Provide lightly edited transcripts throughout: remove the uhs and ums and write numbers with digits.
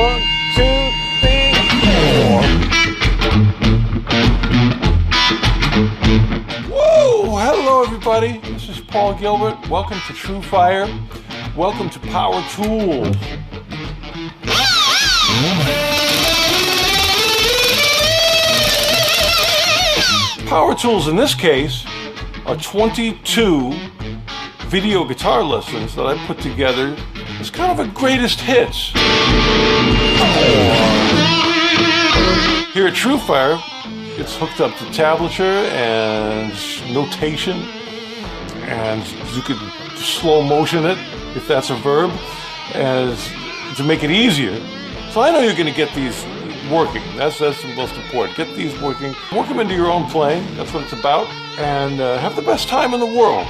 1, 2, 3, 4. Whoa! Hello, everybody. This is Paul Gilbert. Welcome to True Fire. Welcome to Power Tools. Power Tools in this case are 22 video guitar lessons that I put together as kind of a greatest hits. Here at True Fire, it's hooked up to tablature and notation, and you could slow motion it, if that's a verb, as to make it easier. So I know you're going to get these working. That's the most important. Get these working. Work them into your own playing. That's what it's about. And have the best time in the world.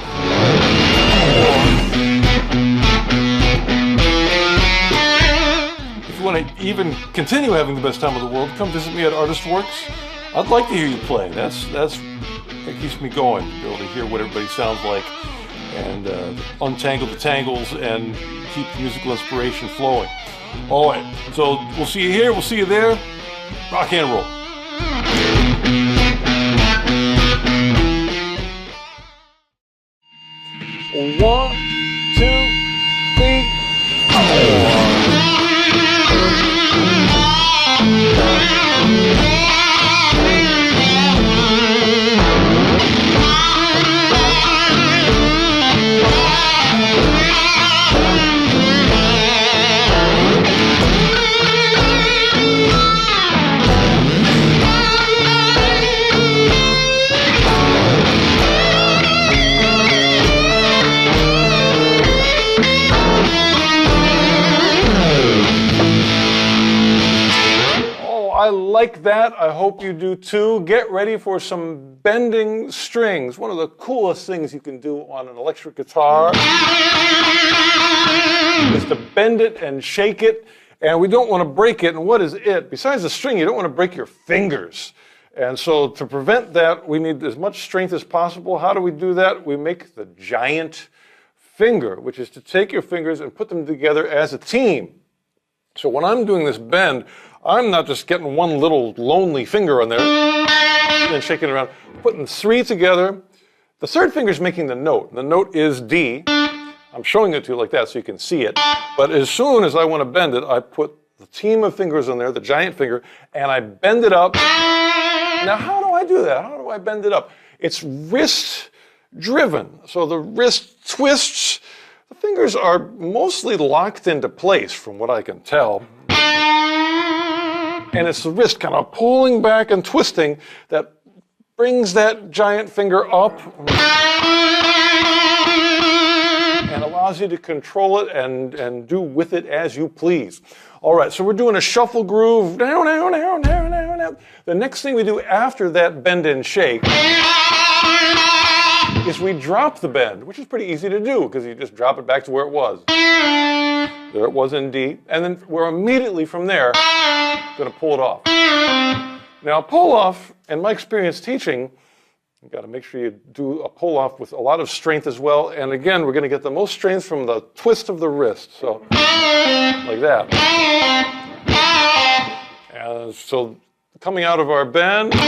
If you want to even continue having the best time in the world, come visit me at Artist Works. I'd like to hear you play. That keeps me going, to be able to hear what everybody sounds like and untangle the tangles and keep the musical inspiration flowing. All right, so we'll see you here, we'll see you there. Rock and roll. 1, 2, 3, I like that. I hope you do too. Get ready for some bending strings. One of the coolest things you can do on an electric guitar is to bend it and shake it. And we don't want to break it. And what is it? Besides the string, you don't want to break your fingers. And so to prevent that, we need as much strength as possible. How do we do that? We make the giant finger, which is to take your fingers and put them together as a team. So when I'm doing this bend, I'm not just getting one little lonely finger on there and shaking it around. I'm putting 3 together. The third finger is making the note. The note is D. I'm showing it to you like that so you can see it. But as soon as I want to bend it, I put the team of fingers on there, the giant finger, and I bend it up. Now, how do I do that? How do I bend it up? It's wrist driven. So the wrist twists. The fingers are mostly locked into place from what I can tell. And it's the wrist kind of pulling back and twisting that brings that giant finger up and allows you to control it and do with it as you please. All right, so we're doing a shuffle groove. Down, down, down, down, down, down. The next thing we do after that bend and shake is we drop the bend, which is pretty easy to do because you just drop it back to where it was. There it was in D. And then we're immediately from there going to pull it off. Now, pull off, in my experience teaching, you've got to make sure you do a pull off with a lot of strength as well. And again, we're going to get the most strength from the twist of the wrist. So, like that. And so, coming out of our bend, like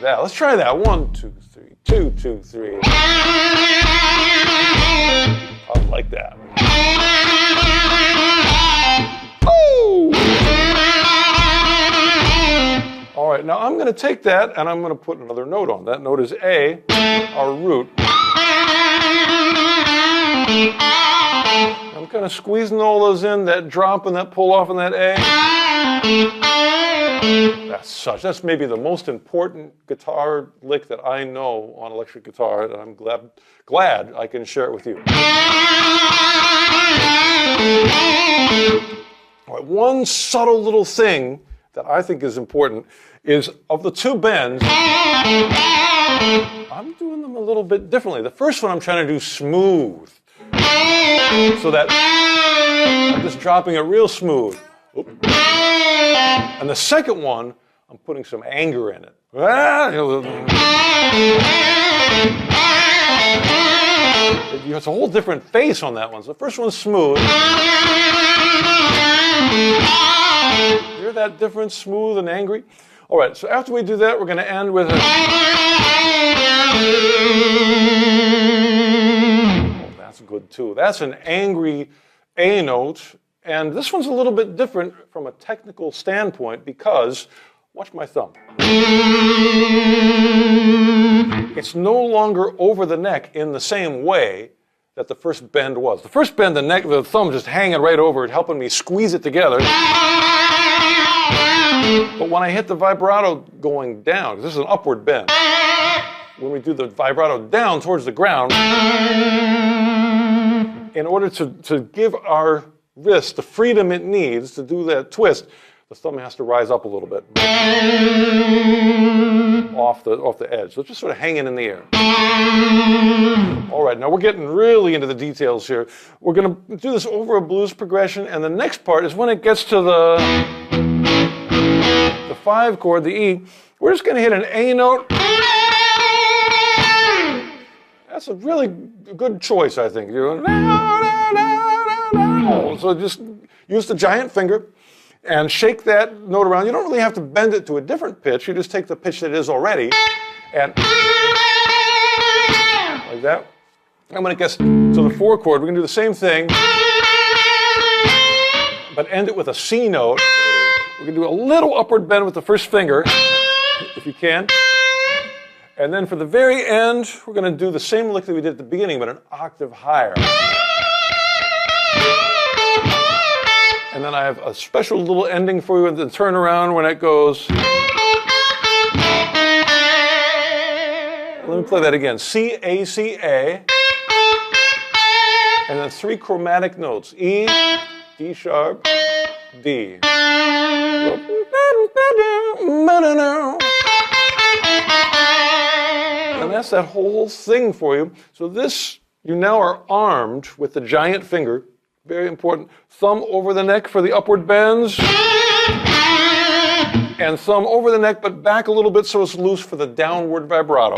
that. Let's try that. 1, 2, 3. 2, 2, 3. I like that. Oh! All right, now I'm going to take that and I'm going to put another note on. That note is A, our root. I'm kind of squeezing all those in, that drop and that pull off and that A. That's maybe the most important guitar lick that I know on electric guitar, and I'm glad I can share it with you. All right, one subtle little thing that I think is important is of the 2 bends, I'm doing them a little bit differently. The first one I'm trying to do smooth, so that I'm just dropping it real smooth. Oop. And the second one, I'm putting some anger in it. It's a whole different face on that one. So the first one's smooth. Hear that difference, smooth and angry? All right, so after we do that, we're going to end with a... Oh, that's good too. That's an angry A note. And this one's a little bit different from a technical standpoint because, watch my thumb. It's no longer over the neck in the same way that the first bend was. The first bend, the thumb just hanging right over it, helping me squeeze it together. But when I hit the vibrato going down, because this is an upward bend, when we do the vibrato down towards the ground, in order to give our wrist the freedom it needs to do that twist, the thumb has to rise up a little bit off the edge. So it's just sort of hanging in the air. All right, now we're getting really into the details here. We're going to do this over a blues progression, and the next part is when it gets to the 5 chord, the E, we're just going to hit an A note. That's a really good choice, I think. So just use the giant finger and shake that note around. You don't really have to bend it to a different pitch. You just take the pitch that it is already and like that. And when it gets to the 4 chord, we're going to do the same thing, but end it with a C note. We're going to do a little upward bend with the first finger, if you can. And then for the very end, we're going to do the same lick that we did at the beginning, but an octave higher. And then I have a special little ending for you in the turnaround when it goes. Let me play that again. C, A, C, A. And then 3 chromatic notes. E, D sharp, D. And that's that whole thing for you. So this, you now are armed with the giant finger. Very important. Thumb over the neck for the upward bends. And thumb over the neck, but back a little bit so it's loose for the downward vibrato.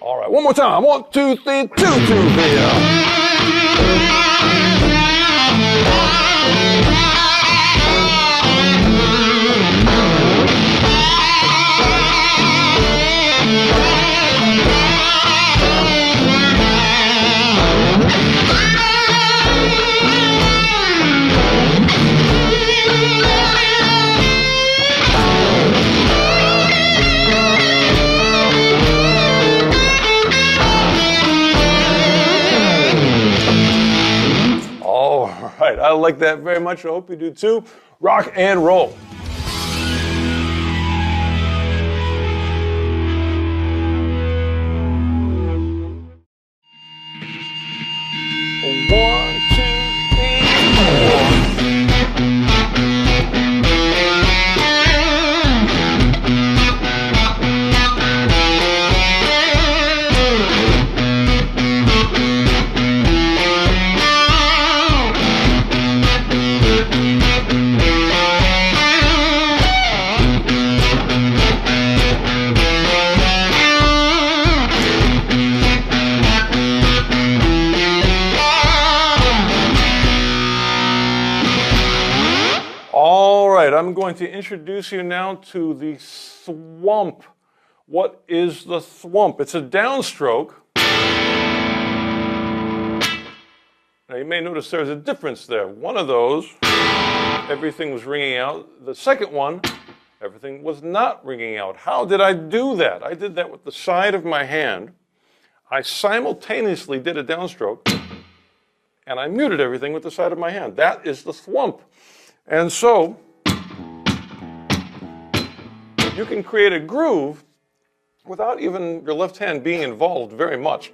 All right, one more time. 1, 2, 3, 2, 2, 3. I like that very much. I hope you do too. Rock and roll. One, two, three, 4. I'm going to introduce you now to the thwomp. What is the thwomp? It's a downstroke. Now you may notice there's a difference there. One of those, everything was ringing out. The second one, everything was not ringing out. How did I do that? I did that with the side of my hand. I simultaneously did a downstroke, and I muted everything with the side of my hand. That is the thwomp. And so, you can create a groove without even your left hand being involved very much.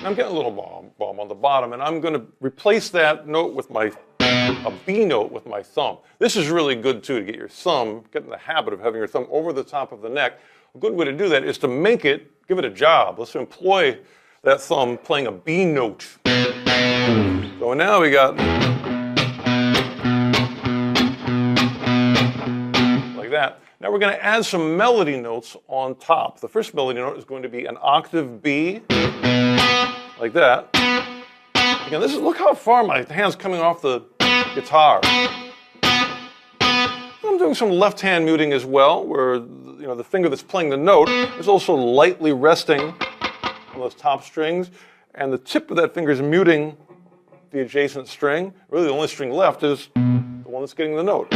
I'm getting a little bomb on the bottom, and I'm going to replace that note with a B note with my thumb. This is really good, too, to get your thumb, get in the habit of having your thumb over the top of the neck. A good way to do that is to make it, give it a job. Let's employ that thumb playing a B note. So now we got like that. Now we're going to add some melody notes on top. The first melody note is going to be an octave B, like that. Again, look how far my hand's coming off the guitar. I'm doing some left hand muting as well, where the finger that's playing the note is also lightly resting on those top strings, and the tip of that finger is muting the adjacent string. Really, the only string left is the one that's getting the note.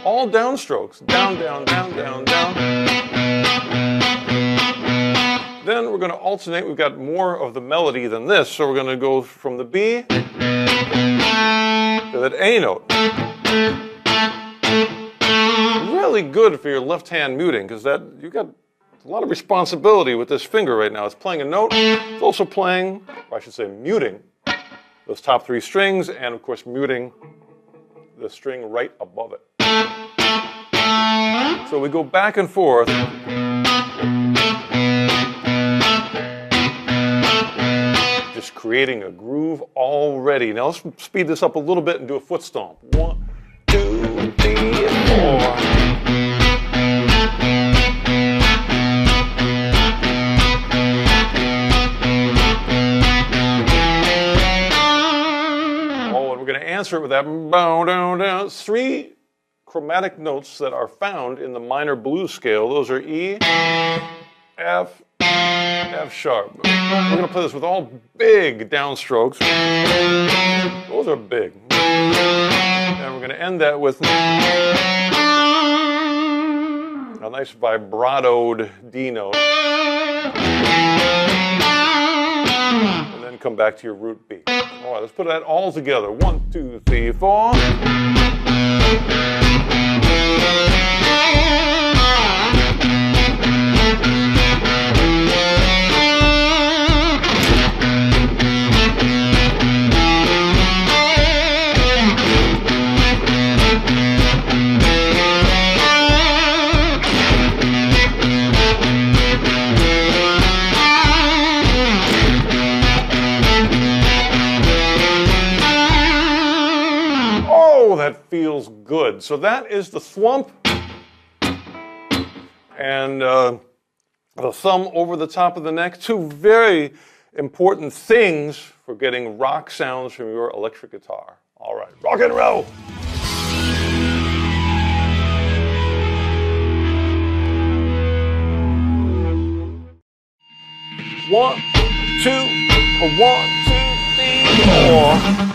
All downstrokes. Down, down, down, down, down. Then we're going to alternate. We've got more of the melody than this, so we're going to go from the B to that A note. Really good for your left hand muting, because you've got a lot of responsibility with this finger right now. It's playing a note. It's also playing, or I should say muting, those top three strings, and of course muting the string right above it. So we go back and forth. Just creating a groove already. Now let's speed this up a little bit and do a foot stomp. 1, 2, 3, and 4. We're going to answer it with that bow down down. 3 chromatic notes that are found in the minor blues scale. Those are E, F, F sharp. We're going to play this with all big downstrokes. Those are big. And we're going to end that with a nice vibratoed D note. And then come back to your root B. All right, let's put that all together. 1, 2, 3, 4. That feels good. So that is the thwump and the thumb over the top of the neck. 2 very important things for getting rock sounds from your electric guitar. All right, rock and roll. One, two, 1, 2, 3, 4.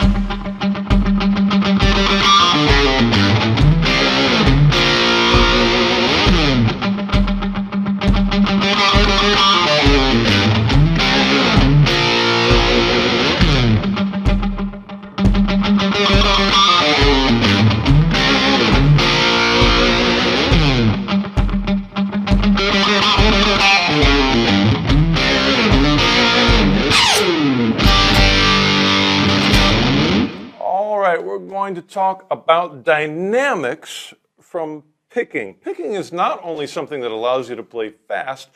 To talk about dynamics from picking. Picking is not only something that allows you to play fast,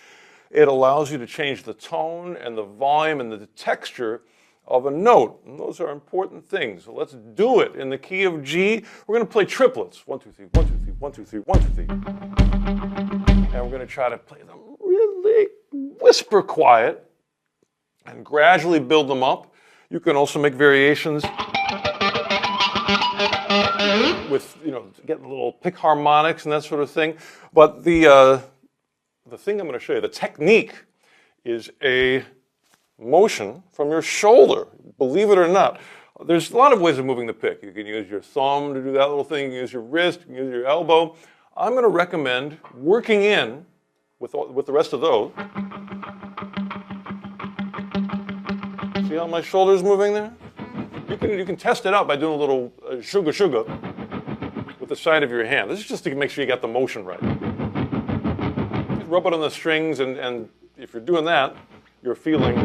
it allows you to change the tone and the volume and the texture of a note. And those are important things. So let's do it in the key of G. We're going to play triplets. 1, 2, 3, 1, 2, 3, 1, 2, 3, 1, 2, 3. And we're going to try to play them really whisper quiet and gradually build them up. You can also make variations with, getting little pick harmonics and that sort of thing. But the thing I'm going to show you, the technique, is a motion from your shoulder. Believe it or not. There's a lot of ways of moving the pick. You can use your thumb to do that little thing. You can use your wrist. You can use your elbow. I'm going to recommend working in with the rest of those. See how my shoulder's moving there? You can test it out by doing a little sugar with the side of your hand. This is just to make sure you got the motion right. Just rub it on the strings, and if you're doing that, you're feeling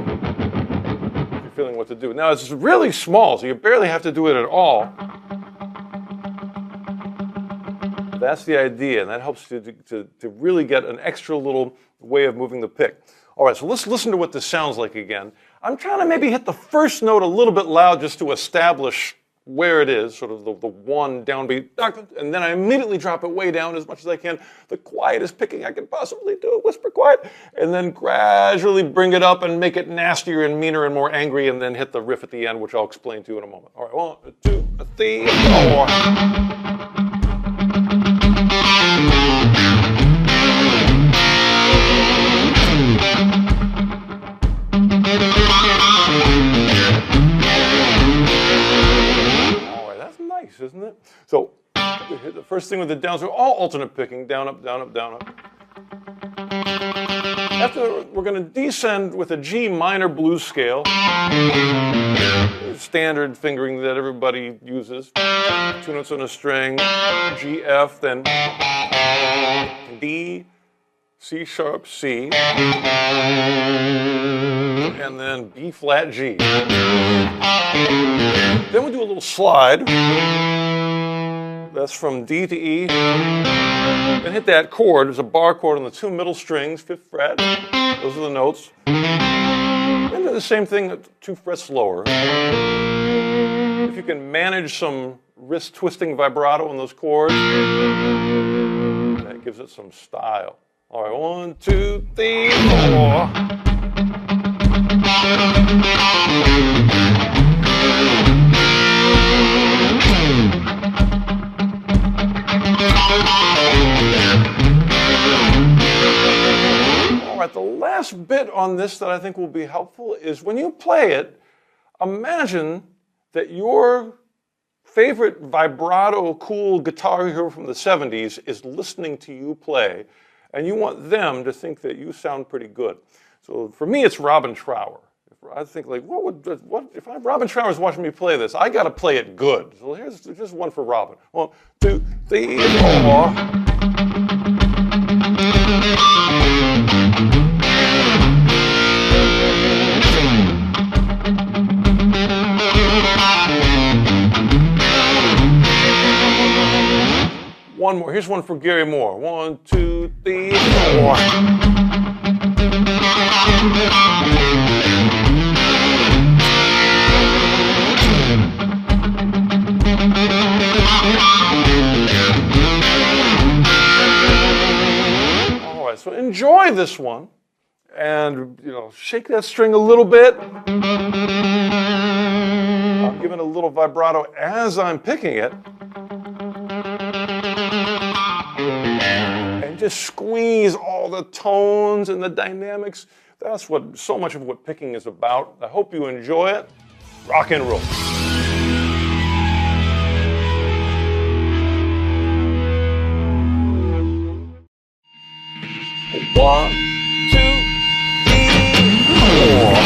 what to do. Now it's really small, so you barely have to do it at all. That's the idea, and that helps you to really get an extra little way of moving the pick. All right, so let's listen to what this sounds like again. I'm trying to maybe hit the first note a little bit loud just to establish where it is, sort of the one downbeat, and then I immediately drop it way down as much as I can, the quietest picking I can possibly do, whisper quiet, and then gradually bring it up and make it nastier and meaner and more angry, and then hit the riff at the end, which I'll explain to you in a moment. All right, 1, 2, 3, 4. Isn't it? So the first thing with the downs are all alternate picking, down, up, down, up, down, up. After we're going to descend with a G minor blues scale, standard fingering that everybody uses. 2 notes on a string, G, F, then D, C sharp, C, and then B flat, G. Then we do a little slide. That's from D to E. Then hit that chord. There's a bar chord on the 2 middle strings, 5th fret. Those are the notes. And do the same thing 2 frets lower. If you can manage some wrist twisting vibrato on those chords, that gives it some style. All right, 1, 2, 3, 4. All right, the last bit on this that I think will be helpful is when you play it, imagine that your favorite vibrato, cool guitar hero from the 70s is listening to you play, and you want them to think that you sound pretty good. So for me, it's Robin Trower. I think, like, if Robin Trower's watching me play this, I got to play it good. So here's just one for Robin. 1, 2, 3, 4. One more. Here's one for Gary Moore. 1, 2, 3, 4. All right, so enjoy this one, and shake that string a little bit. I'm giving a little vibrato as I'm picking it. And just squeeze all the tones and the dynamics. That's what so much of what picking is about. I hope you enjoy it. Rock and roll. 1, 2, 3, 4.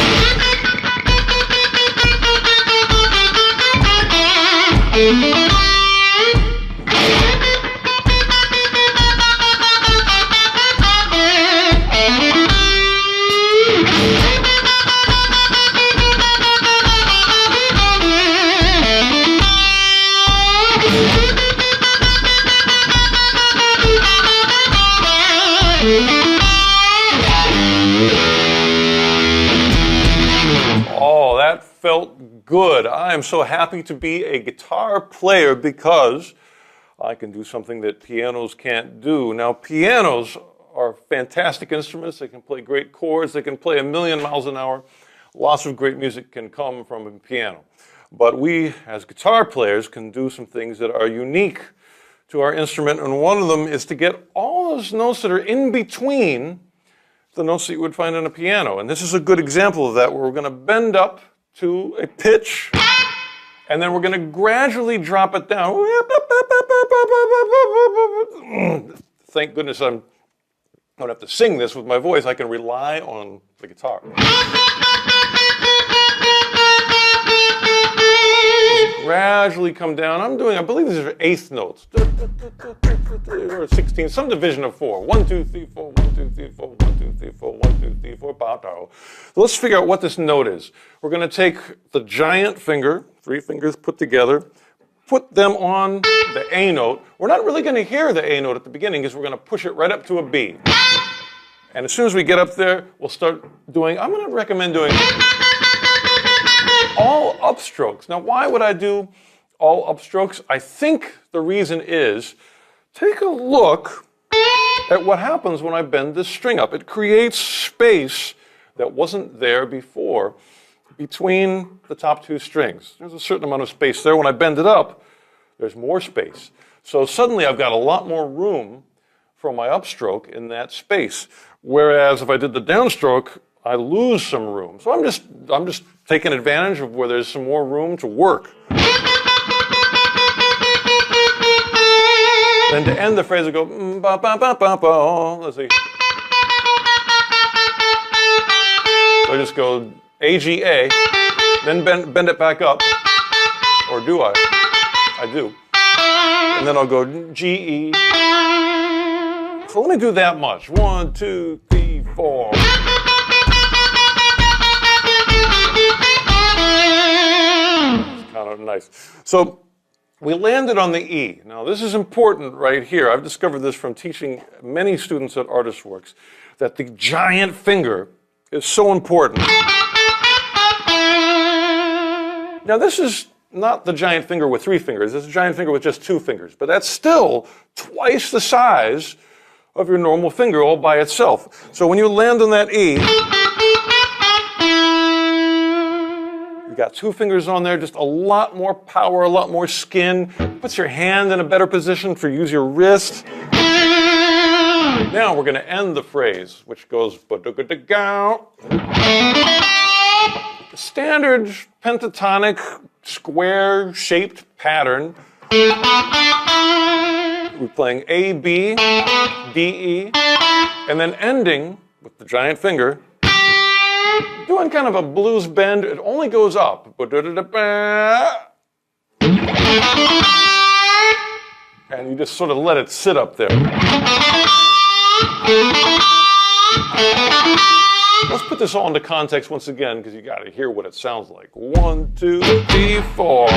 Oh, that felt good. I am so happy to be a guitar player because I can do something that pianos can't do. Now, pianos are fantastic instruments. They can play great chords. They can play 1,000,000 miles an hour. Lots of great music can come from a piano. But we, as guitar players, can do some things that are unique to our instrument, and one of them is to get all those notes that are in between the notes that you would find on a piano. And this is a good example of that, where we're going to bend up to a pitch, and then we're going to gradually drop it down. Thank goodness I don't have to sing this with my voice. I can rely on the guitar. Gradually come down. I believe these are 8th notes. Or 16, some division of 4. 1, 2, 3, 4, 1, 2, 3, 4, 1, 2, 3, 4, 1, 2, 3, 4, pow. So let's figure out what this note is. We're going to take the giant finger, 3 fingers put together, put them on the A note. We're not really going to hear the A note at the beginning because we're going to push it right up to a B. And as soon as we get up there, we'll start doing, I'm going to recommend doing all upstrokes. Now, why would I do all upstrokes? I think the reason is, take a look at what happens when I bend this string up. It creates space that wasn't there before between the top two strings. There's a certain amount of space there. When I bend it up, there's more space. So suddenly I've got a lot more room for my upstroke in that space. Whereas if I did the downstroke, I lose some room. So I'm just taking advantage of where there's some more room to work. Then to end the phrase, I go, ba ba ba ba ba. Let's see. So I just go A, G, A, then bend it back up. Or do I? I do. And then I'll go G, E. So let me do that much. 1, 2, 3, 4. It's kind of nice. So we landed on the E. Now this is important right here. I've discovered this from teaching many students at Artist Works, that the giant finger is so important. Now this is not the giant finger with 3 fingers. It's a giant finger with just 2 fingers. But that's still twice the size of your normal finger all by itself. So when you land on that E, you've got 2 fingers on there, just a lot more power, a lot more skin. Puts your hand in a better position for use your wrist. Now we're going to end the phrase, which goes ba-da-ga-da-ga. Standard pentatonic square-shaped pattern. We're playing A, B, D, E, and then ending with the giant finger, doing kind of a blues bend. It only goes up. And you just sort of let it sit up there. Let's put this all into context once again, because you got to hear what it sounds like. 1, 2, 3, 4.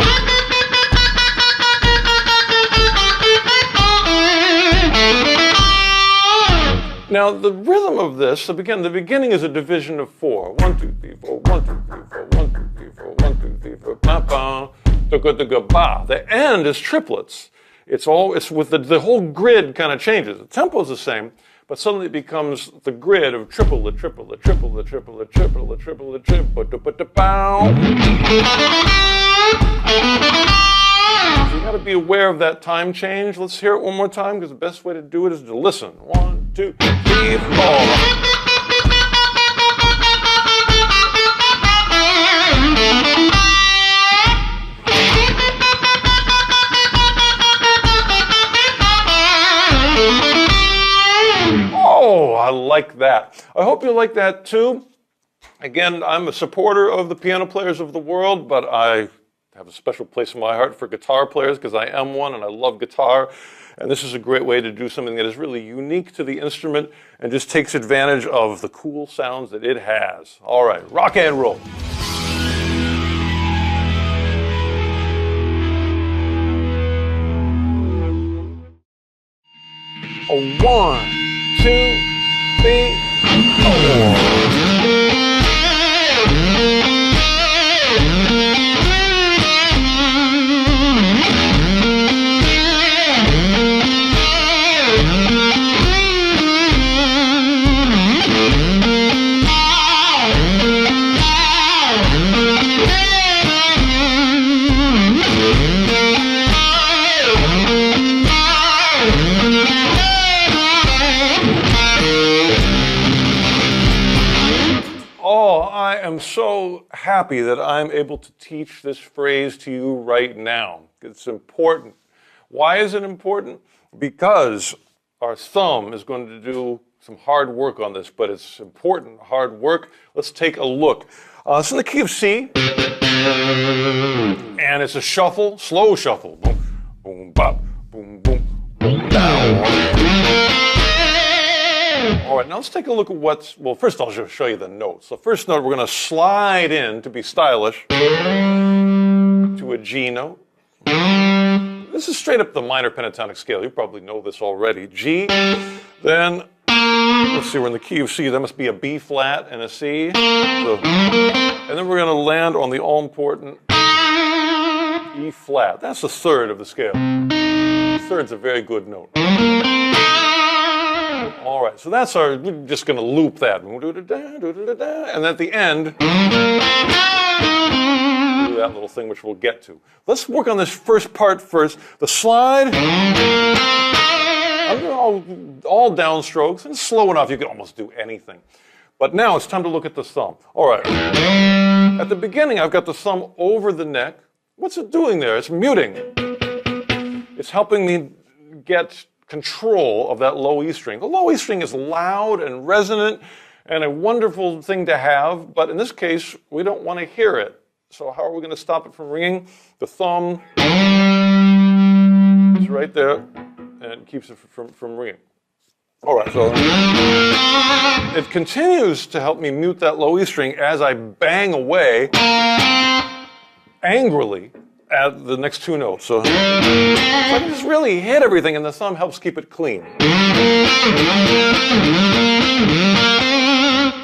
Now, the rhythm of this, the beginning is a division of 4. 1, 2, 3, 4, 1, 2, 3, 4, 1, 2, 3, 4, 1, 2, 3, 4, ba, ba, da, ga, da, ga, ba. The end is triplets. It's with the whole grid kind of changes. The tempo is the same, but suddenly it becomes the grid of triplet, triplet, triplet, triplet, triplet, triplet, triplet, triplet, bow. So you got to be aware of that time change. Let's hear it one more time, because the best way to do it is to listen. 1, 2, 3, 4. Oh, I like that. I hope you like that too. Again, I'm a supporter of the piano players of the world, but I have a special place in my heart for guitar players, because I am one and I love guitar. And this is a great way to do something that is really unique to the instrument and just takes advantage of the cool sounds that it has. All right, rock and roll. A 1, 2, 3, 4. I am so happy that I'm able to teach this phrase to you right now. It's important. Why is it important? Because our thumb is going to do some hard work on this, but it's important, hard work. Let's take a look. It's in the key of C, and it's a shuffle, slow shuffle. Boom, boom, bop, boom, boom, boom, down. All right, now let's take a look at well, first I'll just show you the notes. The first note, we're going to slide in, to be stylish, to a G note. This is straight up the minor pentatonic scale. You probably know this already. G, then, let's see, we're in the key of C. That must be a B flat and a C. So, and then we're going to land on the all-important E flat. That's the third of the scale. Third's a very good note. All right, so that's we're just going to loop that. And at the end, do that little thing which we'll get to. Let's work on this first part first. The slide, I'm doing all downstrokes, and slow enough you can almost do anything. But now it's time to look at the thumb. All right, at the beginning I've got the thumb over the neck. What's it doing there? It's muting. It's helping me get control of that low E string. The low E string is loud and resonant and a wonderful thing to have, but in this case, we don't want to hear it. So how are we going to stop it from ringing? The thumb is right there and it keeps it from ringing. All right, so it continues to help me mute that low E string as I bang away angrily at the next two notes. So I can just really hit everything, and the thumb helps keep it clean.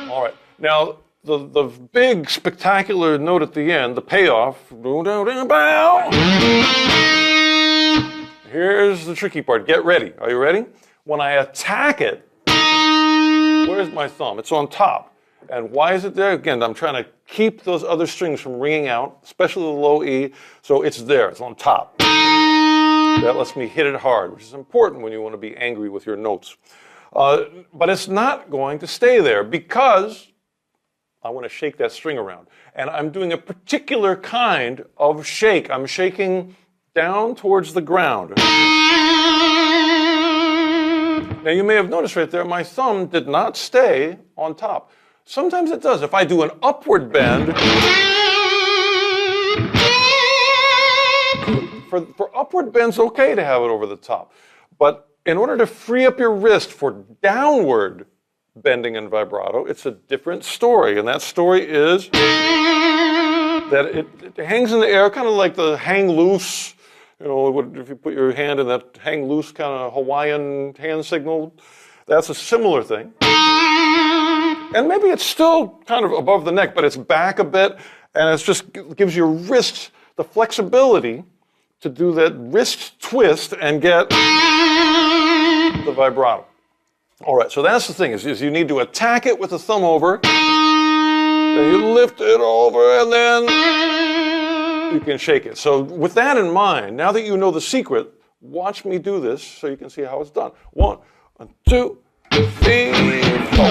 All right, now the big spectacular note at the end, the payoff. Here's the tricky part. Get ready. Are you ready? When I attack it, where's my thumb? It's on top. And why is it there? Again, I'm trying to keep those other strings from ringing out, especially the low E, so it's there, it's on top. That lets me hit it hard, which is important when you want to be angry with your notes. But it's not going to stay there because I want to shake that string around. And I'm doing a particular kind of shake. I'm shaking down towards the ground. Now you may have noticed right there, my thumb did not stay on top. Sometimes it does. If I do an upward bend, for upward bends, okay to have it over the top. But in order to free up your wrist for downward bending and vibrato, it's a different story. And that story is that it hangs in the air, kind of like the hang loose. You know, if you put your hand in that hang loose kind of Hawaiian hand signal, that's a similar thing. And maybe it's still kind of above the neck, but it's back a bit, and it just gives your wrist the flexibility to do that wrist twist and get the vibrato. All right, so that's the thing, is you need to attack it with the thumb over, then you lift it over, and then you can shake it. So with that in mind, now that you know the secret, watch me do this so you can see how it's done. 1, 2, 3, 4.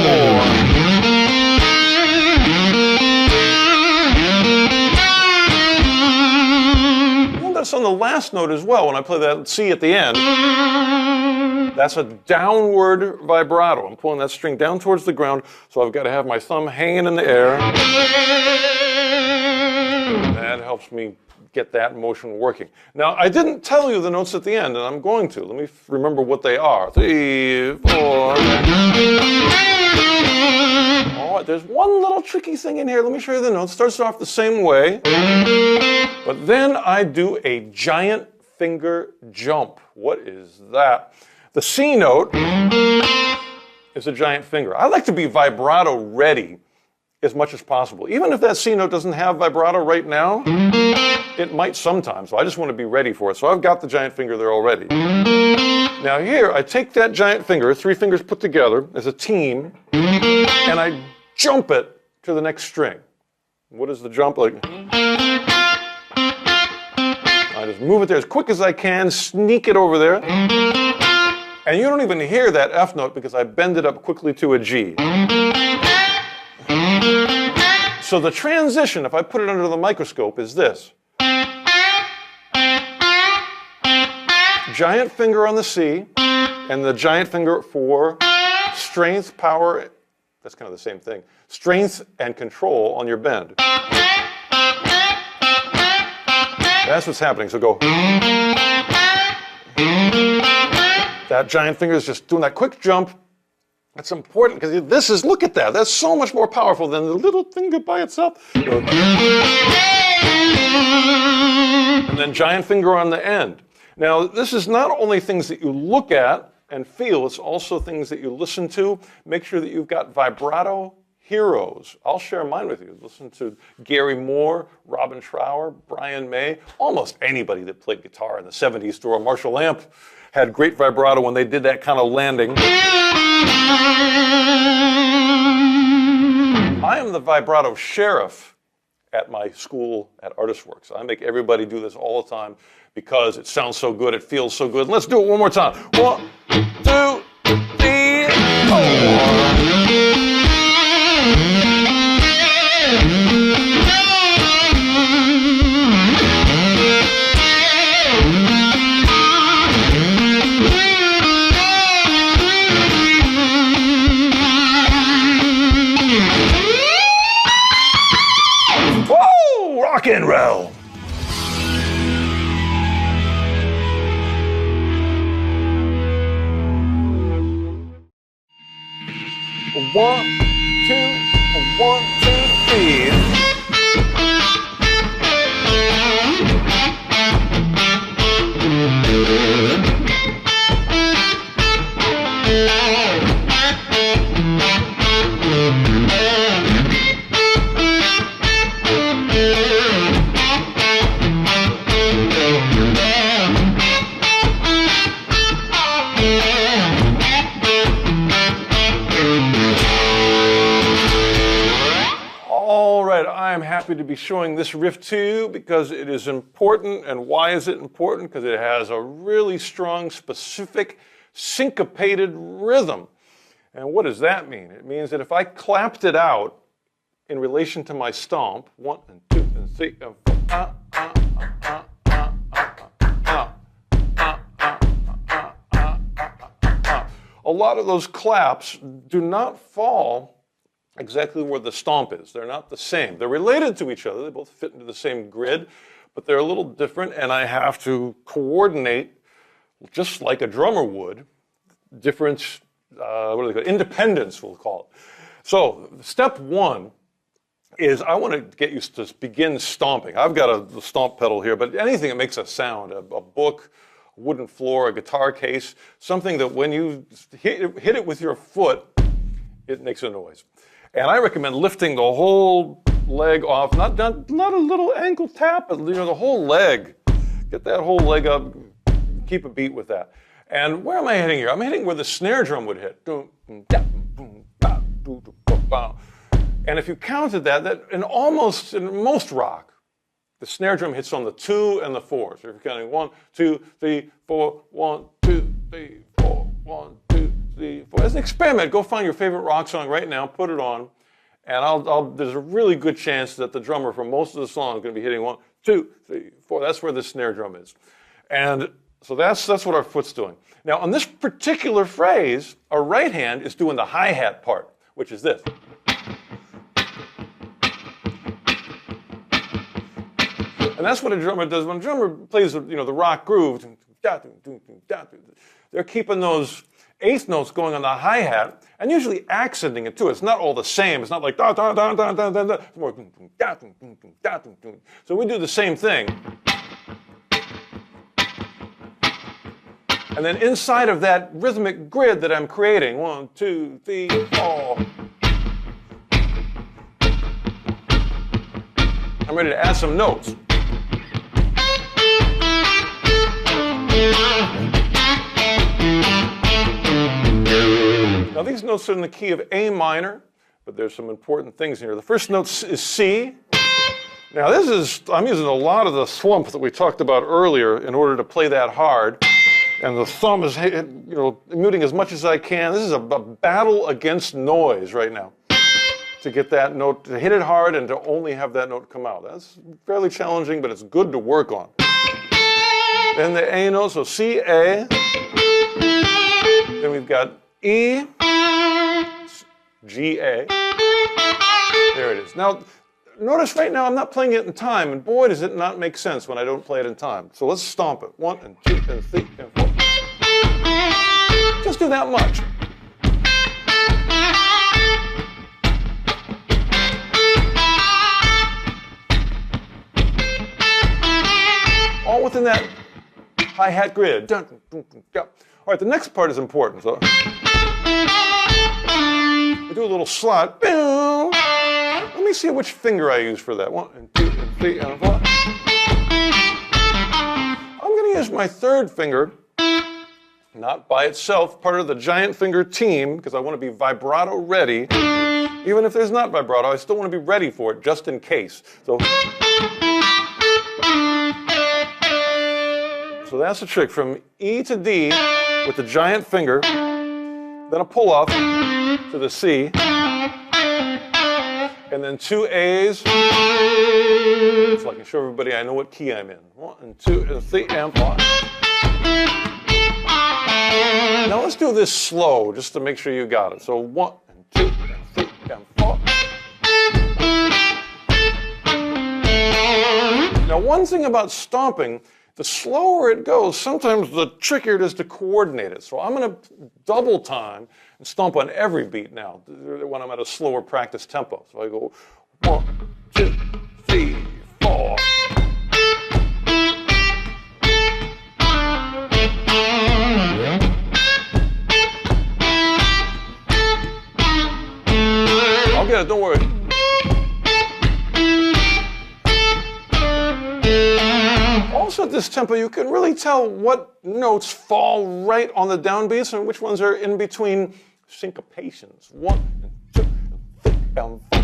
Notice on the last note as well, when I play that C at the end, that's a downward vibrato. I'm pulling that string down towards the ground, so I've got to have my thumb hanging in the air. That helps me get that motion working. Now, I didn't tell you the notes at the end, and I'm going to. Let me remember what they are. 3, 4. All right, there's one little tricky thing in here. Let me show you the notes. Starts off the same way, but then I do a giant finger jump. What is that? The C note is a giant finger. I like to be vibrato ready as much as possible. Even if that C note doesn't have vibrato right now, it might sometimes, so I just want to be ready for it. So I've got the giant finger there already. Now here, I take that giant finger, 3 fingers put together as a team, and I jump it to the next string. What is the jump like? I just move it there as quick as I can, sneak it over there, and you don't even hear that F note because I bend it up quickly to a G. So the transition, if I put it under the microscope, is this. Giant finger on the C, and the giant finger for strength, power, that's kind of the same thing, strength and control on your bend. That's what's happening, so go. That giant finger is just doing that quick jump. That's important because this is, look at that, that's so much more powerful than the little finger by itself. And then giant finger on the end. Now, this is not only things that you look at and feel, it's also things that you listen to. Make sure that you've got vibrato heroes. I'll share mine with you. Listen to Gary Moore, Robin Trower, Brian May, almost anybody that played guitar in the 70s through a Marshall amp had great vibrato when they did that kind of landing. I am the vibrato sheriff at my school at Artist Works. I make everybody do this all the time because it sounds so good, it feels so good. Let's do it one more time. 1, 2, 3, 4. Whoa, rock and roll. One, two, 3. I'm happy to be showing this riff to you because it is important. And why is it important? Because it has a really strong, specific, syncopated rhythm. And what does that mean? It means that if I clapped it out in relation to my stomp, 1 and 2 and 3 and 4, a lot of those claps do not fall exactly where the stomp is. They're not the same. They're related to each other. They both fit into the same grid, but they're a little different, and I have to coordinate, just like a drummer would, different, independence, we'll call it. So step 1 is I want to get you to begin stomping. I've got the stomp pedal here, but anything that makes a sound, a book, a wooden floor, a guitar case, something that when you hit it with your foot, it makes a noise. And I recommend lifting the whole leg off, not a little ankle tap, but the whole leg. Get that whole leg up, keep a beat with that. And where am I hitting here? I'm hitting where the snare drum would hit. And if you counted that in most rock, the snare drum hits on the 2 and the 4. So if you're counting 1, 2, 3, 4, 1, 2, 3, 4, 1, 2, 3, 4. As an experiment, go find your favorite rock song right now, put it on, and there's a really good chance that the drummer for most of the song is going to be hitting 1, 2, 3, 4. That's where the snare drum is. And so that's what our foot's doing. Now, on this particular phrase, our right hand is doing the hi-hat part, which is this. And that's what a drummer does. When a drummer plays the rock groove, they're keeping those eighth notes going on the hi-hat and usually accenting it too. It's not all the same. It's not like da da da da da da da. It's more da da da da. So we do the same thing. And then inside of that rhythmic grid that I'm creating, 1, 2, 3, 4. I'm ready to add some notes. Now these notes are in the key of A minor, but there's some important things here. The first note is C. Now I'm using a lot of the thwump that we talked about earlier in order to play that hard. And the thumb is, muting as much as I can. This is a battle against noise right now. To get that note, to hit it hard and to only have that note come out. That's fairly challenging, but it's good to work on. Then the A note, so C, A. Then we've got E, G, A. There it is. Now, notice right now I'm not playing it in time, and boy, does it not make sense when I don't play it in time. So let's stomp it. 1 and 2 and 3 and 4. Just do that much. All within that hi-hat grid. All right, the next part is important. So we do a little slot. me see which finger I use for that. 1 and 2 and 3 and 4. I'm going to use my third finger, not by itself, part of the giant finger team, because I want to be vibrato ready. Even if there's not vibrato, I still want to be ready for it, just in case. So that's the trick, from E to D with the giant finger, then a pull off to the C, and then 2 A's, so I can show everybody I know what key I'm in. 1 and 2 and 3 and 4. Now let's do this slow, just to make sure you got it. So 1 and 2 and 3 and 4. Now one thing about stomping, the slower it goes, sometimes the trickier it is to coordinate it. So I'm going to double time and stomp on every beat now when I'm at a slower practice tempo. So I go 1, 2, 3, 4. I'll get it, don't worry. Also at this tempo, you can really tell what notes fall right on the downbeats and which ones are in between syncopations. 1 and 2 and 3 and 4.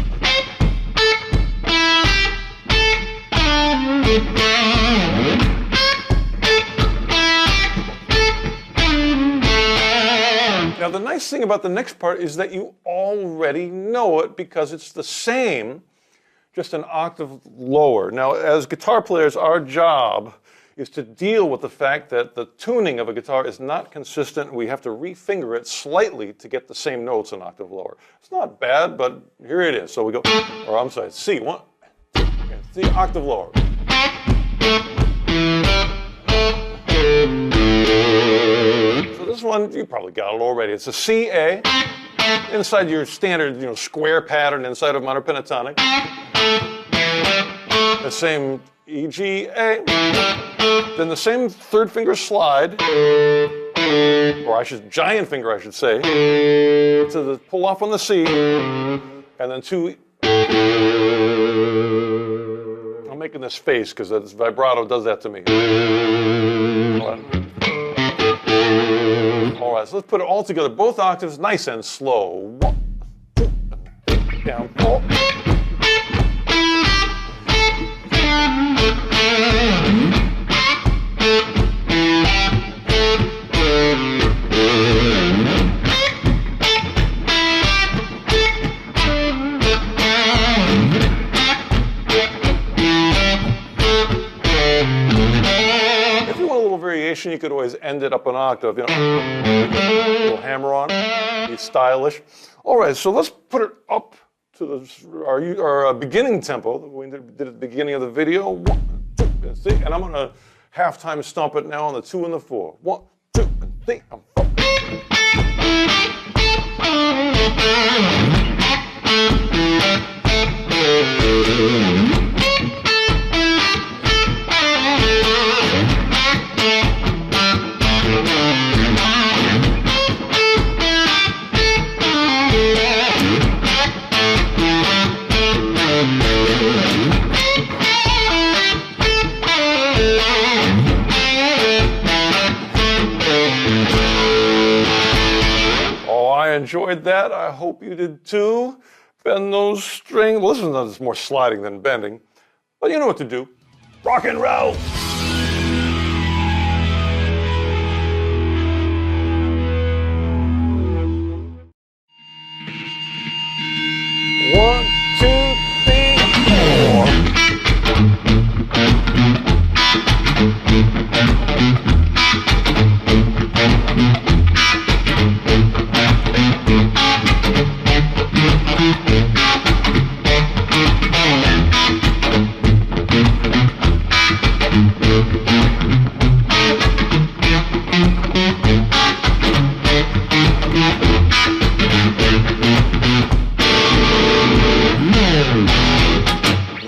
Now the nice thing about the next part is that you already know it because it's the same, just an octave lower. Now, as guitar players, our job is to deal with the fact that the tuning of a guitar is not consistent. We have to refinger it slightly to get the same notes an octave lower. It's not bad, but here it is. So we go, or I'm sorry, C, 1, 2, and 3, octave lower. So this one, you probably got it already. It's a C, A, inside your standard, square pattern inside of minor pentatonic. The same E, G, A, then the same third finger slide, or giant finger I should say, to the pull off on the C, and then 2. I'm making this face because this vibrato does that to me. All right, so let's put it all together, both octaves, nice and slow. 1, 2, 3, down, 4. You could always end it up an octave, a little hammer on, be stylish. All right, so let's put it up to our beginning tempo that we did at the beginning of the video. 1, 2, and 3, and I'm going to half-time stomp it now on the 2 and the 4. 1, 2, and 3, and 4. Enjoyed that. I hope you did too. Bend those strings. Well, this is more sliding than bending, but you know what to do. Rock and roll. 1, 2, 3, 4.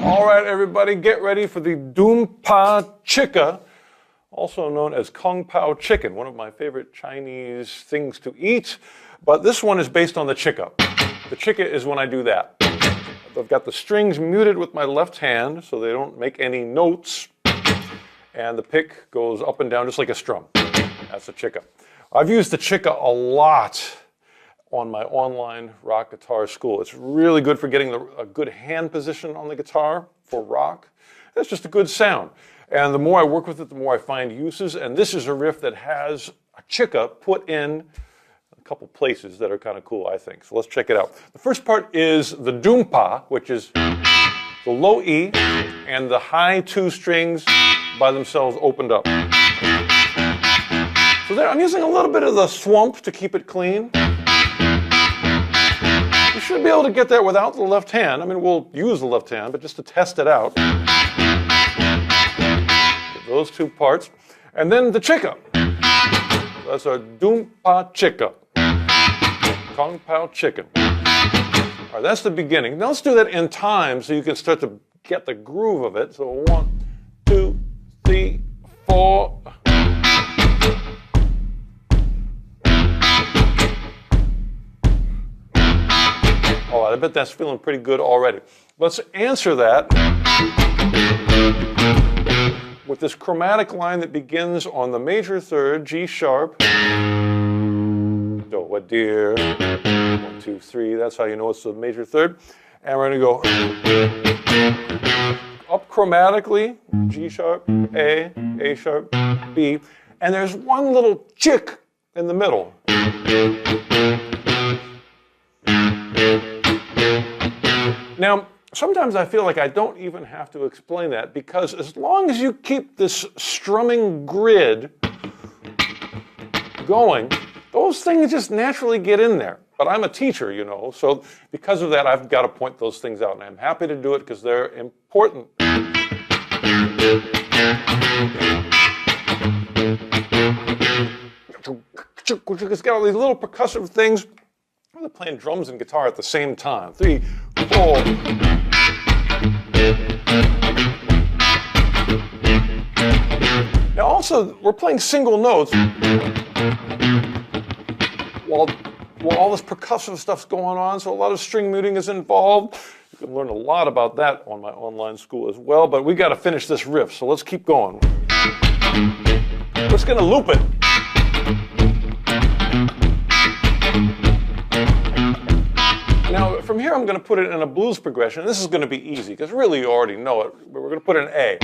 All right, everybody, get ready for the Dum Pa Chika, also known as Kung Pao chicken, one of my favorite Chinese things to eat. But this one is based on the chika. The chika is when I do that. So I've got the strings muted with my left hand so they don't make any notes. And the pick goes up and down just like a strum. That's the chica. I've used the chica a lot on my online rock guitar school. It's really good for getting a good hand position on the guitar for rock. It's just a good sound. And the more I work with it, the more I find uses. And this is a riff that has a chica put in a couple places that are kind of cool, I think. So let's check it out. The first part is the doompa, which is the low E and the high 2 strings by themselves opened up. So there, I'm using a little bit of the swamp to keep it clean. You should be able to get that without the left hand. I mean, we'll use the left hand, but just to test it out. Those 2 parts. And then the chica. That's our doompa chica. Kung Pao chicken. All right, that's the beginning. Now let's do that in time so you can start to get the groove of it. So 1, 2, 3, 4. Oh, I bet that's feeling pretty good already. Let's answer that with this chromatic line that begins on the major 3rd, G sharp, do, a dear, 1, 2, 3, that's how you know it's the major 3rd. And we're going to go up chromatically, G sharp, A sharp, B, and there's one little chick in the middle. Now, sometimes I feel like I don't even have to explain that, because as long as you keep this strumming grid going, those things just naturally get in there. But I'm a teacher, you know, so because of that, I've got to point those things out, and I'm happy to do it because they're important. It's got all these little percussive things. They're playing drums and guitar at the same time. 3, 4. Now also, we're playing single notes while all this percussive stuff's going on, so a lot of string muting is involved. You can learn a lot about that on my online school as well, but we got to finish this riff, so let's keep going. We're just going to loop it. Now, from here, I'm going to put it in a blues progression. This is going to be easy, because really you already know it, but we're going to put an A.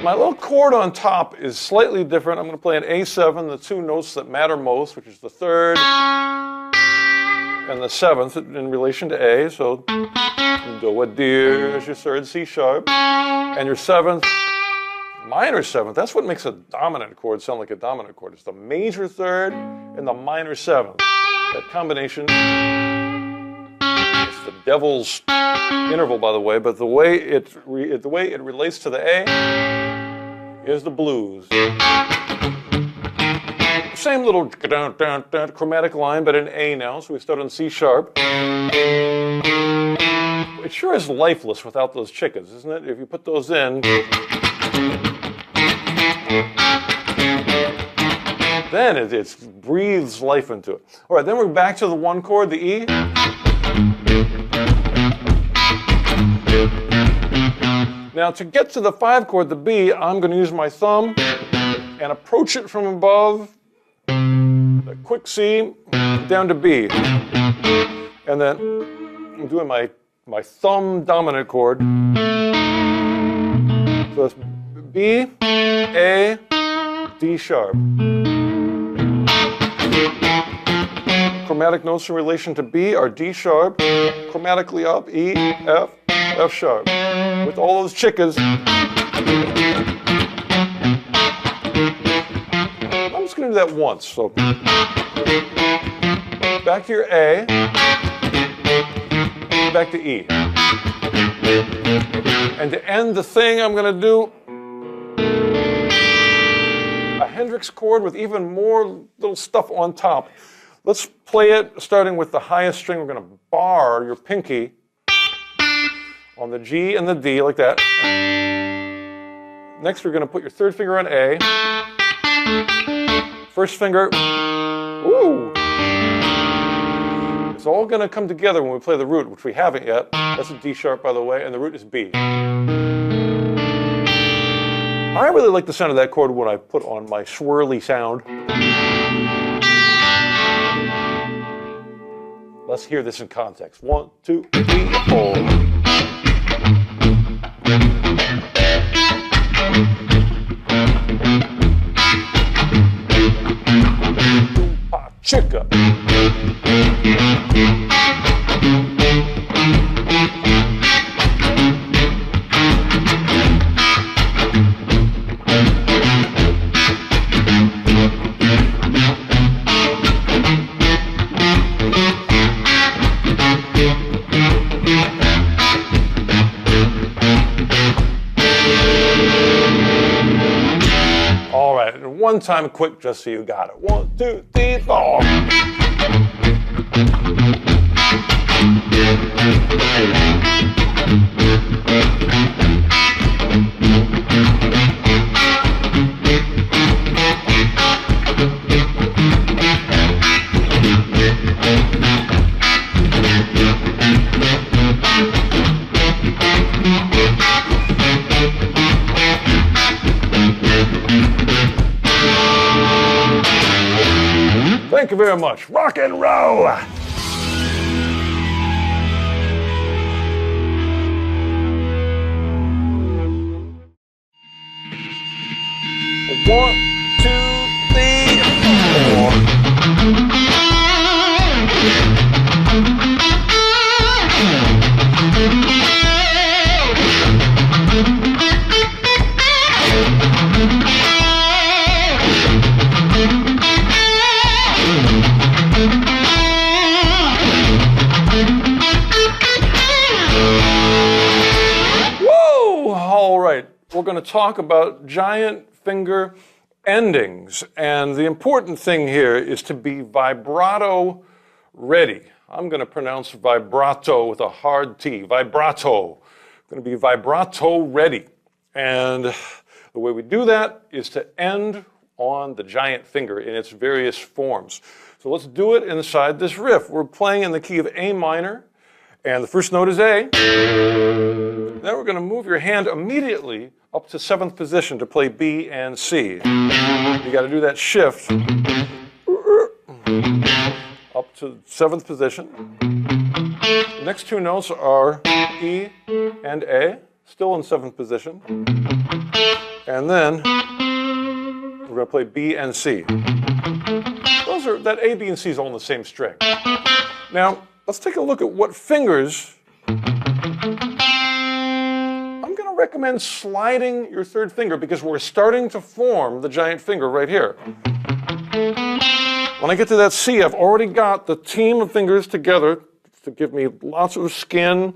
My little chord on top is slightly different. I'm going to play an A7, the 2 notes that matter most, which is the 3rd and the 7th in relation to A. So, do, a dear is your 3rd C sharp, and your 7th, minor 7th. That's what makes a dominant chord sound like a dominant chord. It's the major 3rd and the minor 7th. That combination, it's the devil's interval, by the way, but the way it relates to the A is the blues. Same little chromatic line, but in A now, so we start on C sharp. It sure is lifeless without those chickas, isn't it? If you put those in, then it breathes life into it. All right, then we're back to the 1 chord, the E. Now, to get to the 5 chord, the B, I'm going to use my thumb and approach it from above, the quick C, down to B. And then I'm doing my thumb dominant chord. So it's B, A, D sharp. Chromatic notes in relation to B are D sharp, chromatically up, E, F, F sharp. With all those chickas, I'm just going to do that once. So back to your A, back to E. And to end the thing, I'm going to do a Hendrix chord with even more little stuff on top. Let's play it starting with the highest string. We're going to bar your pinky on the G and the D like that. Next, we're going to put your 3rd finger on A. First finger, ooh. It's all going to come together when we play the root, which we haven't yet. That's a D sharp, by the way, and the root is B. I really like the sound of that chord when I put on my swirly sound. Let's hear this in context. 1, 2, 3, 4. Chica. All right, and one time quick just so you got it. 1, 2, 3, 4. Thank you very much. Rock and roll! 1, 2, 3, 4. Woo! All right, we're going to talk about giant finger endings, and the important thing here is to be vibrato ready. I'm going to pronounce vibrato with a hard T. Vibrato. I'm going to be vibrato ready, and the way we do that is to end on the giant finger in its various forms. So let's do it inside this riff. We're playing in the key of A minor, and the first note is A. Then we're going to move your hand immediately up to 7th position to play B and C. You got to do that shift up to 7th position. The next two notes are E and A, still in 7th position. And then we're going to play B and C. That A, B, and C is all in the same string. Now, let's take a look at what fingers. I'm going to recommend sliding your third finger because we're starting to form the giant finger right here. When I get to that C, I've already got the team of fingers together to give me lots of skin.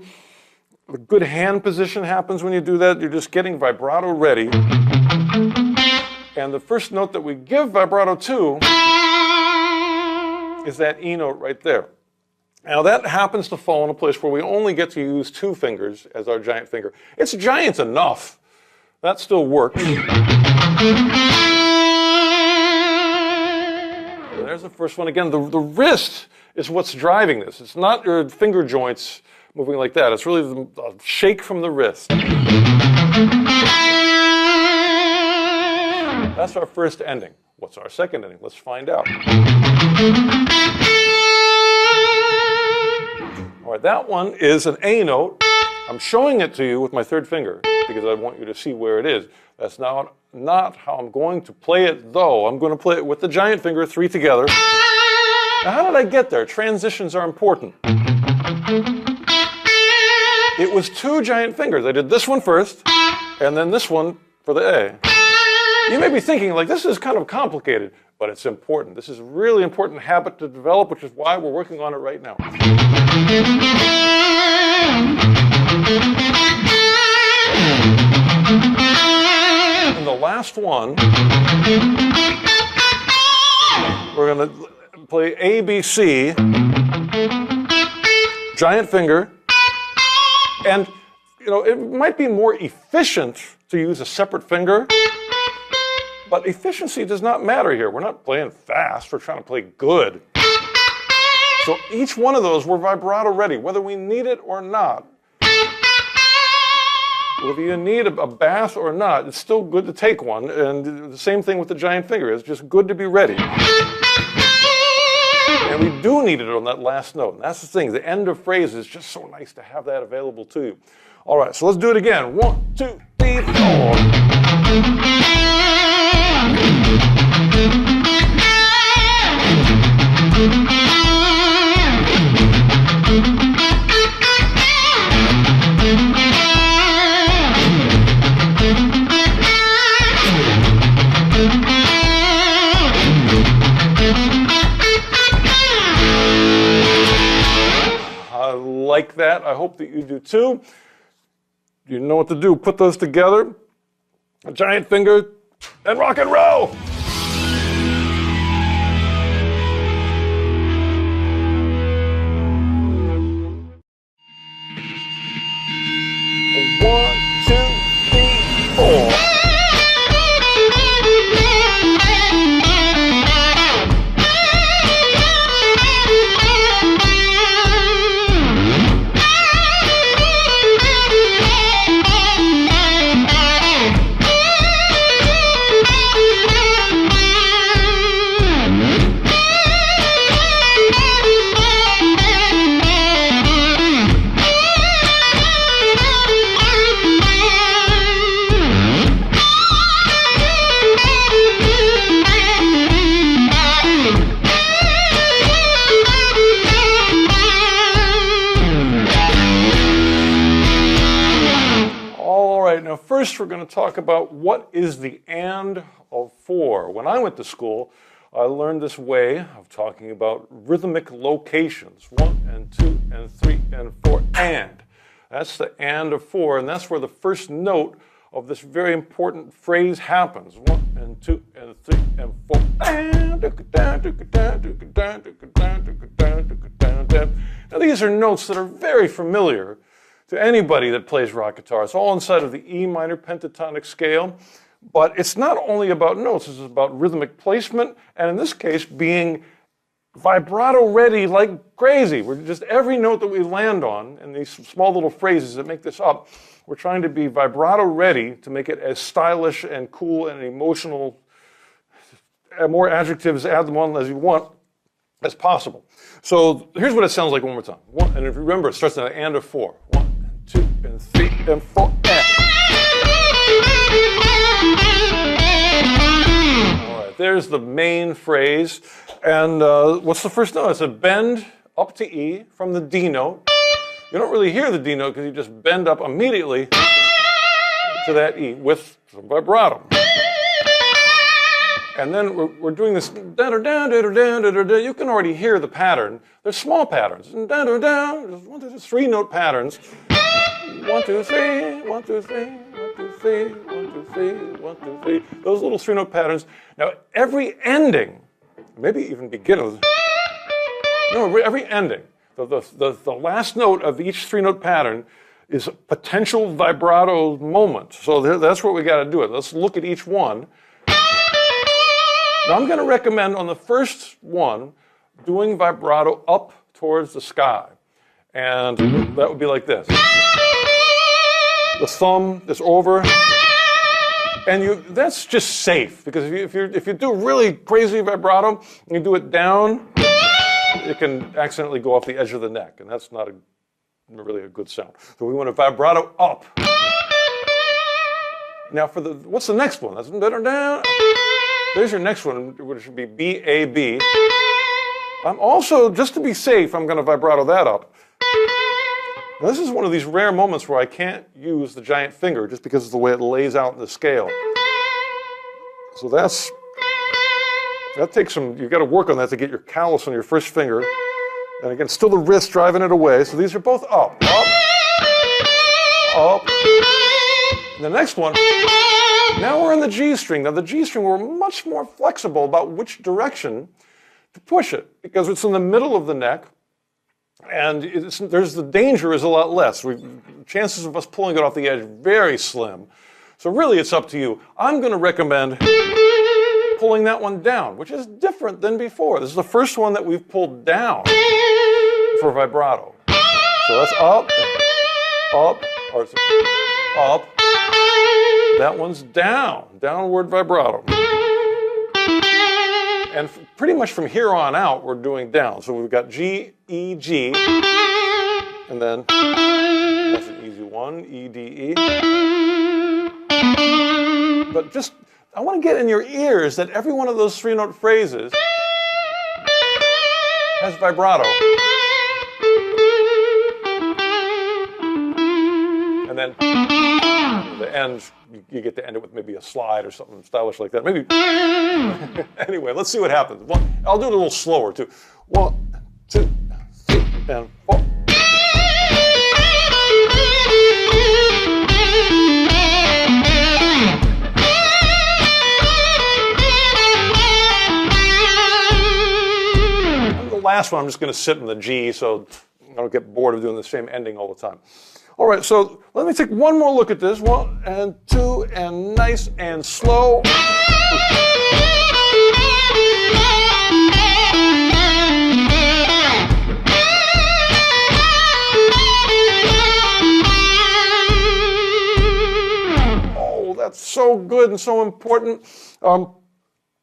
A good hand position happens when you do that. You're just getting vibrato ready. And the first note that we give vibrato to is that E note right there. Now that happens to fall in a place where we only get to use 2 fingers as our giant finger. It's giant enough. That still works. There's the first one again. The wrist is what's driving this. It's not your finger joints moving like that. It's really the shake from the wrist. That's our first ending. What's our second ending? Let's find out. All right, that one is an A note. I'm showing it to you with my third finger because I want you to see where it is. That's not how I'm going to play it, though. I'm going to play it with the giant finger, 3 together. Now, how did I get there? Transitions are important. It was 2 giant fingers. I did this one first, and then this one for the A. You may be thinking, like, this is kind of complicated, but it's important. This is a really important habit to develop, which is why we're working on it right now. And the last one, we're going to play A, B, C, giant finger, and, you know, it might be more efficient to use a separate finger. But efficiency does not matter here. We're not playing fast. We're trying to play good. So each one of those, we're vibrato ready, whether we need it or not. Whether you need a bath or not, it's still good to take one. And the same thing with the giant finger. It's just good to be ready. And we do need it on that last note. And that's the thing. The end of phrase is just so nice to have that available to you. All right, so let's do it again. 1, 2, 3, 4. I like that. I hope that you do too. You know what to do. Put those together. A giant finger and rock and roll. One, two, three, four. Now, first we're going to talk about what is the and of 4. When I went to school, I learned this way of talking about rhythmic locations. 1 and 2 and 3 and 4 and. That's the and of 4, and that's where the first note of this very important phrase happens. 1 and 2 and 3 and 4 and. Now these are notes that are very familiar to anybody that plays rock guitar. It's all inside of the E minor pentatonic scale, but it's not only about notes, it's about rhythmic placement, and in this case, being vibrato ready like crazy. We're just, every note that we land on, and these small little phrases that make this up, we're trying to be vibrato ready to make it as stylish and cool and emotional, more adjectives, add them on as you want, as possible. So here's what it sounds like one more time. 1, and if you remember, it starts in an and of 4. 1, 2 and 3 and 4 and. All right, there's the main phrase. And what's the first note? It's a bend up to E from the D note. You don't really hear the D note because you just bend up immediately to that E with some vibrato. And then we're doing this. You can already hear the pattern. There's small patterns. 1, 2, 3 note patterns. 1, 2, 3, 1, 2, 3, 1, 2, 3, 1, 2, 3, 1, 2, 3. Those little 3 note patterns. Now every ending, maybe even beginning. No, every ending. The last note of each 3 note pattern is a potential vibrato moment. So that's what we got to do. Let's look at each one. Now I'm going to recommend on the first one doing vibrato up towards the sky. And that would be like this. The thumb is over. And that's just safe, because if you do really crazy vibrato and you do it down, it can accidentally go off the edge of the neck, and that's not really a good sound. So we want to vibrato up. Now what's the next one? That's down. There's your next one, which should be B-A-B. I'm also, just to be safe, I'm going to vibrato that up. Now, this is one of these rare moments where I can't use the giant finger just because of the way it lays out in the scale. So that takes some, you've got to work on that to get your callus on your first finger. And again, still the wrist driving it away. So these are both up, up, up. And the next one, now we're in the G string. Now the G string, we're much more flexible about which direction to push it, because it's in the middle of the neck. And the danger is a lot less. Chances of us pulling it off the edge, very slim. So really it's up to you. I'm going to recommend pulling that one down, which is different than before. This is the first one that we've pulled down. for vibrato. So that's up, up, or up. That one's down, downward vibrato. And pretty much from here on out, we're doing down. So we've got G, E, G, and then that's an easy one, E, D, E. But just, I want to get in your ears that every one of those three-note phrases has vibrato. And then the end, you get to end it with maybe a slide or something stylish like that. Maybe. Anyway, let's see what happens. I'll do it a little slower too. 1, 2, 3, and 4. And the last one, I'm just going to sit in the G so I don't get bored of doing the same ending all the time. All right, so let me take one more look at this. 1 and 2, and nice and slow. Oh, that's so good and so important. Well,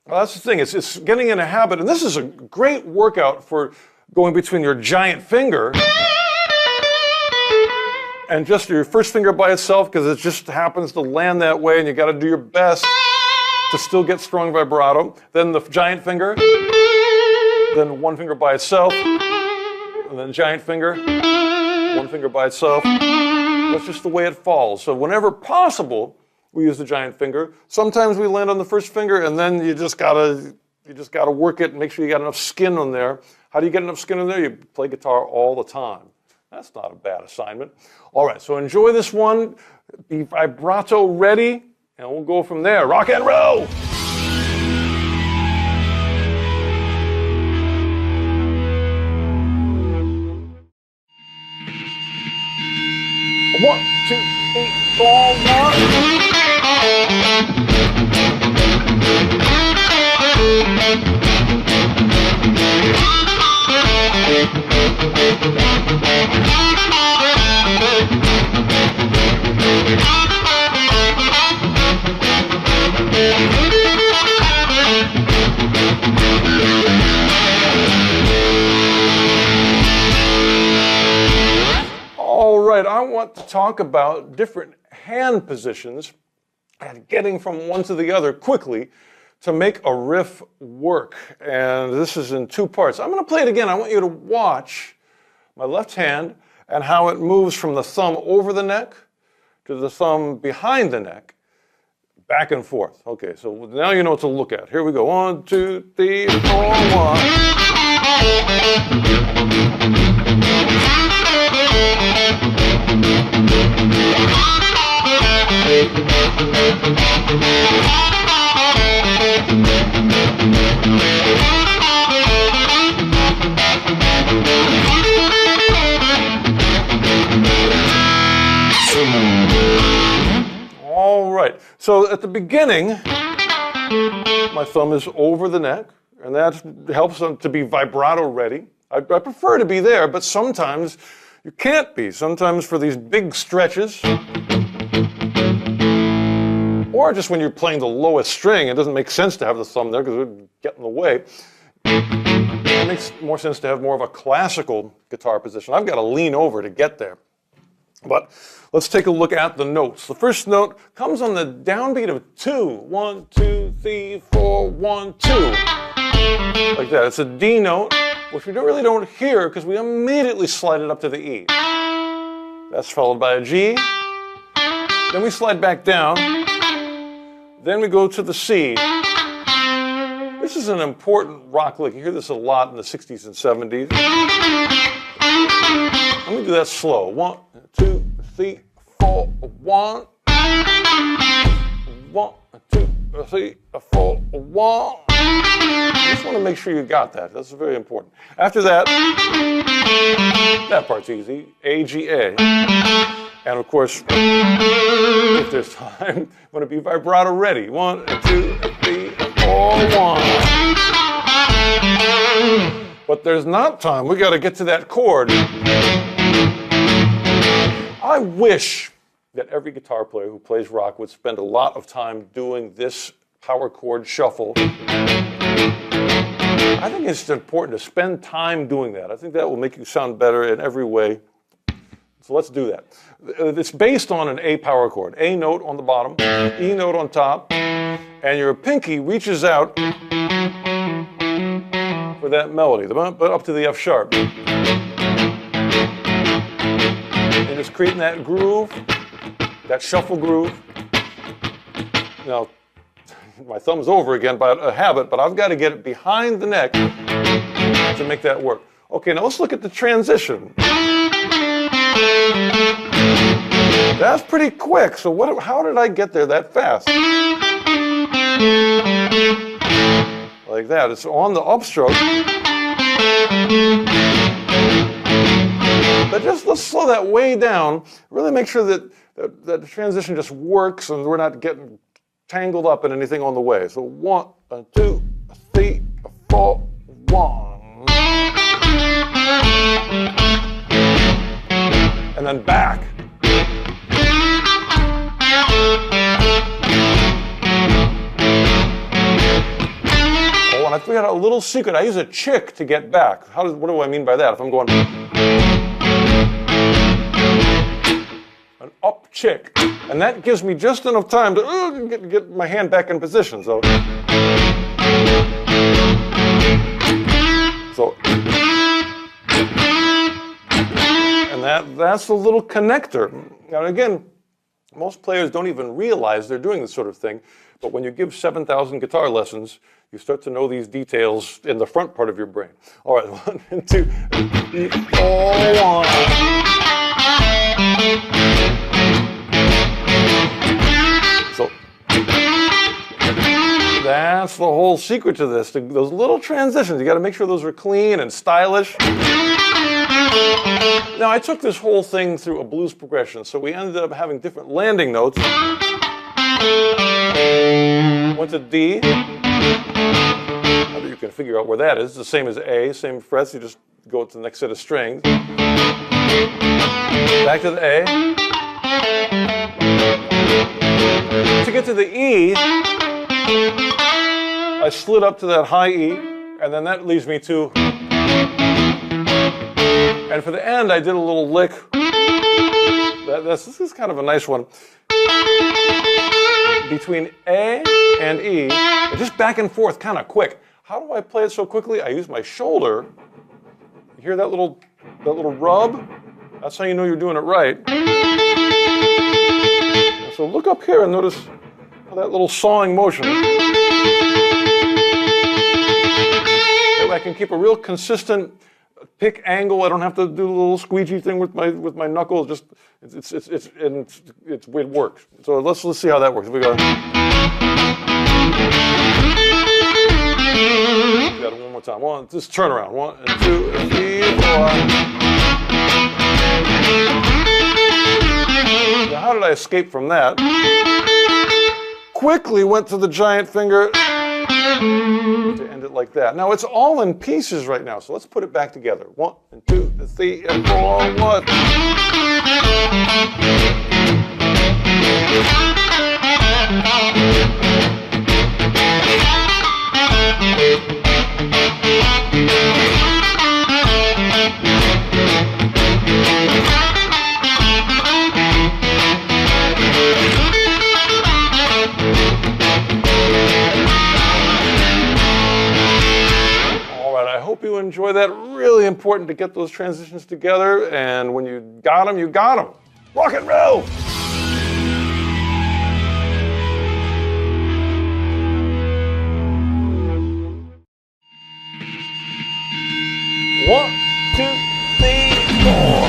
that's the thing. It's getting in a habit, and this is a great workout for going between your giant finger and just your first finger by itself, because it just happens to land that way, and you got to do your best to still get strong vibrato. Then the giant finger, then one finger by itself, and then giant finger, one finger by itself. That's just the way it falls. So whenever possible, we use the giant finger. Sometimes we land on the first finger, and then you just gotta work it and make sure you got enough skin on there. How do you get enough skin on there? You play guitar all the time. That's not a bad assignment. All right, so enjoy this one. Be vibrato ready, and we'll go from there. Rock and roll! One, two, three, four, one. All right, I want to talk about different hand positions and getting from one to the other quickly to make a riff work. And this is in two parts. I'm going to play it again. I want you to watch my left hand and how it moves from the thumb over the neck to the thumb behind the neck, back and forth. Okay, so now you know what to look at. Here we go. 1, 2, 3, 4, 1. All right, so at the beginning, my thumb is over the neck, and that helps them to be vibrato ready. I prefer to be there, but sometimes you can't be. Sometimes for these big stretches, or just when you're playing the lowest string, it doesn't make sense to have the thumb there because it would get in the way. It makes more sense to have more of a classical guitar position. I've got to lean over to get there. But let's take a look at the notes. The first note comes on the downbeat of 2. 1, 2, 3, 4, 1, 2. Like that. It's a D note, which we really don't hear because we immediately slide it up to the E. That's followed by a G. Then we slide back down. Then we go to the C. This is an important rock lick. You hear this a lot in the 60s and 70s. Let me do that slow. 1, 2, 3, 4, 1. 1, 2, 3, 4, 1. I just want to make sure you got that. That's very important. After that, that part's easy. A, G, A. And of course, if there's time, I'm going to be vibrato ready. 1, 2, 3, 4, 1. But there's not time. We got to get to that chord. I wish that every guitar player who plays rock would spend a lot of time doing this power chord shuffle. I think it's important to spend time doing that. I think that will make you sound better in every way. So let's do that. It's based on an A power chord. A note on the bottom, E note on top, and your pinky reaches out for that melody, but up to the F sharp. And just creating that groove, that shuffle groove. Now, my thumb's over again by a habit, but I've got to get it behind the neck to make that work. Okay, now let's look at the transition. That's pretty quick. So how did I get there that fast? Like that. It's on the upstroke. But let's slow that way down. Really make sure that the transition just works and we're not getting tangled up in anything on the way. So 1, 2, 3, 4, 1. And then back. Oh, and I figured out a little secret. I use a chick to get back. What do I mean by that? If I'm going an up chick, and that gives me just enough time to get my hand back in position. So and that's the little connector. Now again, most players don't even realize they're doing this sort of thing, but when you give 7,000 guitar lessons, you start to know these details in the front part of your brain. All right, 1 and 2, 3, 4, 1. So that's the whole secret to this. Those little transitions, you got to make sure those are clean and stylish. Now, I took this whole thing through a blues progression, so we ended up having different landing notes. Went to D. You can figure out where that is. It's the same as A, same frets. You just go to the next set of strings. Back to the A. To get to the E, I slid up to that high E, and then that leaves me to... And for the end, I did a little lick. This is kind of a nice one. Between A and E, and just back and forth, kind of quick. How do I play it so quickly? I use my shoulder. You hear that little rub? That's how you know you're doing it right. So look up here and notice that little sawing motion. I can keep a real consistent pick angle. I don't have to do a little squeegee thing with my knuckles. Just it works. So let's see how that works. We got it one more time. Just turn around. 1 and 2 and 3 and 4. Now, how did I escape from that? Quickly went to the giant finger to end it like that. Now it's all in pieces right now, so let's put it back together. 1 and 2 and 3 and 4. 1. I hope you enjoy that. Really important to get those transitions together, and when you got them, you got them. Rock and roll! One, 2, 3, 4.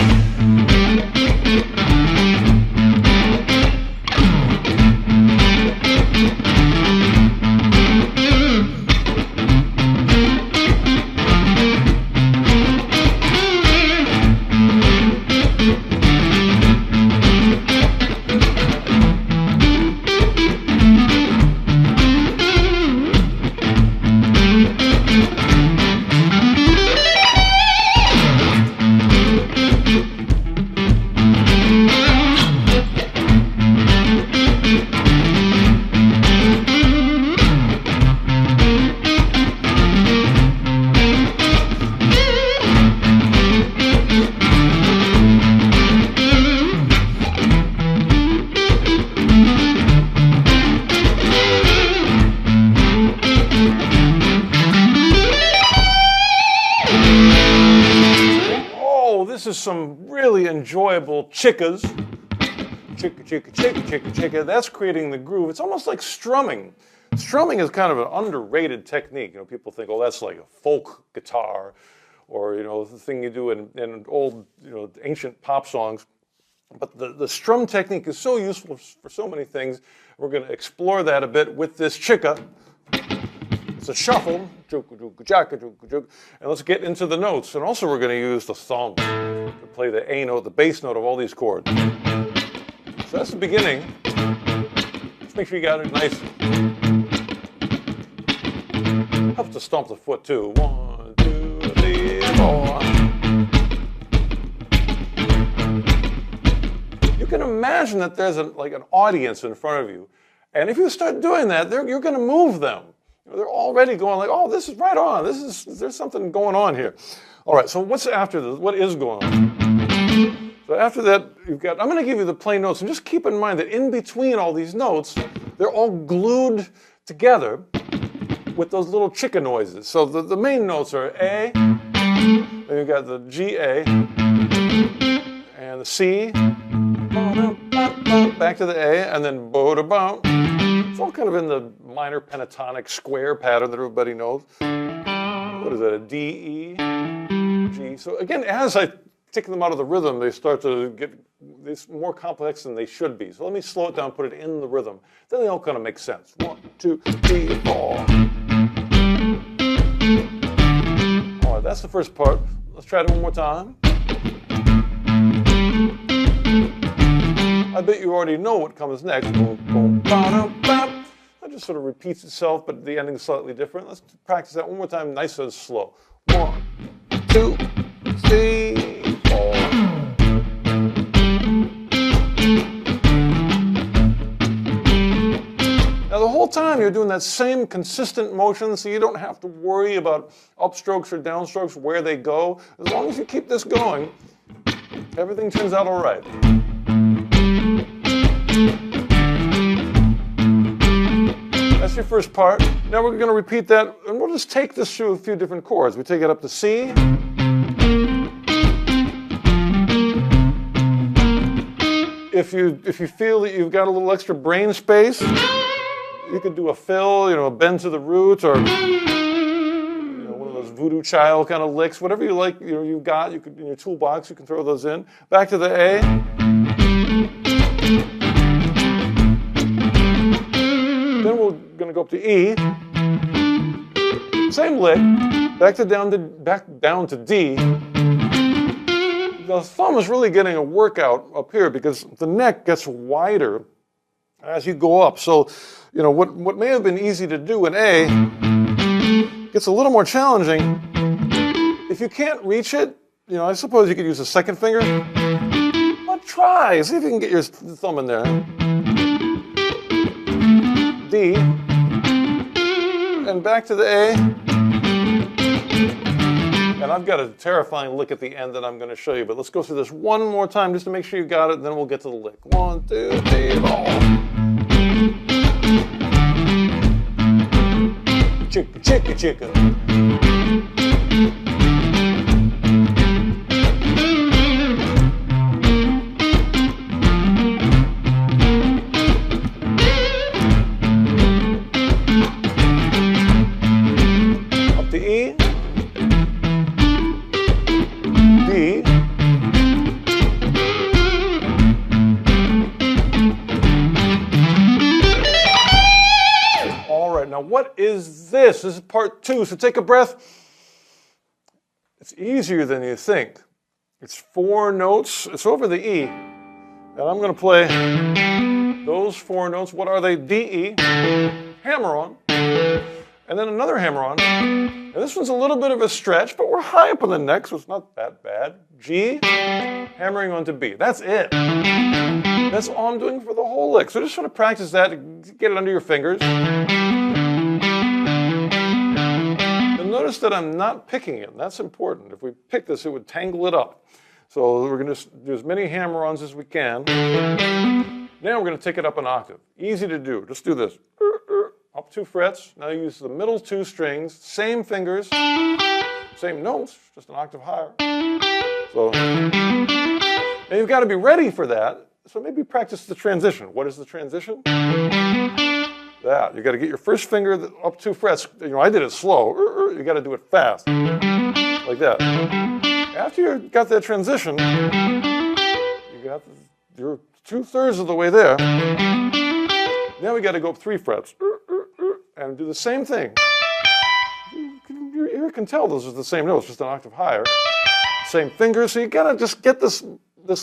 this is some really enjoyable chickas. Chicka, chicka, chicka, chicka, chicka. That's creating the groove. It's almost like strumming. Strumming is kind of an underrated technique. You know, people think, oh, that's like a folk guitar, or you know, the thing you do in old, you know, ancient pop songs. But the strum technique is so useful for so many things. We're going to explore that a bit with this chicka. It's a shuffle, and let's get into the notes. And also we're going to use the thumb to play the A note, the bass note of all these chords. So that's the beginning. Just make sure you got it nice. Helps to stomp the foot too. 1, 2, 3, 4. You can imagine that there's like an audience in front of you. And if you start doing that, you're going to move them. You know, they're already going like, oh, this is right on. There's something going on here. All right, so what's after this? What is going on? So after that, I'm going to give you the plain notes. And just keep in mind that in between all these notes, they're all glued together with those little chicka noises. So the main notes are A, then you've got the G, A, and the C, back to the A, and then bo-da-bum. It's all kind of in the minor pentatonic square pattern that everybody knows. What is that, a D, E, G? So again, as I take them out of the rhythm, they start to get more complex than they should be. So let me slow it down, put it in the rhythm. Then they all kind of make sense. 1, 2, 3, 4. All right, that's the first part. Let's try it one more time. I bet you already know what comes next. That just sort of repeats itself, but the ending is slightly different. Let's practice that one more time, nice and slow. 1, 2, 3, 4. Now the whole time you're doing that same consistent motion, so you don't have to worry about upstrokes or downstrokes, where they go. As long as you keep this going, everything turns out all right. That's your first part. Now we're going to repeat that, and we'll just take this through a few different chords. We take it up to C. If you feel that you've got a little extra brain space, you could do a fill, you know, a bend to the root, or you know, one of those voodoo child kind of licks, whatever you like. You know, you've got, you could in your toolbox, you can throw those in. Back to the A. Then we're going to go up to E. Same lick. Back down to D. The thumb is really getting a workout up here because the neck gets wider as you go up. So, you know, what may have been easy to do in A gets a little more challenging. If you can't reach it, you know, I suppose you could use a second finger. But try. See if you can get your thumb in there. D, and back to the A. And I've got a terrifying lick at the end that I'm going to show you, but let's go through this one more time just to make sure you got it, and then we'll get to the lick. 1, 2, 3, 4. Chicka, chicka, chicka. What is this? This is part 2, so take a breath. It's easier than you think. It's 4 notes. It's over the E. And I'm going to play those 4 notes. What are they? D, E, hammer on, and then another hammer on. And this one's a little bit of a stretch, but we're high up on the neck, so it's not that bad. G, hammering on to B. That's it. That's all I'm doing for the whole lick. So just sort of practice that, get it under your fingers. Notice that I'm not picking it. That's important. If we pick this, it would tangle it up. So we're going to do as many hammer-ons as we can. Now we're going to take it up an octave. Easy to do. Just do this. Up 2 frets. Now you use the middle 2 strings. Same fingers. Same notes, just an octave higher. So So, and you've got to be ready for that. So maybe practice the transition. What is the transition? That. You got to get your first finger up 2 frets. You know, I did it slow. You got to do it fast. Like that. After you got that transition, you're 2/3 of the way there. Now we got to go up 3 frets. And do the same thing. Your ear can tell those are the same notes, just an octave higher. Same finger, so you got to just get this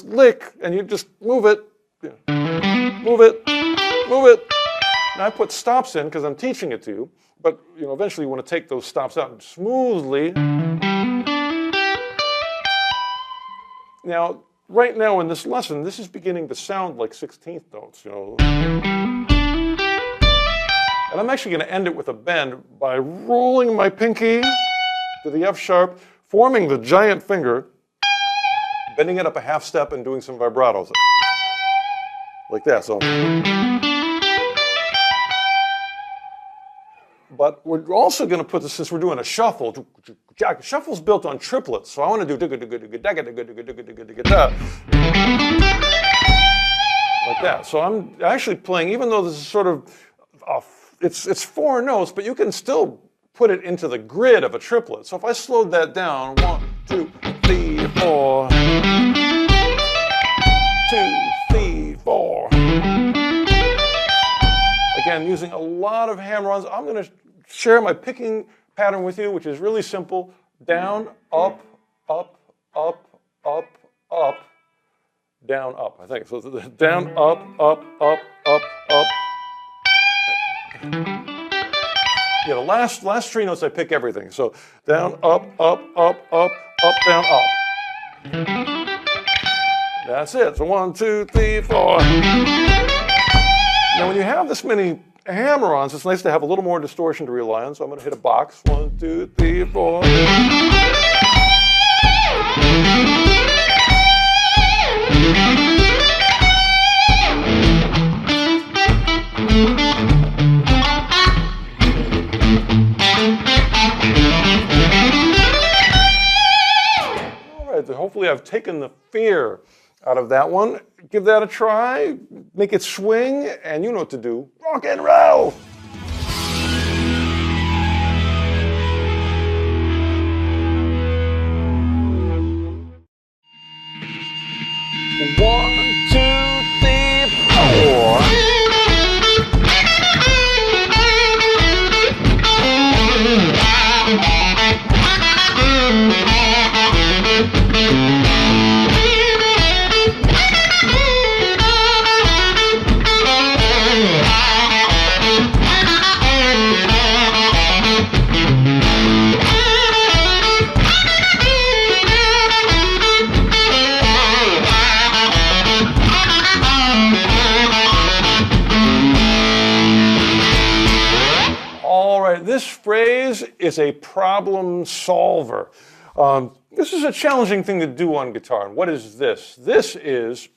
lick, and you just move it. Move it. Move it. Now I put stops in because I'm teaching it to you, but you know, eventually you want to take those stops out and smoothly. Now, right now in this lesson, this is beginning to sound like 16th notes, you know. And I'm actually going to end it with a bend by rolling my pinky to the F sharp, forming the giant finger, bending it up a half step and doing some vibratos. Like that, so. But we're also going to put this, since we're doing a shuffle, shuffle's built on triplets, so I want to do like that. So I'm actually playing, even though this is sort of, it's 4 notes, but you can still put it into the grid of a triplet. So if I slowed that down, 1, 2, 3, 4, 2, 3, 4. Again, using a lot of hammer-ons. I'm going to share my picking pattern with you, which is really simple. Down, up, up, up, up, up, down, up, I think. So down, up, up, up, up, up. Yeah, the last 3 notes I pick everything. So down, up, up, up, up, up, down, up. That's it. So 1, 2, 3, 4. Now when you have this many hammer-ons, it's nice to have a little more distortion to rely on. So I'm going to hit a box. 1, 2, 3, 4. All right, so hopefully I've taken the fear out of that one. Give that a try, make it swing, and you know what to do. Rock and roll! One, 2, 3, 4. This phrase is a problem solver. This is a challenging thing to do on guitar. And what is this? This is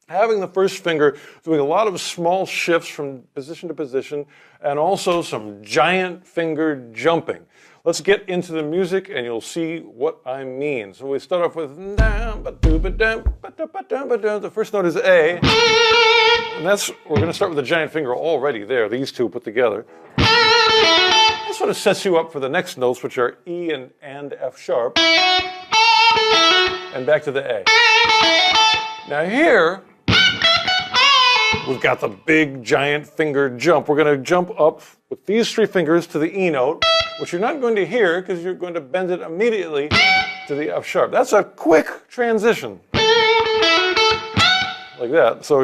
having the first finger doing a lot of small shifts from position to position and also some giant finger jumping. Let's get into the music and you'll see what I mean. So we start off with the first note is A. And we're going to start with the giant finger already there, these two put together. This sort of sets you up for the next notes, which are E and F sharp. And back to the A. Now here, we've got the big giant finger jump. We're going to jump up with these 3 fingers to the E note, which you're not going to hear because you're going to bend it immediately to the F sharp. That's a quick transition. Like that. So,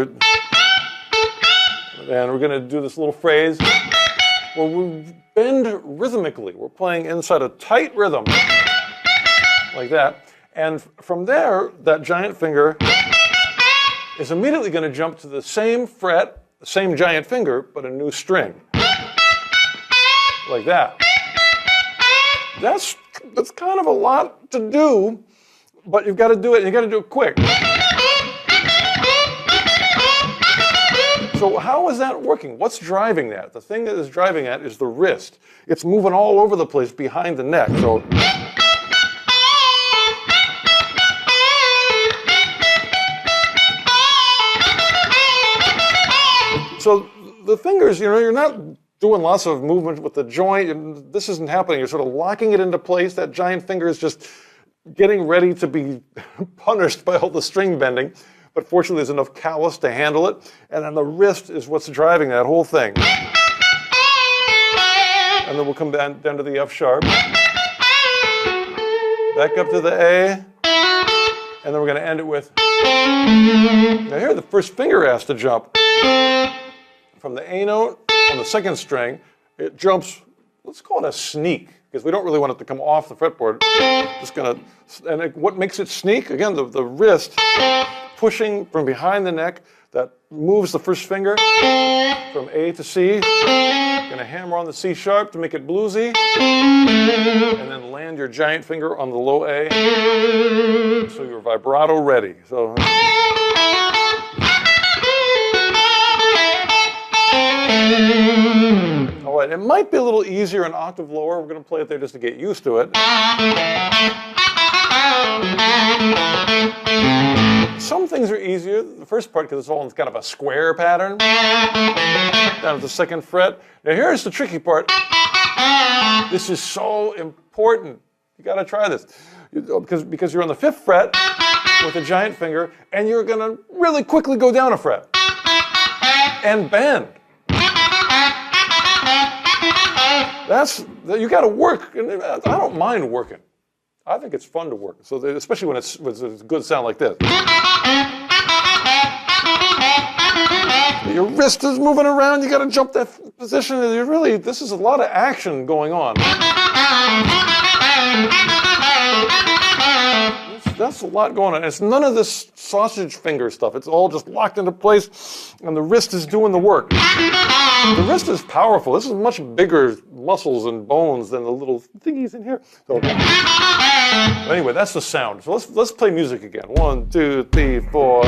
and we're going to do this little phrase where we bend rhythmically. We're playing inside a tight rhythm, like that. And from there, that giant finger is immediately going to jump to the same fret, the same giant finger, but a new string, like that. That's kind of a lot to do, but you've got to do it, and you've got to do it quick. So how is that working? What's driving that? The thing that is driving that is the wrist. It's moving all over the place behind the neck. So So the fingers, you're not doing lots of movement with the joint, and this isn't happening. You're sort of locking it into place. That giant finger is just getting ready to be punished by all the string bending. But fortunately, there's enough callus to handle it. And then the wrist is what's driving that whole thing. And then we'll come down to the F sharp. Back up to the A. And then we're going to end it with. Now here, the first finger has to jump. From the A note on the second string, it jumps, let's call it a sneak, because we don't really want it to come off the fretboard. Just going to, and what makes it sneak? Again, the wrist pushing from behind the neck that moves the first finger from A to C. Going to hammer on the C sharp to make it bluesy, and then land your giant finger on the low A, so you're vibrato ready. So. All right, it might be a little easier an octave lower. We're going to play it there just to get used to it. Some things are easier. The first part, because it's all in kind of a square pattern. Down to the second fret. Now here's the tricky part. This is so important. You got to try this. Because you're on the 5th fret with a giant finger, and you're going to really quickly go down a fret. And bend. You got to work. And I don't mind working. I think it's fun to work. So especially when it's a good sound like this. Your wrist is moving around. You got to jump that position. This is a lot of action going on. That's a lot going on. It's none of this sausage finger stuff. It's all just locked into place, and the wrist is doing the work. The wrist is powerful. This is much bigger muscles and bones than the little thingies in here. So, anyway, that's the sound. So let's play music again. 1, 2, 3, 4.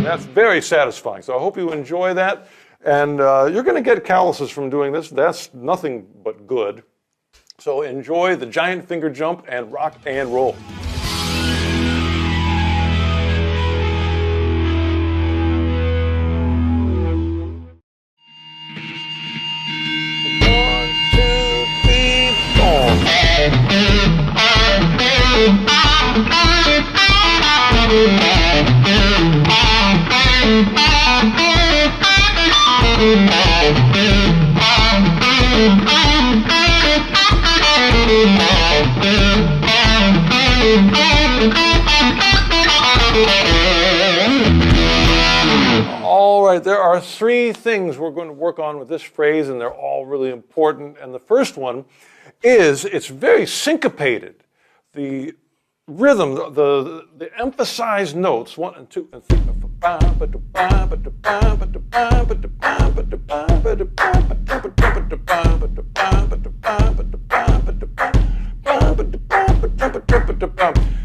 That's very satisfying. So I hope you enjoy that. And you're going to get calluses from doing this. That's nothing but good. So enjoy the giant finger jump and rock and roll. All right, there are 3 things we're going to work on with this phrase, and they're all really important. And the first one is it's very syncopated. The rhythm, the emphasized notes, 1 and 2 and 3.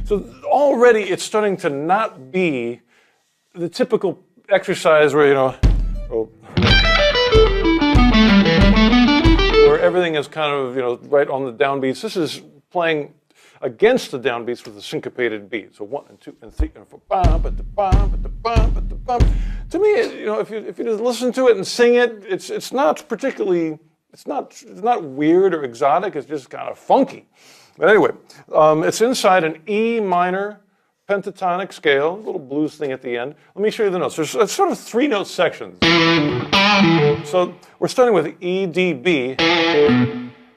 So already it's starting to not be the typical exercise where, where everything is kind of, right on the downbeats. This is playing against the downbeats with a syncopated beat. So 1 and 2 and 3 and 4. To me, if you just listen to it and sing it, it's not particularly, it's not weird or exotic. It's just kind of funky. But anyway, it's inside an E minor pentatonic scale, a little blues thing at the end. Let me show you the notes. There's sort of 3 note sections. So we're starting with E, D, B.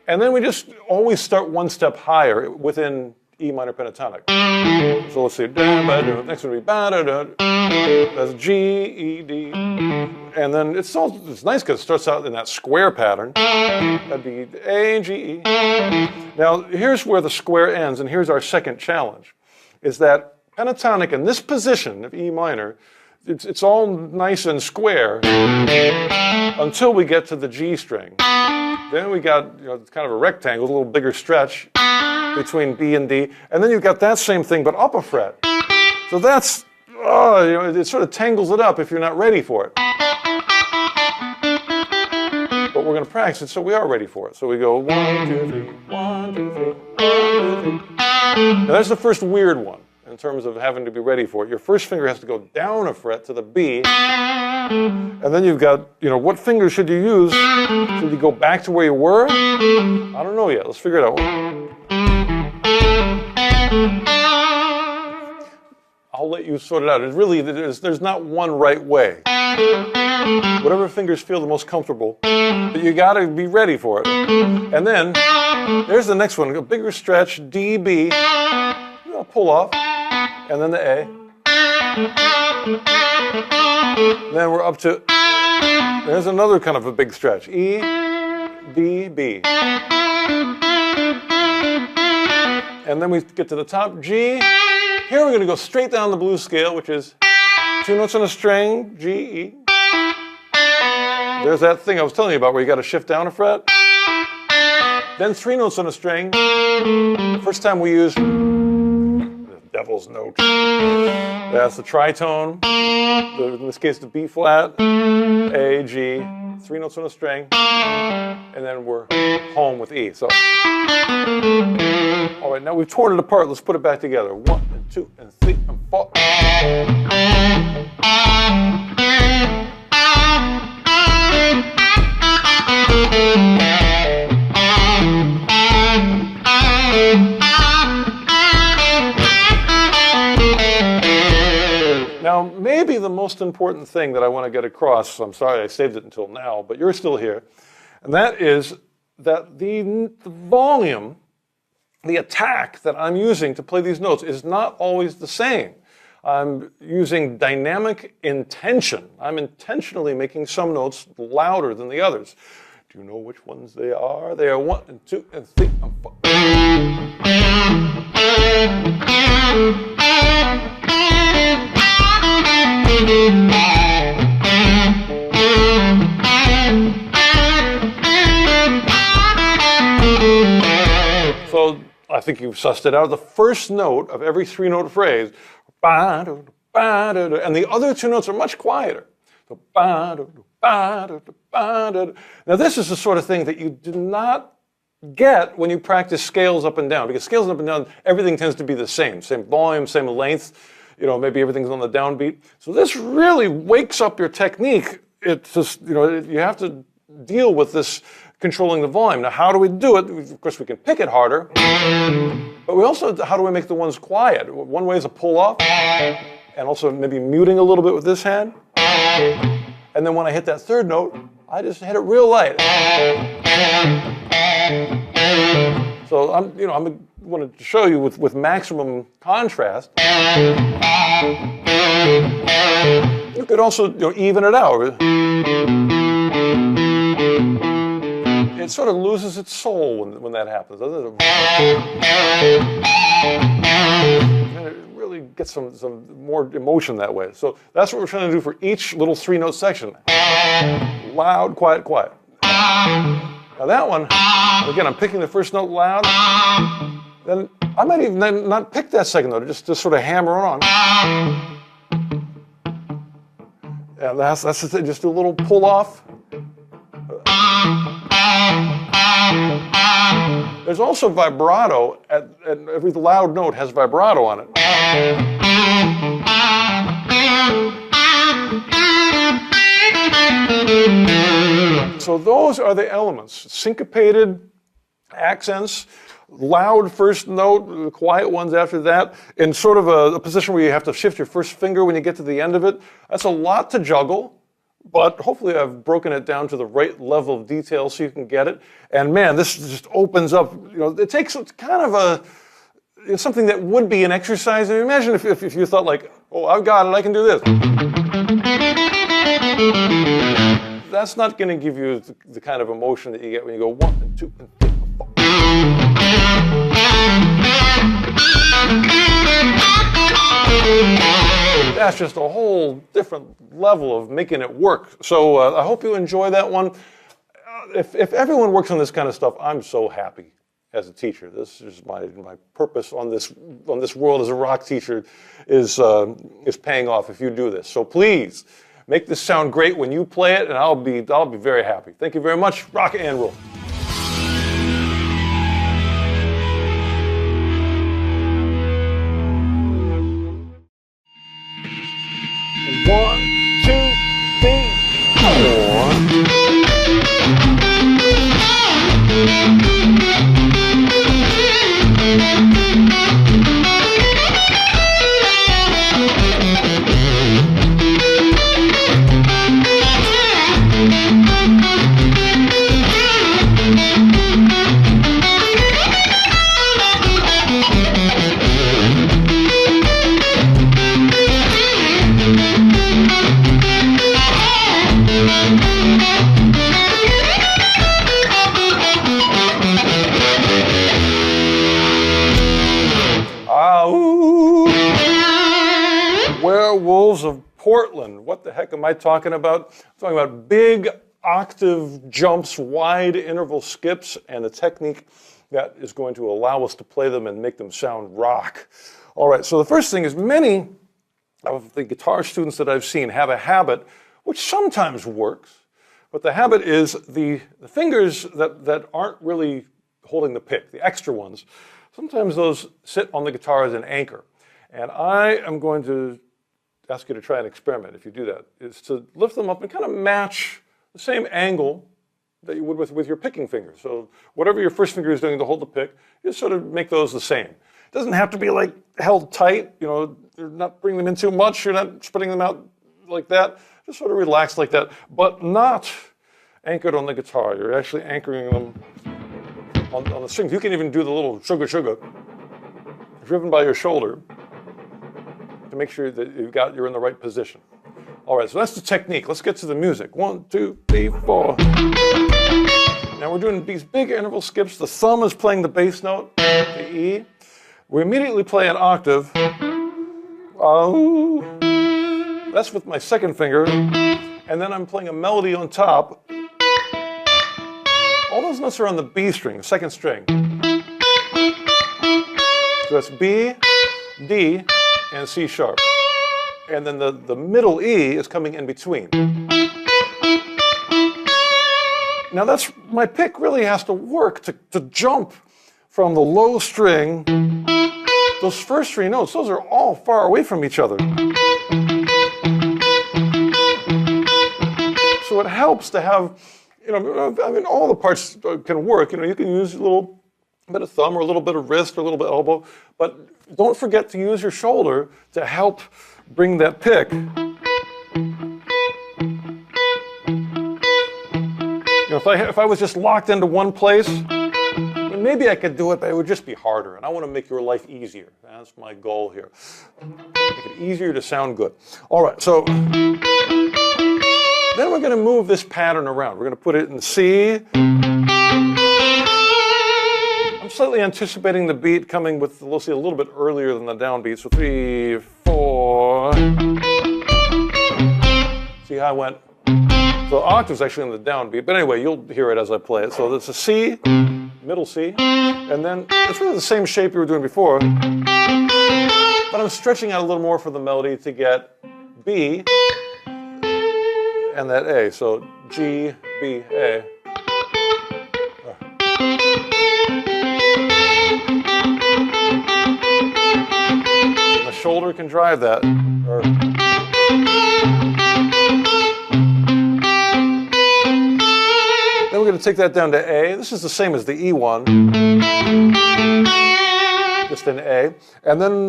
And then we just always start 1 step higher within E minor pentatonic. So let's see. Next one would be that's G, E, D. And then it's nice because it starts out in that square pattern. That'd be A, G, E. Now here's where the square ends, and here's our second challenge, is that pentatonic in this position of E minor, it's all nice and square until we get to the G string. Then we got kind of a rectangle, a little bigger stretch between B and D, and then you've got that same thing but up a fret. So that's it sort of tangles it up if you're not ready for it. But but we're going to practice it so we are ready for it. So we go 1, 2, 3, 1, 2, 3, 1, 2, 3. Now that's the first weird one in terms of having to be ready for it. Your first finger has to go down a fret to the B, and then you've got, what finger should you use? Should you go back to where you were? I don't know yet. Let's figure it out. I'll let you sort it out. There's not one right way. Whatever fingers feel the most comfortable, but you got to be ready for it. And then there's the next one, a bigger stretch, D, B, pull off, and then the A. And then we're up to, there's another kind of a big stretch, E, B, B. And then we get to the top, G. Here we're going to go straight down the blues scale, which is 2 notes on a string, G, E. There's that thing I was telling you about where you got to shift down a fret. Then 3 notes on a string. First time we use the devil's note. That's the tritone. In this case, the B flat, A, G, 3 notes on a string, and then we're home with E. So, all right, now we've torn it apart. Let's put it back together. 1 and 2 and 3 and 4. Now, maybe the most important thing that I want to get across, I'm sorry I saved it until now, but you're still here, and that is that the volume, the attack that I'm using to play these notes is not always the same. I'm using dynamic intention. I'm intentionally making some notes louder than the others. Do you know which ones they are? They are 1 and 2 and 3 and 4. So I think you've sussed it out. The first note of every 3-note phrase, and the other 2 notes are much quieter. Now this is the sort of thing that you do not get when you practice scales up and down, because scales up and down, everything tends to be the same volume, same length, maybe everything's on the downbeat. So this really wakes up your technique. It's just, you have to deal with this controlling the volume. Now, how do we do it? Of course, we can pick it harder, but we also, how do we make the ones quiet? One way is a pull off, and also maybe muting a little bit with this hand. And then when I hit that 3rd note, I just hit it real light. So I'm wanted to show you with maximum contrast. You could also even it out. It sort of loses its soul when that happens, doesn't it? And it really gets some more emotion that way. So that's what we're trying to do for each little 3-note section. Loud, quiet, quiet. Now that one, again, I'm picking the first note loud. Then I might even not pick that second note, just sort of hammer on. And that's just do a little pull off. There's also vibrato. At every loud note has vibrato on it. So those are the elements. Syncopated accents, loud first note, quiet ones after that, in sort of a position where you have to shift your first finger when you get to the end of it. That's a lot to juggle, but hopefully I've broken it down to the right level of detail so you can get it. And man, this just opens up, it takes kind of something that would be an exercise. I mean, imagine if you thought like, oh, I've got it, I can do this. That's not going to give you the kind of emotion that you get when you go 1 and 2 and 3 and 4. That's just a whole different level of making it work. So I hope you enjoy that one. If everyone works on this kind of stuff, I'm so happy as a teacher. This is my purpose on this world as a rock teacher is paying off if you do this. So please Make this sound great when you play it, and I'll be very happy. Thank you very much. Rock and roll. 1, 2, 3, Werewolves of Portland. What the heck am I talking about? I'm talking about big octave jumps, wide interval skips, and a technique that is going to allow us to play them and make them sound rock. All right, so the first thing is many of the guitar students that I've seen have a habit, which sometimes works, but the habit is the fingers that aren't really holding the pick, the extra ones, sometimes those sit on the guitar as an anchor. And I am going to ask you to try an experiment if you do that, is to lift them up and kind of match the same angle that you would with your picking finger. So whatever your first finger is doing to hold the pick, just sort of make those the same. It doesn't have to be like held tight, you know, you're not bringing them in too much, you're not spreading them out like that, just sort of relaxed like that, but not anchored on the guitar. You're actually anchoring them on the strings. You can even do the little sugar driven by your shoulder to make sure that you're in the right position. All right, so that's the technique. Let's get to the music. 1, 2, 3, 4. Now we're doing these big interval skips. The thumb is playing the bass note, the E. We immediately play an octave. That's with my second finger. And then I'm playing a melody on top. All those notes are on the B string, the second string. So that's B, D, and C sharp. And then the middle E is coming in between. Now that's, my pick really has to work to jump from the low string. Those first three notes, those are all far away from each other. So it helps to have, you know, I mean, all the parts can work. You know, you can use a little bit of thumb or a little bit of wrist or a little bit of elbow, but don't forget to use your shoulder to help bring that pick. You know, if I was just locked into one place, maybe I could do it, but it would just be harder. And I want to make your life easier. That's my goal here. Make it easier to sound good. All right, so then we're going to move this pattern around. We're going to put it in C. I'm slightly anticipating the beat coming with, we'll see, a little bit earlier than the downbeat. So 3, 4. See how I went? So octave's actually in the downbeat, but anyway, you'll hear it as I play it. So it's a C, middle C, and then it's really the same shape you were doing before, but I'm stretching out a little more for the melody to get B and that A. So G, B, A. The shoulder can drive that. Then we're going to take that down to A. This is the same as the E one, just in A. And then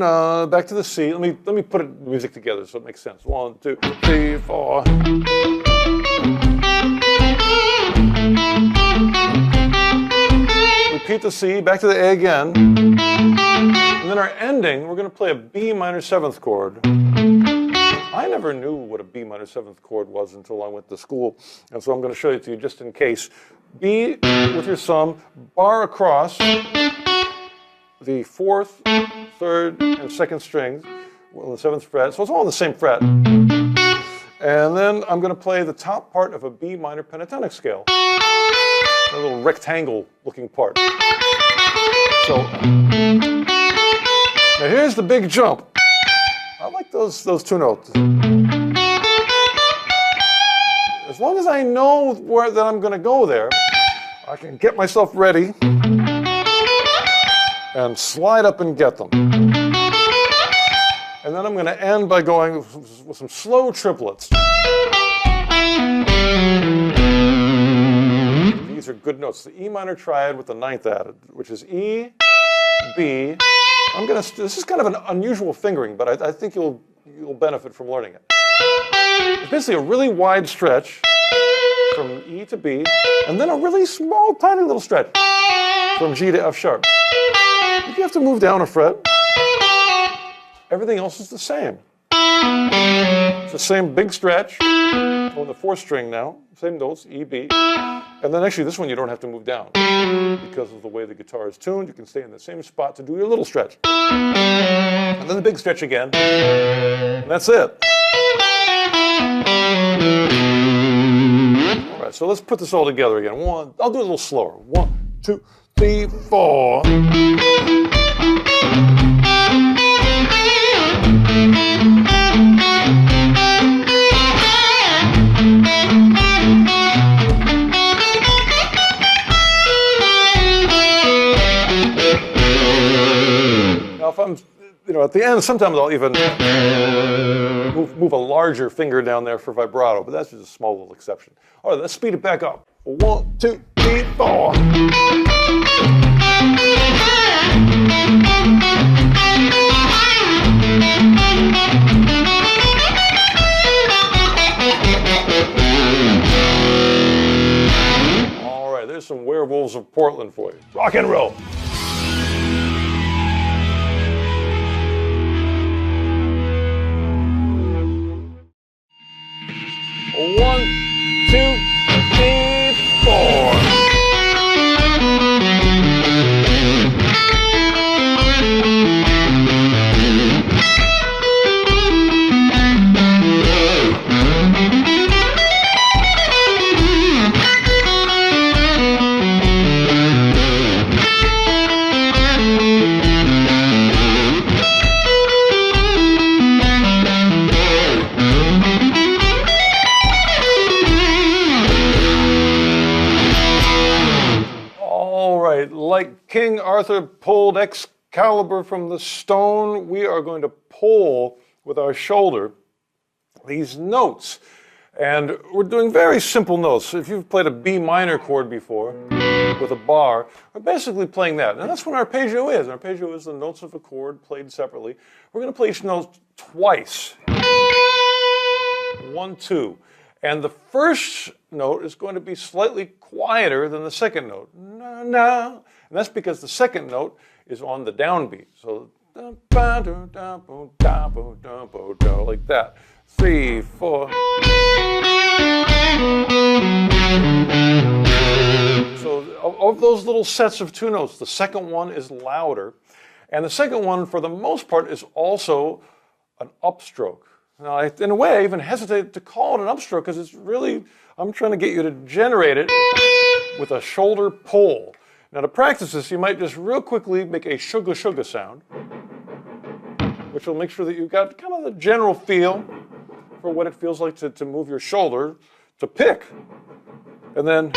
back to the C. Let me put the music together so it makes sense. 1, 2, 3, 4. Repeat the C, back to the A again. And then our ending, we're going to play a B minor 7th chord. I never knew what a B minor 7th chord was until I went to school, and so I'm going to show it to you just in case. B with your thumb, bar across the 4th, 3rd, and 2nd strings on the 7th fret, so it's all on the same fret. And then I'm going to play the top part of a B minor pentatonic scale, a little rectangle looking part. So now here's the big jump. I like those two notes. As long as I know that I'm going to go there, I can get myself ready and slide up and get them. And then I'm going to end by going with some slow triplets. These are good notes. The E minor triad with the ninth added, which is E, B. This is kind of an unusual fingering, but I think you'll benefit from learning it. It's basically a really wide stretch from E to B, and then a really small, tiny little stretch from G to F sharp. If you have to move down a fret, everything else is the same. It's the same big stretch on the fourth string now, same notes, E, B. And then actually this one you don't have to move down. Because of the way the guitar is tuned, you can stay in the same spot to do your little stretch. And then the big stretch again, and that's it. All right, so let's put this all together again. I'll do it a little slower. 1, 2, 3, 4. Now, if I'm, at the end, sometimes I'll even move a larger finger down there for vibrato, but that's just a small little exception. All right, let's speed it back up. 1, 2, 3, 4. All right, there's some Werewolves of Portland for you. Rock and roll. One, 2, 3, 4. Like King Arthur pulled Excalibur from the stone, we are going to pull with our shoulder these notes. And we're doing very simple notes. If you've played a B minor chord before with a bar, we're basically playing that. And that's what arpeggio is. Arpeggio is the notes of a chord played separately. We're going to play each note twice. 1, 2. And the first note is going to be slightly quieter than the second note. Na, na. And that's because the second note is on the downbeat. So, like that. 3, 4. So, of those little sets of two notes, the second one is louder. And the second one, for the most part, is also an upstroke. Now, in a way, I even hesitate to call it an upstroke because it's really, I'm trying to get you to generate it with a shoulder pull. Now, to practice this, you might just real quickly make a sugar sugar sound, which will make sure that you've got kind of the general feel for what it feels like to move your shoulder to pick. And then,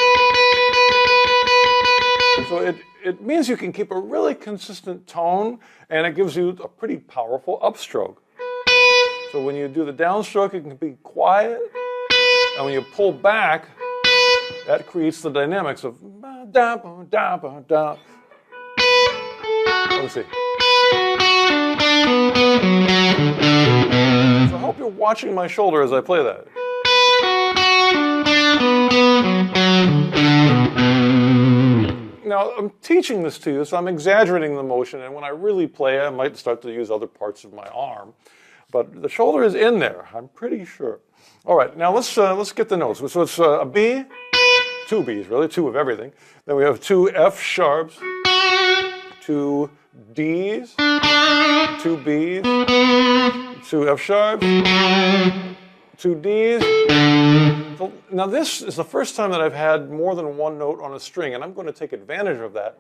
so it means you can keep a really consistent tone, and it gives you a pretty powerful upstroke. So when you do the downstroke, it can be quiet, and when you pull back, that creates the dynamics of da ba da ba da. Let me see. So I hope you're watching my shoulder as I play that. Now, I'm teaching this to you, so I'm exaggerating the motion, and when I really play, I might start to use other parts of my arm. But the shoulder is in there, I'm pretty sure. All right, now let's get the notes. So it's a B, 2 Bs, really, 2 of everything. Then we have 2 F sharps, 2 Ds, 2 Bs, 2 F sharps, 2 Ds. So now this is the first time that I've had more than one note on a string, and I'm going to take advantage of that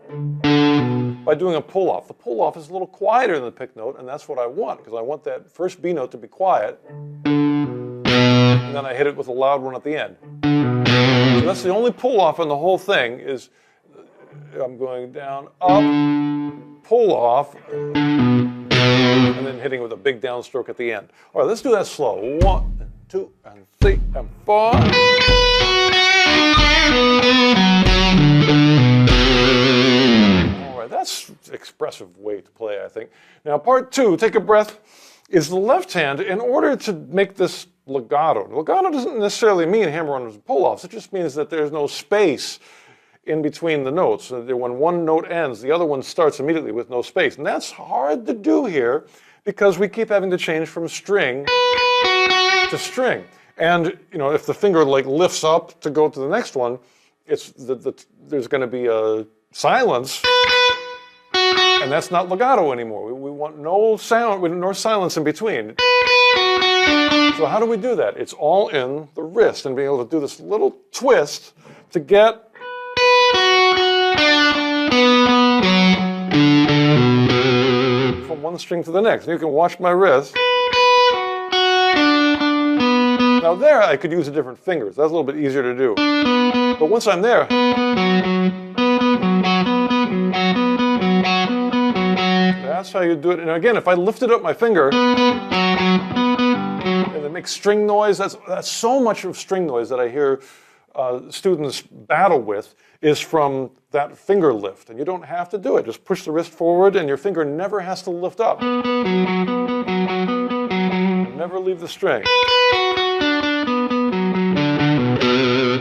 by doing a pull-off. The pull-off is a little quieter than the pick note, and that's what I want, because I want that first B note to be quiet. And then I hit it with a loud one at the end. So that's the only pull off in the whole thing is I'm going down, up, pull off, and then hitting with a big downstroke at the end. All right, let's do that slow. 1, 2, and 3, and 4. All right, that's an expressive way to play, I think. Now, part 2, take a breath, is the left hand. In order to make this legato, legato doesn't necessarily mean hammer-ons and pull-offs. It just means that there's no space in between the notes. When one note ends, the other one starts immediately with no space. And that's hard to do here because we keep having to change from string to string. And if the finger lifts up to go to the next one, there's going to be a silence, and that's not legato anymore. We want no sound, no silence in between. So how do we do that? It's all in the wrist and being able to do this little twist to get from one string to the next. And you can watch my wrist. Now there I could use the different fingers. That's a little bit easier to do. But once I'm there, that's how you do it. And again, if I lifted up my finger and it makes string noise, that's so much of string noise that I hear students battle with is from that finger lift. And you don't have to do it. Just push the wrist forward and your finger never has to lift up. Never leave the string.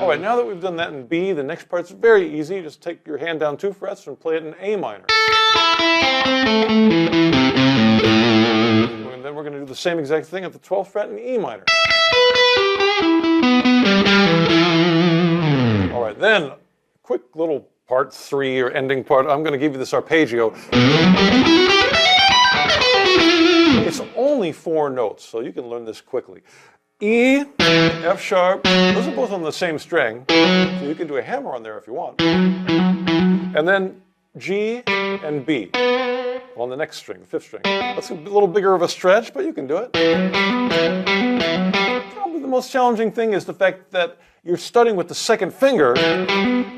All right, now that we've done that in B, the next part's very easy. Just take your hand down 2 frets and play it in A minor. And then we're going to do the same exact thing at the 12th fret in E minor. All right, then, quick little part 3 or ending part. I'm going to give you this arpeggio. It's only 4 notes, so you can learn this quickly. E, F sharp, those are both on the same string, so you can do a hammer on there if you want. And then G and B on the next string, the 5th string. That's a little bigger of a stretch, but you can do it. Probably the most challenging thing is the fact that you're starting with the 2nd finger,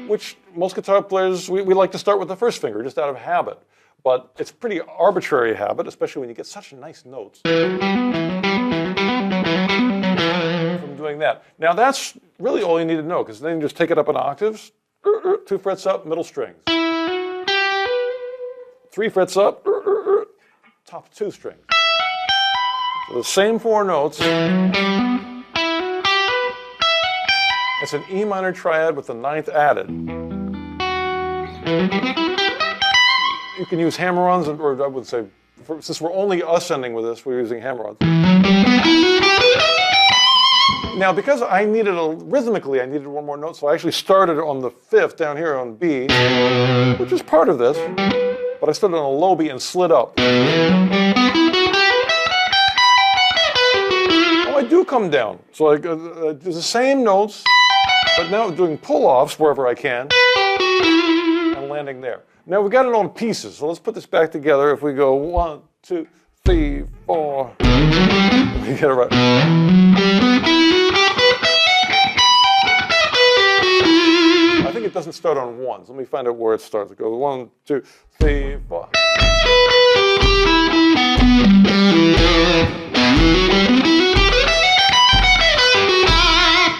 which most guitar players, we like to start with the 1st finger, just out of habit. But it's a pretty arbitrary habit, especially when you get such nice notes from doing that. Now that's really all you need to know, because then you just take it up in octaves, 2 frets up, middle strings. 3 frets up, top 2 strings. So the same 4 notes. It's an E minor triad with the 9th added. You can use hammer-ons, or I would say, since we're only ascending with this, we're using hammer-ons. Now, because rhythmically, I needed 1 more note, so I actually started on the 5th down here on B, which is part of this, but I started on a low B and slid up. Oh, I do come down. So I do the same notes, but now doing pull-offs wherever I can, and landing there. Now we got it on pieces, so let's put this back together. If we go 1, 2, 3, 4, we get it right. I think it doesn't start on 1. So let me find out where it starts. It goes 1, 2, 3, 4.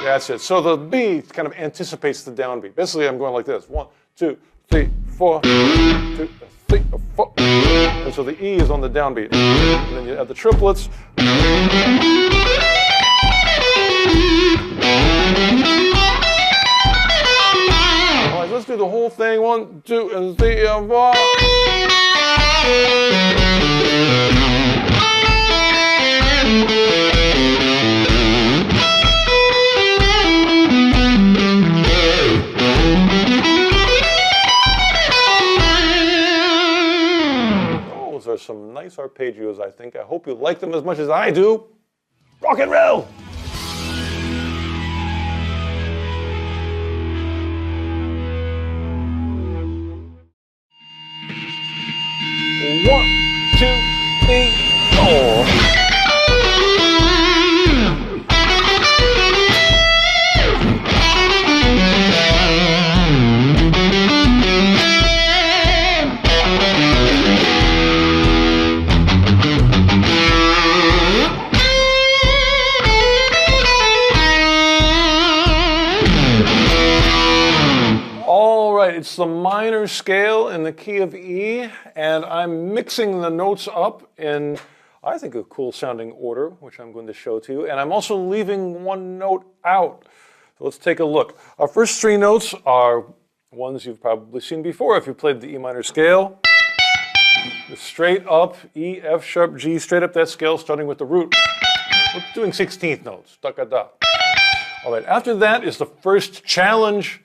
That's it. So the B kind of anticipates the downbeat. Basically, I'm going like this: 1, 2, 3, 4, 2, 3, 4. And so the E is on the downbeat. And then you add the triplets. All right, let's do the whole thing. 1, 2, and 3, and 4. Are some nice arpeggios, I think. I hope you like them as much as I do. Rock and roll! 1, 2, 3, 4. right, it's the minor scale in the key of E, and I'm mixing the notes up in, I think, a cool sounding order, which I'm going to show to you, and I'm also leaving one note out. So let's take a look. Our first three notes are ones you've probably seen before if you played the E minor scale. Straight up, E, F sharp, G, straight up that scale, starting with the root. We're doing 16th notes, da-da-da. All right, after that is the first challenge,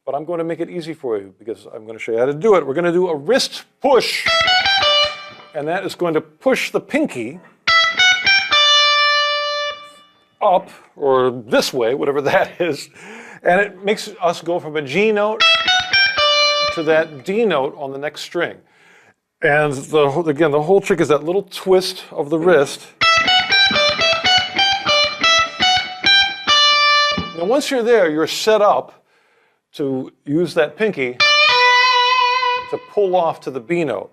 but I'm going to make it easy for you because I'm going to show you how to do it. We're going to do a wrist push, and that is going to push the pinky up, or this way, whatever that is, and it makes us go from a G note to that D note on the next string. And again, the whole trick is that little twist of the wrist. Now, once you're there, you're set up to use that pinky to pull off to the B note.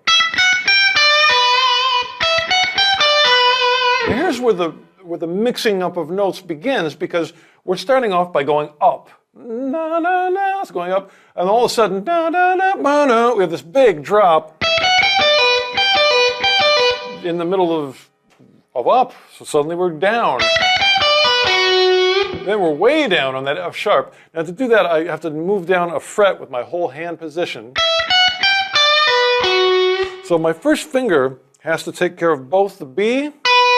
Now, here's where the mixing up of notes begins, because we're starting off by going up. Na, na, na, it's going up, and all of a sudden, na, na, na, na, na, we have this big drop in the middle of up, so suddenly we're down. Then we're way down on that F sharp. Now to do that, I have to move down a fret with my whole hand position. So my first finger has to take care of both the B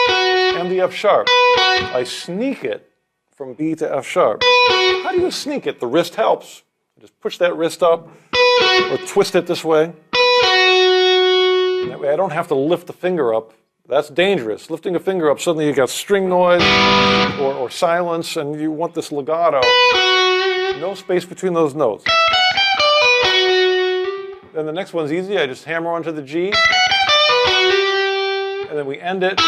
and the F sharp. I sneak it from B to F sharp. How do you sneak it? The wrist helps. Just push that wrist up or twist it this way. That way I don't have to lift the finger up. That's dangerous. Lifting a finger up, suddenly you got string noise or silence, and you want this legato. No space between those notes. Then the next one's easy. I just hammer onto the G, and then we end it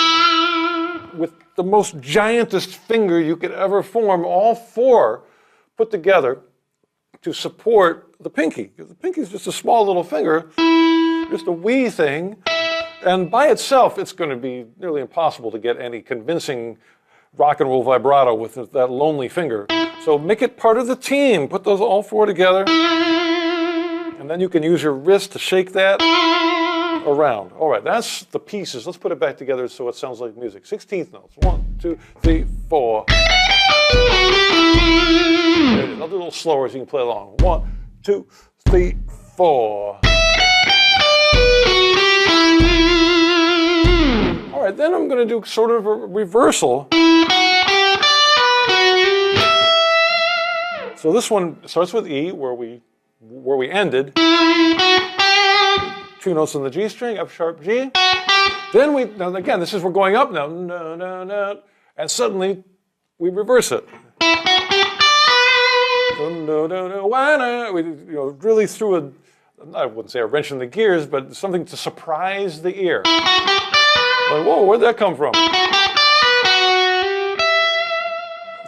with the most giantest finger you could ever form, all four put together to support the pinky. Because the pinky is just a small little finger, just a wee thing. And by itself, it's going to be nearly impossible to get any convincing rock and roll vibrato with that lonely finger. So make it part of the team. Put those all four together. And then you can use your wrist to shake that around. All right, that's the pieces. Let's put it back together so it sounds like music. 16th notes. 1, 2, 3, 4. There it is. I'll do a little slower so you can play along. 1, 2, 3, 4. All right, then I'm going to do sort of a reversal. So this one starts with E, where we ended. 2 notes on the G string, F sharp G. Then now again, we're going up now, no, no, no, and suddenly we reverse it. No, no, no, why not? We really threw I wouldn't say a wrench in the gears, but something to surprise the ear. Like, whoa, where'd that come from?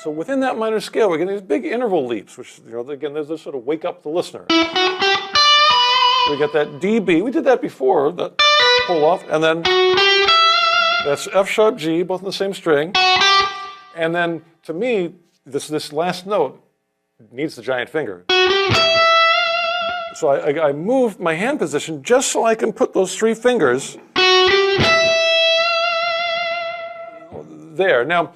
So within that minor scale, we're getting these big interval leaps, which, again, there's this sort of wake up the listener. We got that DB. We did that before, that pull off, and then that's F sharp G, both in the same string. And then, to me, this last note needs the giant finger. So I moved my hand position just so I can put those 3 fingers there. Now,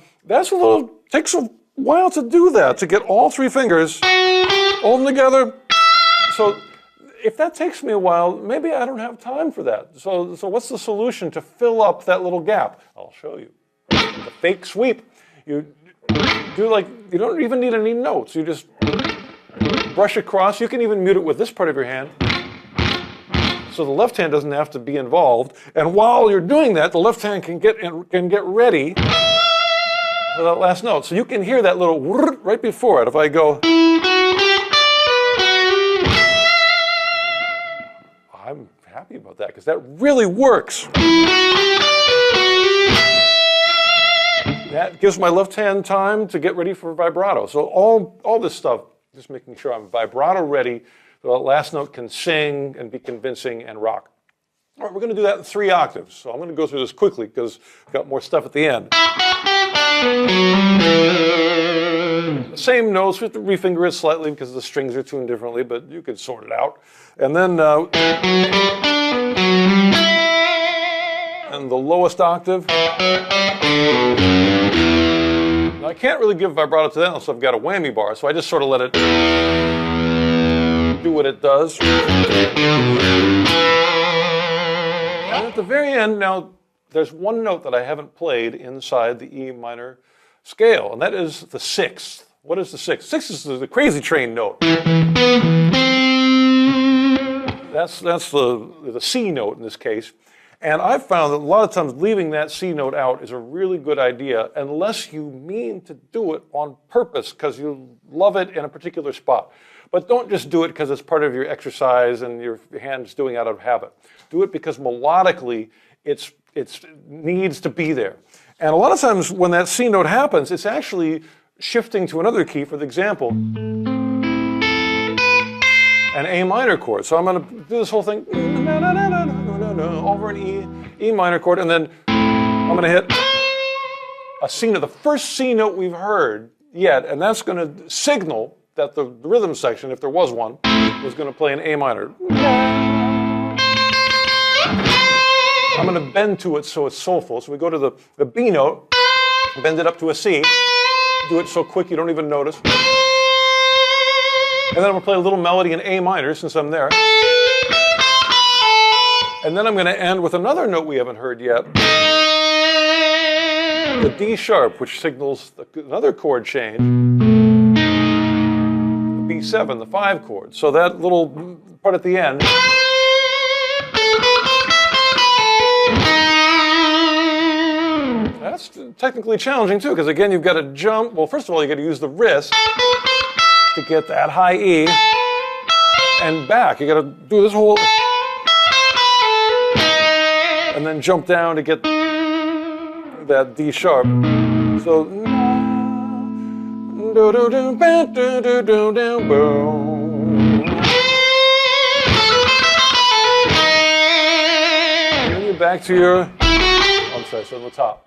takes a while to do that, to get all 3 fingers, hold them together. So if that takes me a while, maybe I don't have time for that. So what's the solution to fill up that little gap? I'll show you. The fake sweep. You don't even need any notes. You just brush across. You can even mute it with this part of your hand, so the left hand doesn't have to be involved. And while you're doing that, the left hand can get ready for that last note. So you can hear that little right before it. If I go, I'm happy about that because that really works. That gives my left hand time to get ready for vibrato. So all this stuff, just making sure I'm vibrato ready so that last note can sing and be convincing and rock. All right, we're going to do that in 3 octaves. So I'm going to go through this quickly because we've got more stuff at the end. Same notes, we have to refinger it slightly because the strings are tuned differently, but you can sort it out. And then, and the lowest octave. Now I can't really give vibrato to that unless I've got a whammy bar, so I just sort of let it do what it does. And at the very end, now, there's one note that I haven't played inside the E minor scale, and that is the sixth. What is the sixth? Sixth is the crazy train note. That's the C note in this case. And I've found that a lot of times leaving that C note out is a really good idea unless you mean to do it on purpose because you love it in a particular spot. But don't just do it because it's part of your exercise and your hand's doing it out of habit. Do it because melodically it needs to be there. And a lot of times when that C note happens, it's actually shifting to another key, for the example, an A minor chord. So I'm going to do this whole thing over an E minor chord, and then I'm going to hit a C note, the first C note we've heard yet, and that's going to signal that the rhythm section, if there was one, was going to play an A minor. I'm going to bend to it so it's soulful. So we go to the B note, bend it up to a C, do it so quick you don't even notice. And then I'm going to play a little melody in A minor since I'm there. And then I'm going to end with another note we haven't heard yet, the D sharp, which signals another chord change, the B7, the 5 chord. So that little part at the end, that's technically challenging too, because again, you've got to jump. Well, first of all, you got to use the wrist to get that high E and back. You got to do this whole, and then jump down to get that D sharp. So, and then you're back to your, I'm sorry, so on the top.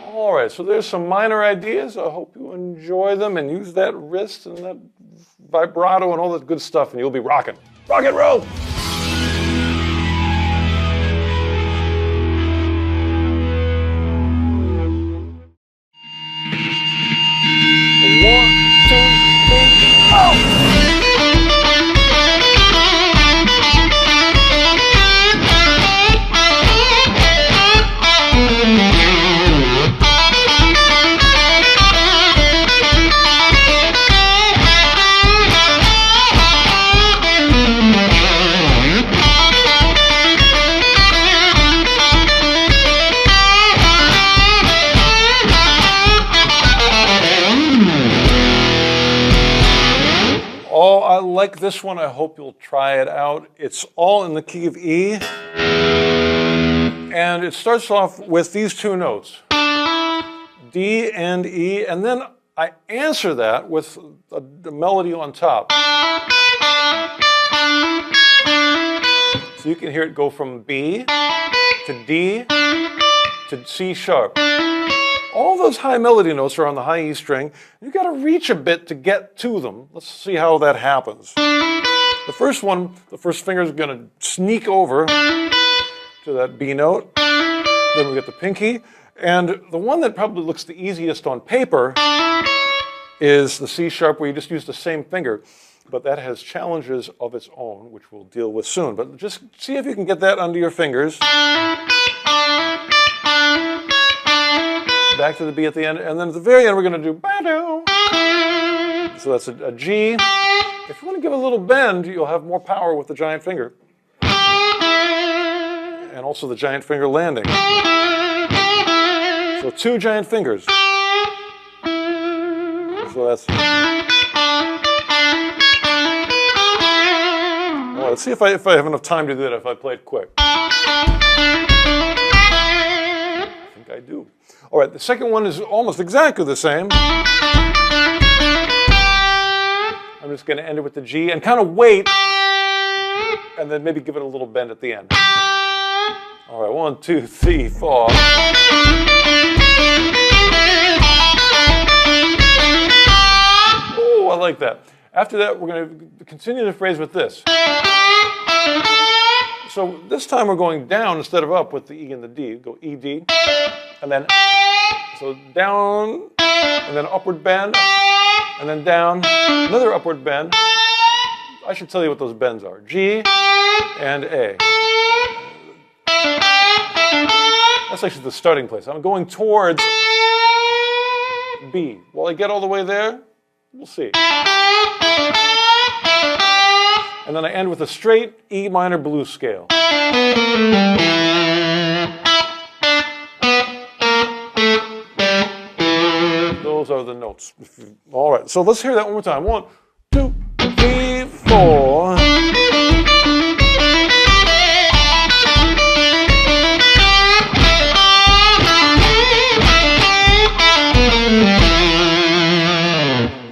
All right, so there's some minor ideas. I hope you enjoy them and use that wrist and that vibrato and all that good stuff, and you'll be rocking. Rock and roll! One, two, three, oh! Oh, I like this one. I hope you'll try it out. It's all in the key of E. And it starts off with these two notes, D and E, and then I answer that with a melody on top. So you can hear it go from B to D to C sharp. All those high melody notes are on the high E string. You've got to reach a bit to get to them. Let's see how that happens. The first one, the first finger is going to sneak over to that B note. Then we get the pinky. And the one that probably looks the easiest on paper is the C sharp, where you just use the same finger. But that has challenges of its own, which we'll deal with soon. But just see if you can get that under your fingers. Back to the B at the end, and then at the very end we're going to do ba-do. So that's a G. If you want to give a little bend, you'll have more power with the giant finger. And also the giant finger landing. So 2 giant fingers. So that's... Well, let's see if I have enough time to do that if I play it quick. All right, the second one is almost exactly the same. I'm just going to end it with the G and kind of wait, and then maybe give it a little bend at the end. All right, 1, 2, 3, 4. Oh, I like that. After that, we're going to continue the phrase with this. So this time we're going down instead of up with the E and the D. Go E, D, and then so down, and then upward bend, and then down, another upward bend. I should tell you what those bends are. G and A. That's actually the starting place. I'm going towards B. Will I get all the way there? We'll see. And then I end with a straight E minor blues scale. Those are the notes. All right, so let's hear that one more time. 1, 2, 3, 4.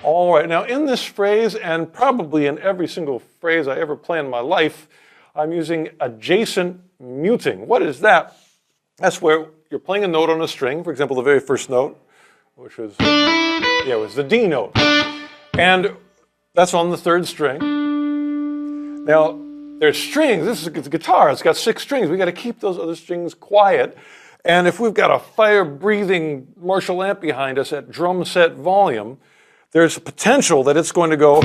All right, now in this phrase, and probably in every single phrase I ever play in my life, I'm using adjacent muting. What is that? That's where you're playing a note on a string, for example, the very first note, which was, it was the D note. And that's on the third string. Now, there's strings. This is a guitar. It's got 6 strings. We've got to keep those other strings quiet. And if we've got a fire-breathing Marshall amp behind us at drum set volume, there's a potential that it's going to go,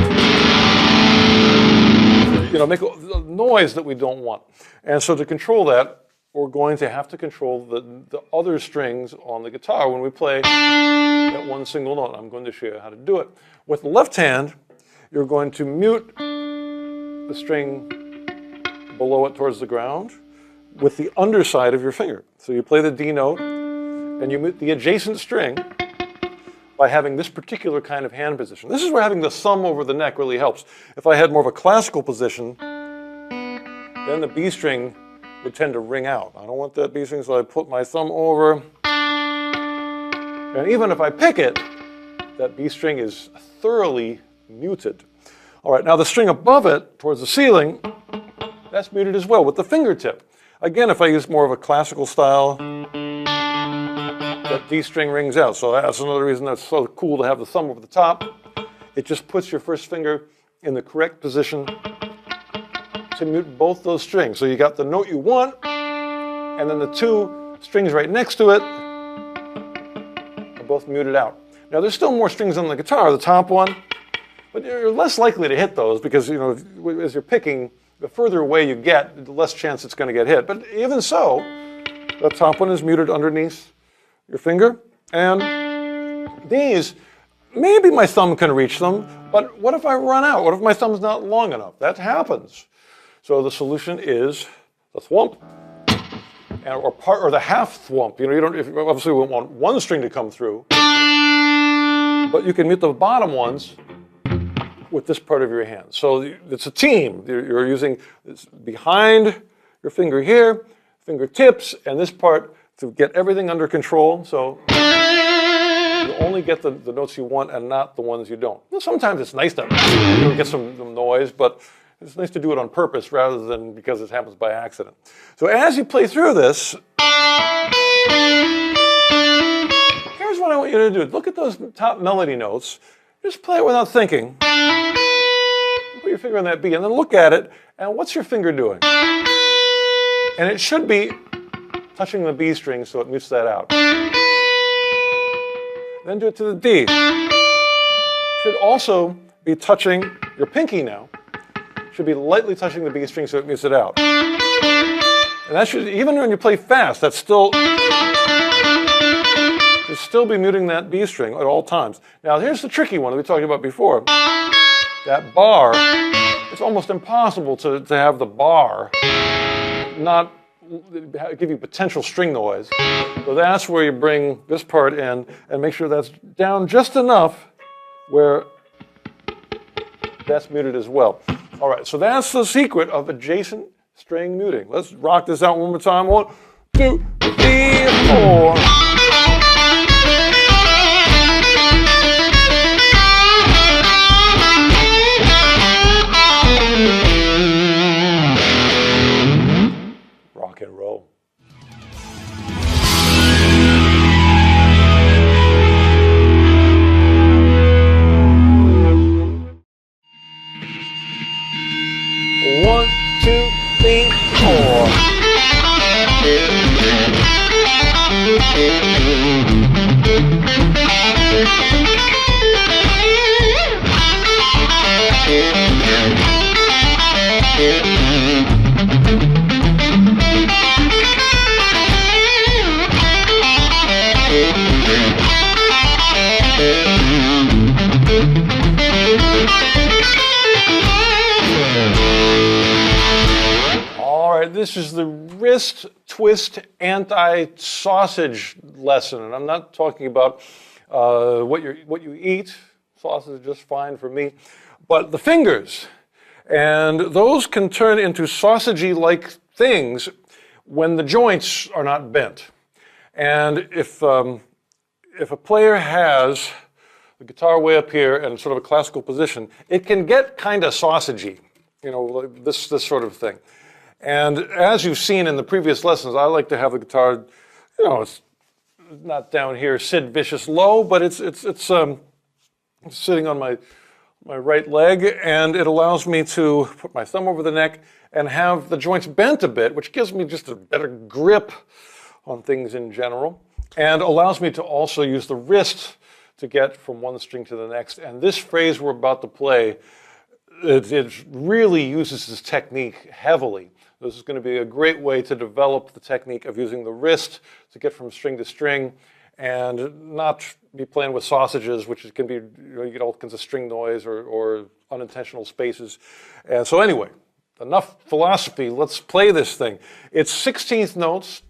make a noise that we don't want. And so to control that, we're going to have to control the other strings on the guitar when we play that one single note. I'm going to show you how to do it. With the left hand, you're going to mute the string below it towards the ground with the underside of your finger. So you play the D note, and you mute the adjacent string by having this particular kind of hand position. This is where having the thumb over the neck really helps. If I had more of a classical position, then the B string would tend to ring out. I don't want that B string, so I put my thumb over. And even if I pick it, that B string is thoroughly muted. All right, now the string above it, towards the ceiling, that's muted as well with the fingertip. Again, if I use more of a classical style, that D string rings out. So that's another reason that's so cool to have the thumb over the top. It just puts your first finger in the correct position to mute both those strings. So you got the note you want, and then the 2 strings right next to it are both muted out. Now there's still more strings on the guitar, the top one, but you're less likely to hit those because, as you're picking, the further away you get, the less chance it's going to get hit. But even so, the top one is muted underneath your finger, and these, maybe my thumb can reach them, but what if I run out? What if my thumb's not long enough? That happens. So the solution is the thwomp, or the half thwomp. Obviously we want one string to come through, but you can mute the bottom ones with this part of your hand. So it's a team. You're using this behind your finger here, fingertips, and this part to get everything under control. So you only get the notes you want and not the ones you don't. Well, sometimes it's nice to get some noise, but it's nice to do it on purpose rather than because it happens by accident. So as you play through this, here's what I want you to do. Look at those top melody notes. Just play it without thinking. Put your finger on that B and then look at it, and what's your finger doing? And it should be touching the B string so it mutes that out. Then do it to the D. Should also be touching your pinky now. Should be lightly touching the B string so it mutes it out. And that should, even when you play fast, that's still, you'll still be muting that B string at all times. Now here's the tricky one that we talked about before. That bar, it's almost impossible to have the bar not give you potential string noise. So that's where you bring this part in and make sure that's down just enough where that's muted as well. All right, so that's the secret of adjacent string muting. Let's rock this out one more time. 1, 2, 3, 4. this is the wrist twist anti-sausage lesson, and I'm not talking about what you eat. Sausage is just fine for me, but the fingers, and those can turn into sausagey-like things when the joints are not bent. And if a player has the guitar way up here and sort of a classical position, it can get kind of sausagey, you know, like this sort of thing. And as you've seen in the previous lessons, I like to have the guitar, you know, it's not down here, Sid Vicious low, but it's sitting on my right leg, and it allows me to put my thumb over the neck and have the joints bent a bit, which gives me just a better grip on things in general, and allows me to also use the wrist to get from one string to the next. And this phrase we're about to play, it really uses this technique heavily. This is going to be a great way to develop the technique of using the wrist to get from string to string and not be playing with sausages, which can be, you know, you get all kinds of string noise or unintentional spaces. And so anyway, enough philosophy, let's play this thing. It's 16th notes,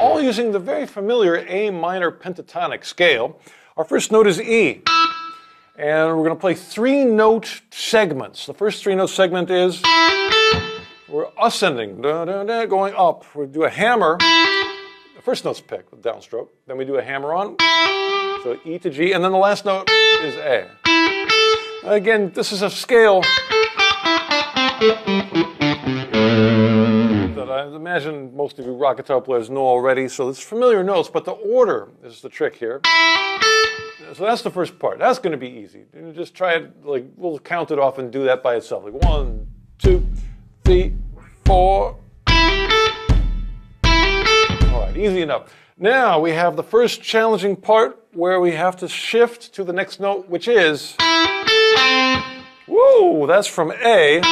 all using the very familiar A minor pentatonic scale. Our first note is E, and we're going to play 3-note segments. The first 3-note segment is, we're ascending, going up. We do a hammer. The first note's picked with downstroke. Then we do a hammer on, so E to G, and then the last note is A. Again, this is a scale that I imagine most of you rock guitar players know already, so it's familiar notes, but the order is the trick here. So that's the first part. That's going to be easy. You just try it, like, we'll count it off and do that by itself. Like 1, 2, 3, 4. All right, easy enough. Now we have the first challenging part where we have to shift to the next note, which is, whoa, that's from A,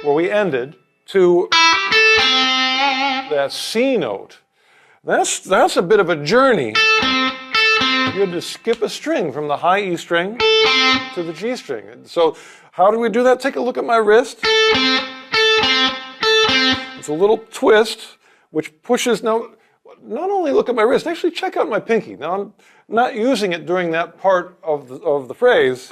where we ended, to that C note. That's a bit of a journey. You had to skip a string from the high E string to the G string. So how do we do that? Take a look at my wrist. It's a little twist, which pushes. Now, not only look at my wrist, actually check out my pinky. Now, I'm not using it during that part of the phrase.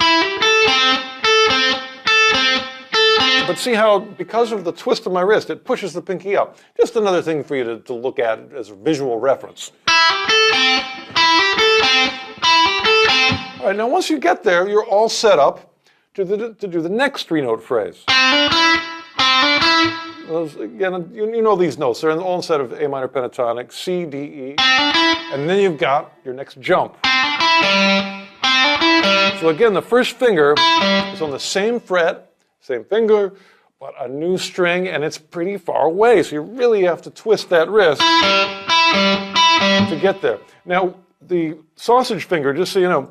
But see how, because of the twist of my wrist, it pushes the pinky up. Just another thing for you to look at as a visual reference. All right, now once you get there, you're all set up to do the next 3-note phrase. Again, you know these notes. They're all instead of A minor pentatonic, C, D, E. And then you've got your next jump. So again, the first finger is on the same fret, same finger, but a new string, and it's pretty far away. So you really have to twist that wrist to get there. Now, the sausage finger, just so you know,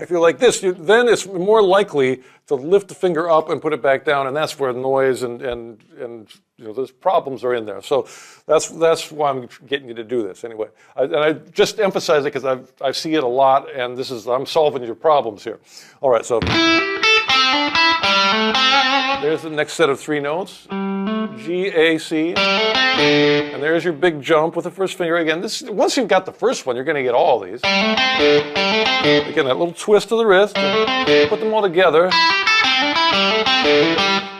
if you're like this, then it's more likely to lift the finger up and put it back down, and that's where noise and you know, those problems are in there. So that's why I'm getting you to do this anyway. I just emphasize it because I see it a lot, and I'm solving your problems here. All right, so there's the next set of 3 notes, G, A, C, and there's your big jump with the first finger. Again, once you've got the first one, you're going to get all these. Again, that little twist of the wrist, put them all together,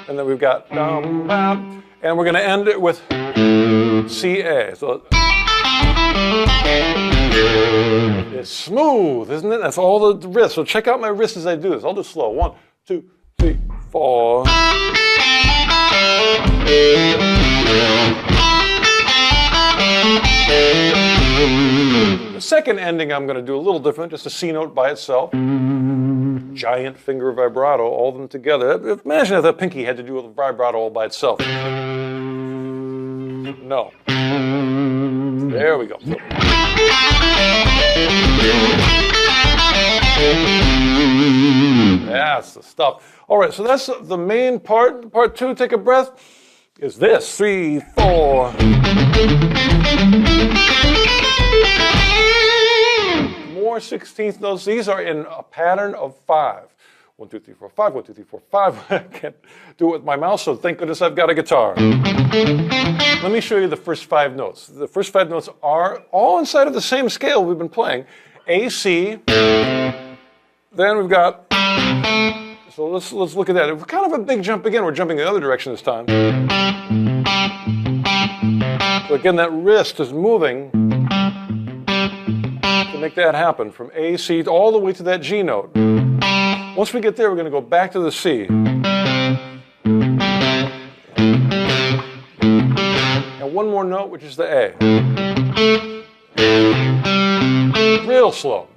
and then we've got, and we're going to end it with C, A. So it's smooth, isn't it? That's all the wrist. So check out my wrist as I do this. I'll do slow. 1, 2, 3, 4. The second ending I'm going to do a little different, just a C note by itself. Giant finger vibrato, all of them together. Imagine if that pinky had to do with a vibrato all by itself. No. There we go. That's the stuff. All right, so that's the main part. Part 2, take a breath, is this. 3, 4. More 16th notes. These are in a pattern of 5. 1, 2, 3, 4, 5, 1, 2, 3, 4, 5. I can't do it with my mouth, so thank goodness I've got a guitar. Let me show you the first 5 notes. The first 5 notes are all inside of the same scale we've been playing. A, C, then we've got, so let's look at that. It's kind of a big jump again. We're jumping the other direction this time. So again, that wrist is moving to make that happen from A, C, all the way to that G note. Once we get there, we're going to go back to the C. And one more note, which is the A. Real slow.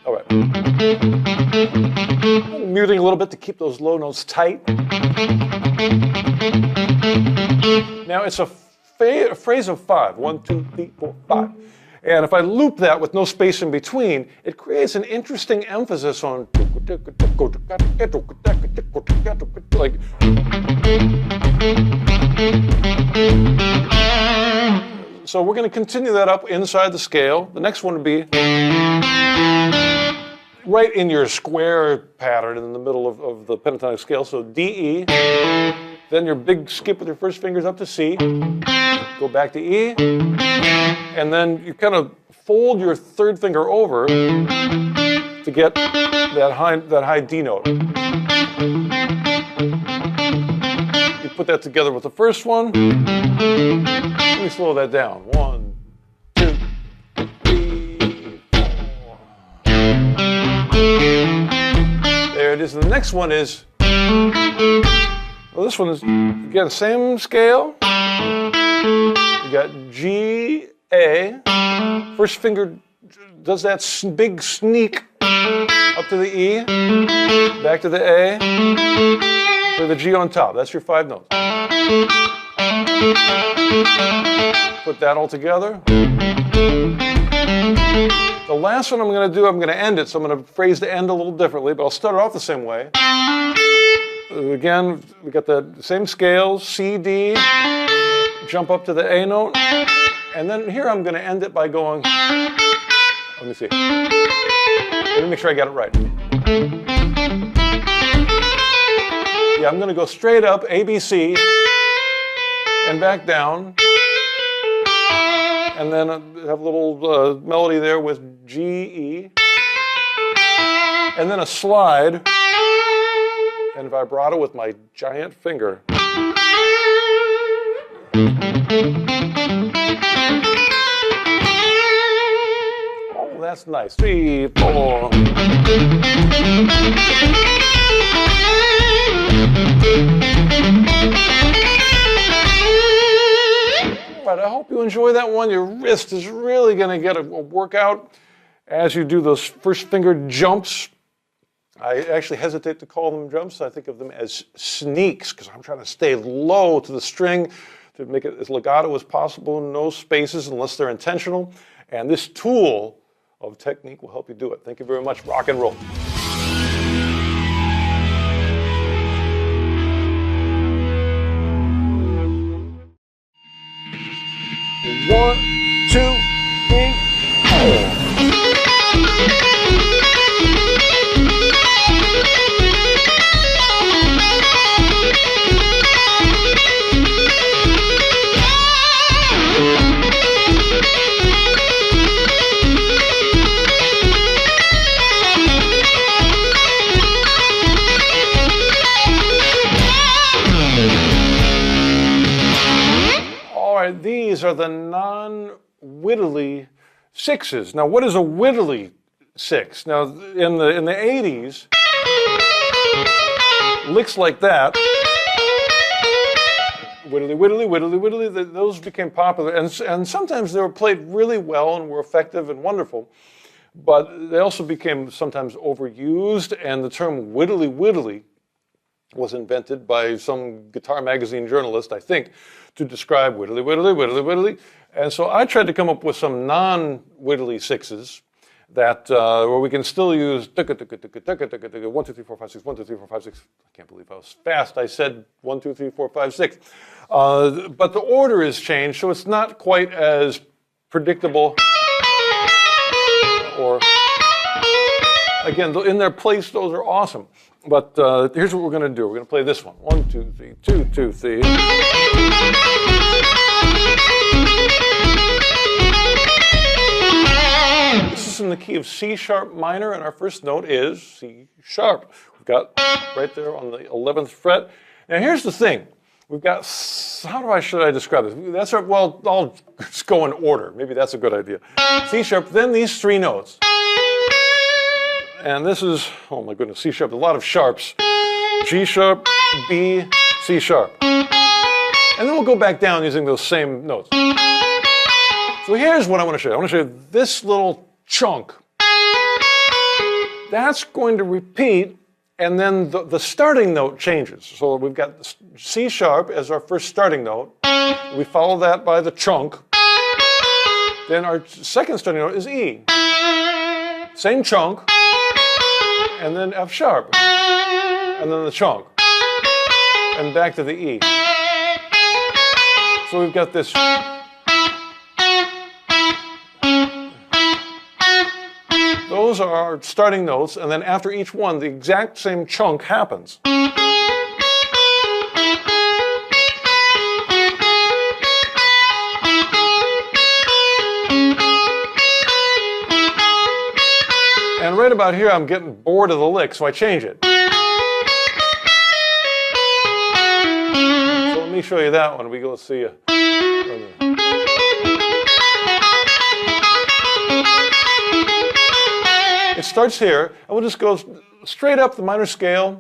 All right. I'm muting a little bit to keep those low notes tight. Now it's a phrase of 5. 1, 2, 3, 4, 5. And if I loop that with no space in between, it creates an interesting emphasis on like. So we're going to continue that up inside the scale. The next one would be right in your square pattern in the middle of the pentatonic scale. So D, E, then your big skip with your first fingers up to C, go back to E, and then you kind of fold your third finger over to get that high D note. You put that together with the first one. Let me slow that down. 1, 2, 3, 4. There it is. And the next one is, well, this one is, again, same scale. You got G, A. First finger does that big sneak up to the E, back to the A, to the G on top. That's your 5 notes. Put that all together. The last one I'm going to do, I'm going to end it, so I'm going to phrase the end a little differently, but I'll start it off the same way. Again, we got the same scales, C, D, jump up to the A note, and then here I'm going to end it by going, let me see. Let me make sure I got it right. Yeah, I'm going to go straight up, A, B, C, and back down, and then have a little melody there with G, E, and then a slide, and vibrato with my giant finger. Oh, that's nice. 3, 4. But I hope you enjoy that one. Your wrist is really going to get a workout as you do those first finger jumps. I actually hesitate to call them jumps. I think of them as sneaks because I'm trying to stay low to the string to make it as legato as possible, no spaces unless they're intentional. And this tool of technique will help you do it. Thank you very much. Rock and roll. One, 2, 3, 4. These are the non-wittly sixes. Now, what is a wittly 6? Now, in the 80s, licks like that, wittly, wittly, wittly, wittly, those became popular, and sometimes they were played really well and were effective and wonderful, but they also became sometimes overused, and the term wittly, wittly was invented by some guitar magazine journalist, I think, to describe wittly, wittly, wittly, wittly. And so I tried to come up with some non-wittly 6s that where we can still use 1, 2, 3, 4, 5, 6, 1, 2, 3, 4, 5, 6. I can't believe how fast I said 1, 2, 3, 4, 5, 6. But the order is changed, so it's not quite as predictable or Again, in their place, those are awesome. But here's what we're going to do. We're going to play this one. 1, 2, 3, 2, 2, 3. This is in the key of C sharp minor, and our first note is C sharp. We've got right there on the 11th fret. Now here's the thing. We've got, should I describe this? That's our, well, I'll just go in order. Maybe that's a good idea. C sharp, then these 3 notes. And this is, oh my goodness, C sharp, a lot of sharps. G sharp, B, C sharp. And then we'll go back down using those same notes. So here's what I want to show you. I want to show you this little chunk. That's going to repeat, and then the starting note changes. So we've got C sharp as our first starting note. We follow that by the chunk. Then our second starting note is E. Same chunk. And then F sharp, and then the chunk, and back to the E. So we've got this. Those are our starting notes, and then after each one, the exact same chunk happens. And right about here, I'm getting bored of the lick, so I change it. So let me show you that one. We go see. It starts here, and we'll just go straight up the minor scale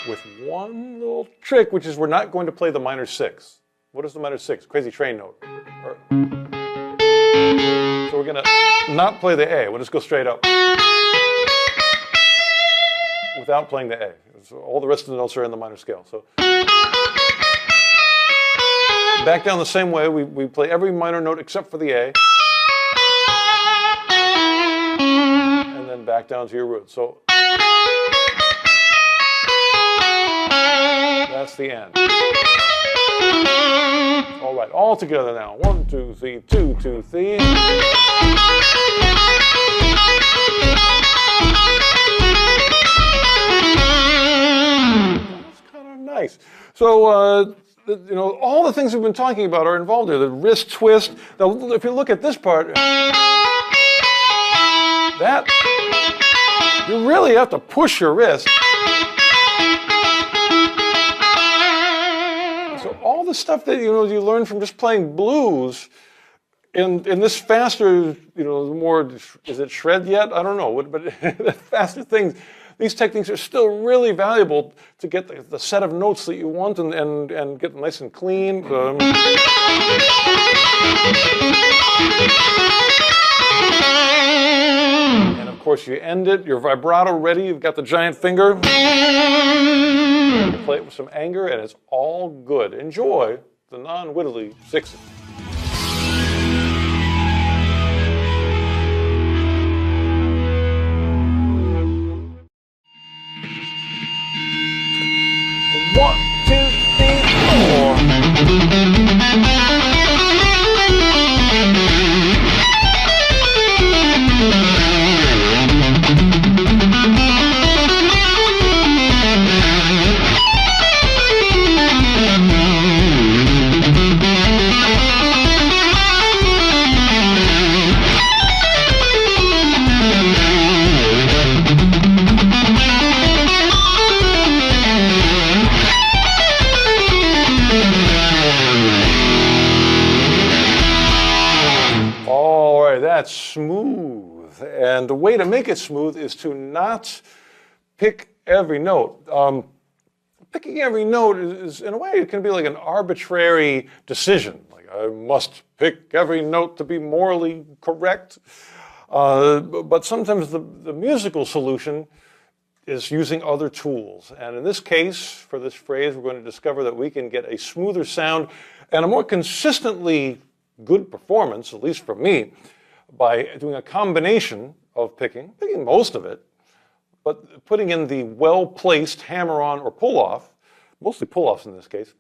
with one little trick, which is we're not going to play the minor 6. What is the minor 6? Crazy train note. So we're going to not play the A. We'll just go straight up without playing the A. So all the rest of the notes are in the minor scale. So back down the same way. We play every minor note except for the A. And then back down to your root. So that's the end. All right, all together now. 1, 2, 3, 2, 2, 3. That's kind of nice. So, you know, all the things we've been talking about are involved here. The wrist twist. Now, if you look at this part, that you really have to push your wrist. All the stuff that you learn from just playing blues, in this faster, the more, is it shred yet? I don't know, but the faster things, these techniques are still really valuable to get the set of notes that you want and get them nice and clean. And of course, you end it, your vibrato ready, you've got the giant finger. You play it with some anger, and it's all good. Enjoy the non-wittily sixes. One, two, three, 4. That's smooth. And the way to make it smooth is to not pick every note. Picking every note is, in a way, it can be like an arbitrary decision. Like, I must pick every note to be morally correct. But sometimes the musical solution is using other tools. And in this case, for this phrase, we're going to discover that we can get a smoother sound and a more consistently good performance, at least for me, by doing a combination of picking most of it, but putting in the well-placed hammer-on or pull-off, mostly pull-offs in this case,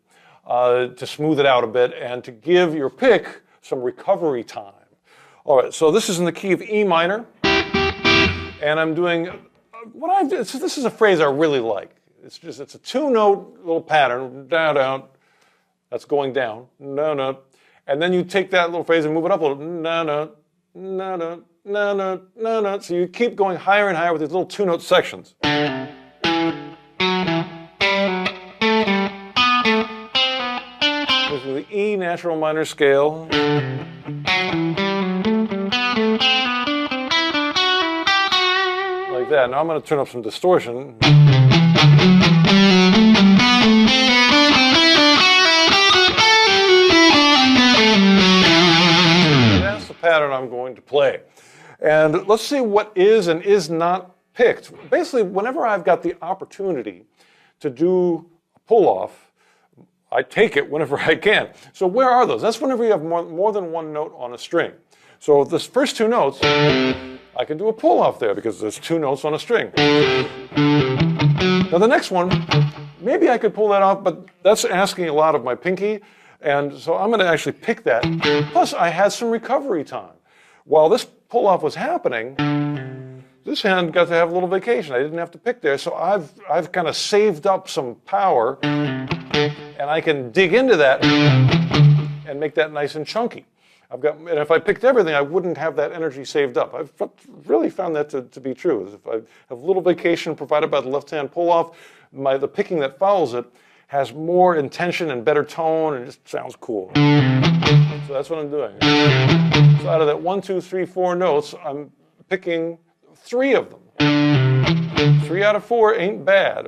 to smooth it out a bit and to give your pick some recovery time. All right, so this is in the key of E minor, And I'm doing, this is a phrase I really like. It's a two-note little pattern, down, down, that's going down, no, no. And then you take that little phrase and move it up a little, no, no, no, no, no, no, no, no. So you keep going higher and higher with these little two-note sections. This is the E natural minor scale. Like that. Now I'm going to turn up some distortion. That's the pattern I'm going to play. And let's see what is and is not picked. Basically, whenever I've got the opportunity to do a pull-off, I take it whenever I can. So where are those? That's whenever you have more than one note on a string. So this first two notes, I can do a pull-off there because there's two notes on a string. Now the next one, maybe I could pull that off, but that's asking a lot of my pinky, and so I'm going to actually pick that. Plus, I had some recovery time. While this pull-off was happening, this hand got to have a little vacation. I didn't have to pick there, so I've kind of saved up some power, and I can dig into that and make that nice and chunky. And if I picked everything, I wouldn't have that energy saved up. I've really found that to be true. If I have a little vacation provided by the left-hand pull-off, the picking that follows it has more intention and better tone, and it just sounds cool. So that's what I'm doing. So out of that 1, 2, 3, 4 notes, I'm picking 3 of them. 3 out of 4 ain't bad.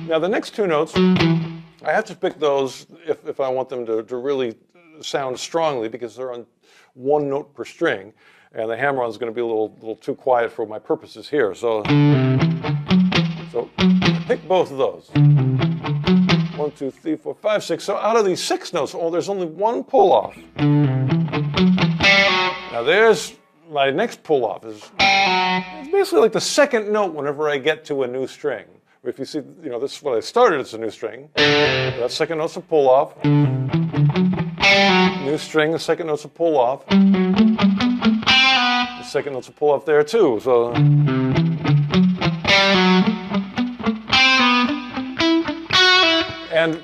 Now the next 2 notes, I have to pick those if I want them to really sound strongly, because they're on 1 note per string, and the hammer-on is going to be a little too quiet for my purposes here. So pick both of those. 1, 2, 3, 4, 5, 6. So out of these 6 notes, there's only 1 pull-off. Now there's my next pull-off. It's basically like the second note whenever I get to a new string. If you see, this is what I started, it's a new string. That second note's a pull-off. New string, the second note's a pull-off. The second note's a pull-off there too. So, and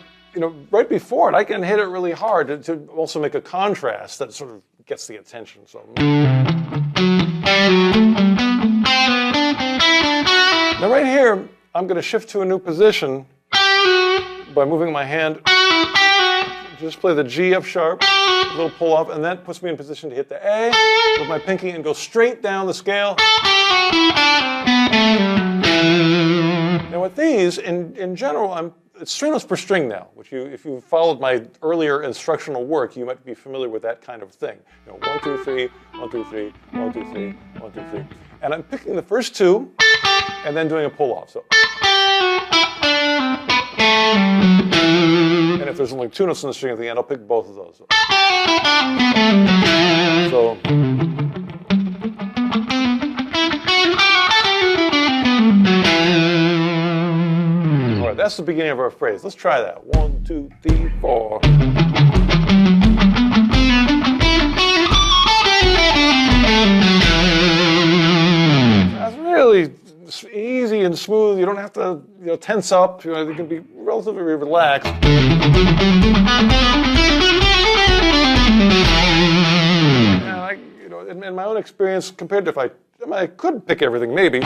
right before it, I can hit it really hard to also make a contrast that sort of gets the attention. So, now right here, I'm going to shift to a new position by moving my hand. Just play the G F sharp, a little pull off, and that puts me in position to hit the A with my pinky and go straight down the scale. Now with these, in general, it's 3 notes per string now, which if you followed my earlier instructional work, you might be familiar with that kind of thing. 1, 2, 3, 1, 2, 3, 1, 2, 3, 1, 2, 3. And I'm picking the first 2 and then doing a pull off. So. And if there's only 2 notes in the string at the end, I'll pick both of those. So. All right, that's the beginning of our phrase. Let's try that. 1, 2, 3, 4. That's really easy and smooth. You don't have to tense up. You can be relatively relaxed. And in my own experience, compared to if I could pick everything, maybe.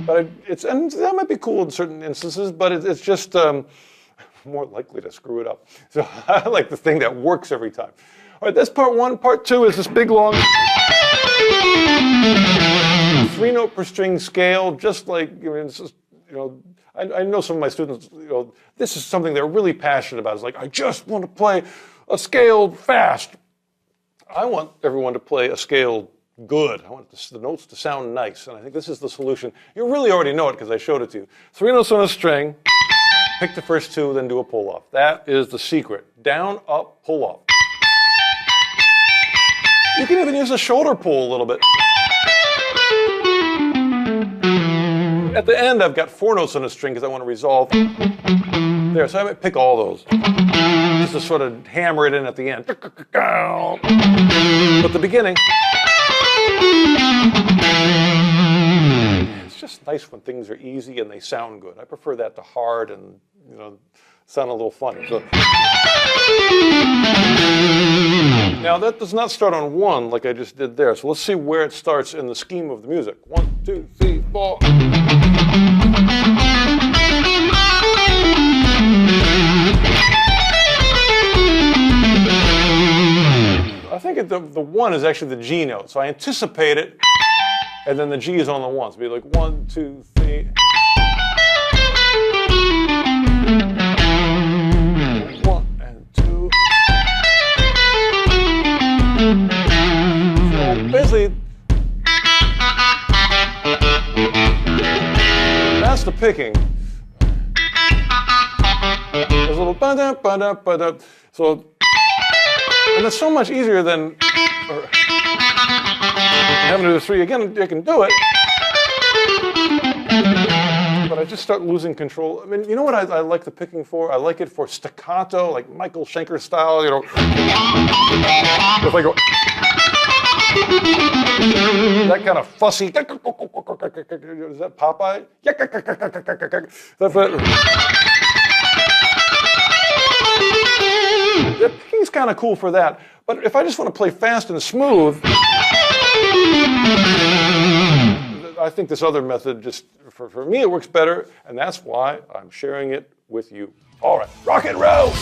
But and that might be cool in certain instances, but it's just more likely to screw it up. So I like the thing that works every time. All right, that's part 1. Part 2 is this big, long 3 note per string scale, just like, it's just, I know some of my students, this is something they're really passionate about. It's like, I just want to play a scale fast. I want everyone to play a scale good. I want the notes to sound nice, and I think this is the solution. You really already know it because I showed it to you. 3 notes on a string, pick the first 2, then do a pull-off. That is the secret. Down, up, pull-off. You can even use a shoulder pull a little bit. At the end, I've got 4 notes on a string because I want to resolve. there. So I might pick all those just to sort of hammer it in at the end. But the beginning, it's just nice when things are easy and they sound good. I prefer that to hard and, sound a little funny. So, now that does not start on 1 like I just did there. So let's see where it starts in the scheme of the music. 1, 2, 3, 4. I think the 1 is actually the G note. So I anticipate it, and then the G is on the 1. So it'll be like 1, 2, 3. 1 and 2. So basically, that's the picking. There's a little ba-da, ba-da, ba-da. So, and it's so much easier than having to do the 3 again. You can do it, but I just start losing control. I mean, you know what I like the picking for? I like it for staccato, like Michael Schenker style. If I go that kind of fussy. Is that Popeye? The picking's kind of cool for that. But if I just want to play fast and smooth, I think this other method just, for me, it works better, and that's why I'm sharing it with you. All right, rock and roll!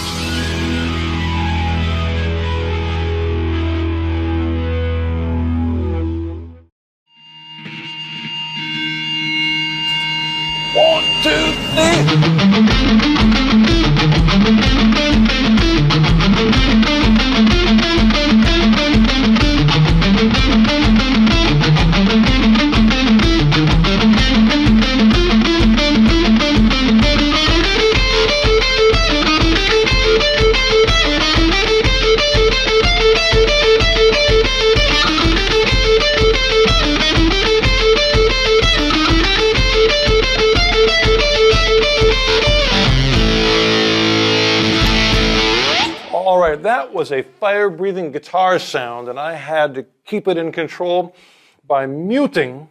One, two, three. All right, that was a fire-breathing guitar sound, and I had to keep it in control by muting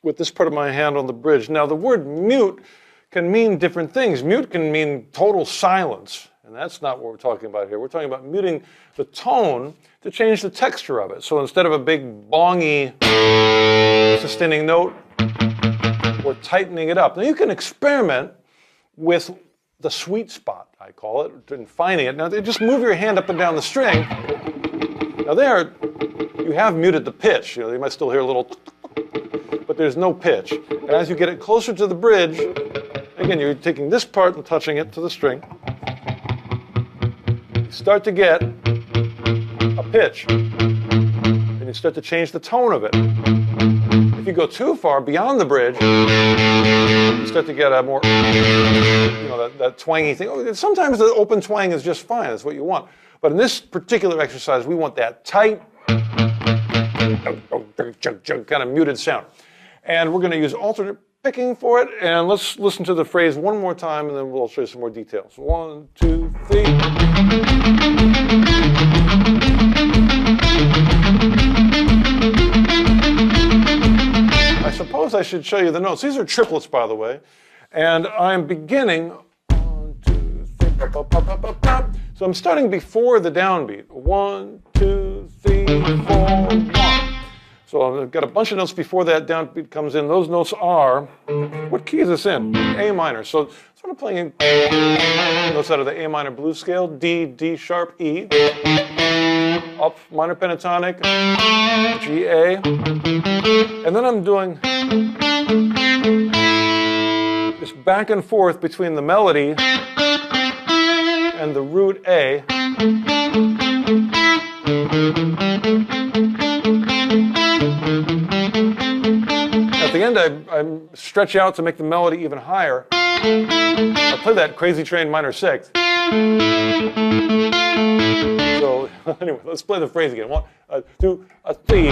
with this part of my hand on the bridge. Now, the word mute can mean different things. Mute can mean total silence, and that's not what we're talking about here. We're talking about muting the tone to change the texture of it. So instead of a big bongy sustaining note, we're tightening it up. Now, you can experiment with the sweet spot, I call it, and finding it. Now, just move your hand up and down the string. Now there, you have muted the pitch. You might still hear a little, but there's no pitch. And as you get it closer to the bridge, again, you're taking this part and touching it to the string. You start to get a pitch, and you start to change the tone of it. If you go too far beyond the bridge, you start to get a more, that twangy thing. Sometimes the open twang is just fine. That's what you want. But in this particular exercise, we want that tight, kind of muted sound. And we're going to use alternate picking for it. And let's listen to the phrase one more time, and then we'll show you some more details. 1, 2, 3. I suppose I should show you the notes. These are triplets, by the way. And I'm beginning, 1, 2, 3, pop, pop, pop, pop, pop. So I'm starting before the downbeat. 1, 2, 3, 4, 1. So I've got a bunch of notes before that downbeat comes in. Those notes are, what key is this in? A minor. So sort of playing notes out of the A minor blues scale. D, D sharp, E. Up, minor pentatonic, G, A. And then I'm doing this back and forth between the melody and the root A. At the end, I stretch out to make the melody even higher. I play that Crazy Train minor sixth. So anyway, let's play the phrase again. 1, 2, 3.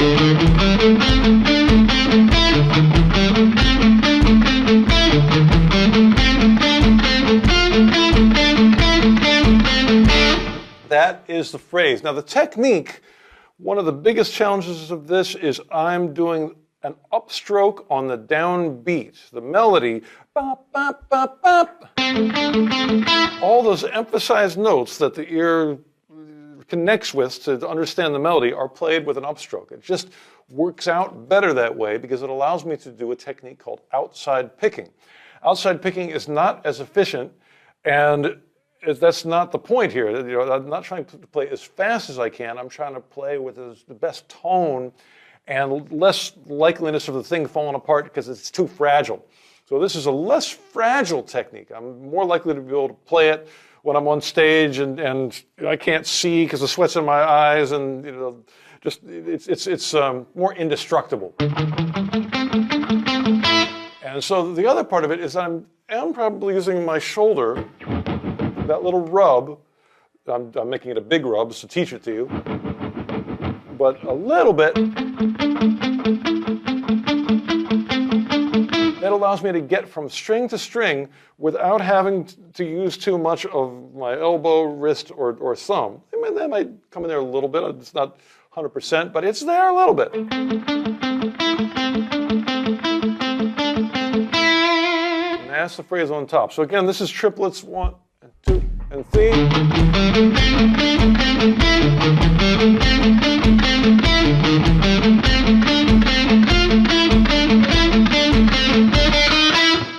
here's the phrase. Now the technique, one of the biggest challenges of this is I'm doing an upstroke on the downbeat. The melody, bop, bop, bop, bop. All those emphasized notes that the ear connects with to understand the melody are played with an upstroke. It just works out better that way because it allows me to do a technique called outside picking. Outside picking is not as efficient, and that's not the point here. You know, I'm not trying to play as fast as I can. I'm trying to play with the best tone and less likeliness of the thing falling apart because it's too fragile. So this is a less fragile technique. I'm more likely to be able to play it when I'm on stage and I can't see because the sweat's in my eyes, and you know, just it's more indestructible. And so the other part of it is I'm probably using my shoulder, that little rub. I'm making it a big rub to teach it to you, but a little bit. That allows me to get from string to string without having to use too much of my elbow, wrist, or thumb. I mean, that might come in there a little bit. It's not 100%, but it's there a little bit. And that's the phrase on top. So again, this is triplets, 1 and 2 and 3.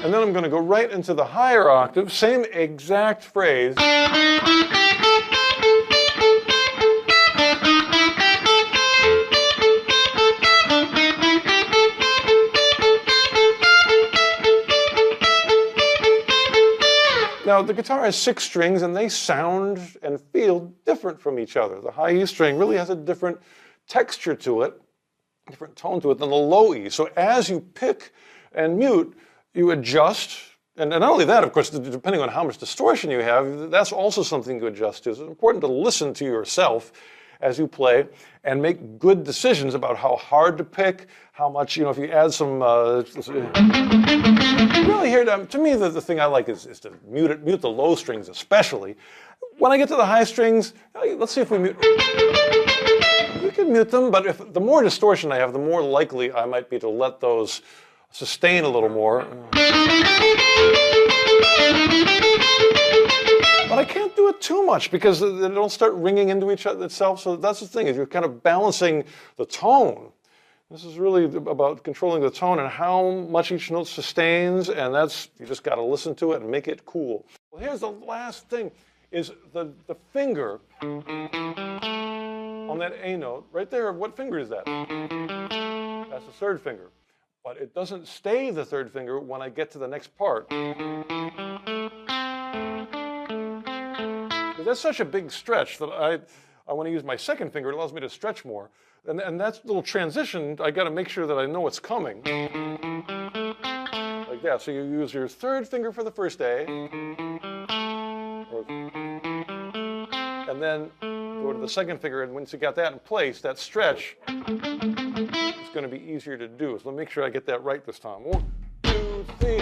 And then I'm going to go right into the higher octave, same exact phrase. Now, the guitar has 6 strings, and they sound and feel different from each other. The high E string really has a different texture to it, different tone to it than the low E. So as you pick and mute, you adjust. And not only that, of course, depending on how much distortion you have, that's also something to adjust to. So it's important to listen to yourself as you play and make good decisions about how hard to pick, how much, you know, if you add some, really here, to me, the thing I like is to mute the low strings especially. When I get to the high strings, let's see if we mute. We can mute them, but if the more distortion I have, the more likely I might be to let those sustain a little more. But I can't do it too much because they don't start ringing into each other itself. So that's the thing, is you're kind of balancing the tone. This is really about controlling the tone and how much each note sustains, and you just got to listen to it and make it cool. Well, here's the last thing, is the finger on that A note, right there. What finger is that? That's the third finger. But it doesn't stay the third finger when I get to the next part. That's such a big stretch that I want to use my second finger. It allows me to stretch more. And that little transition, I got to make sure that I know it's coming. Like that. So you use your third finger for the first A. And then go to the second finger. And once you got that in place, that stretch is going to be easier to do. So let me make sure I get that right this time. 1, 2, 3.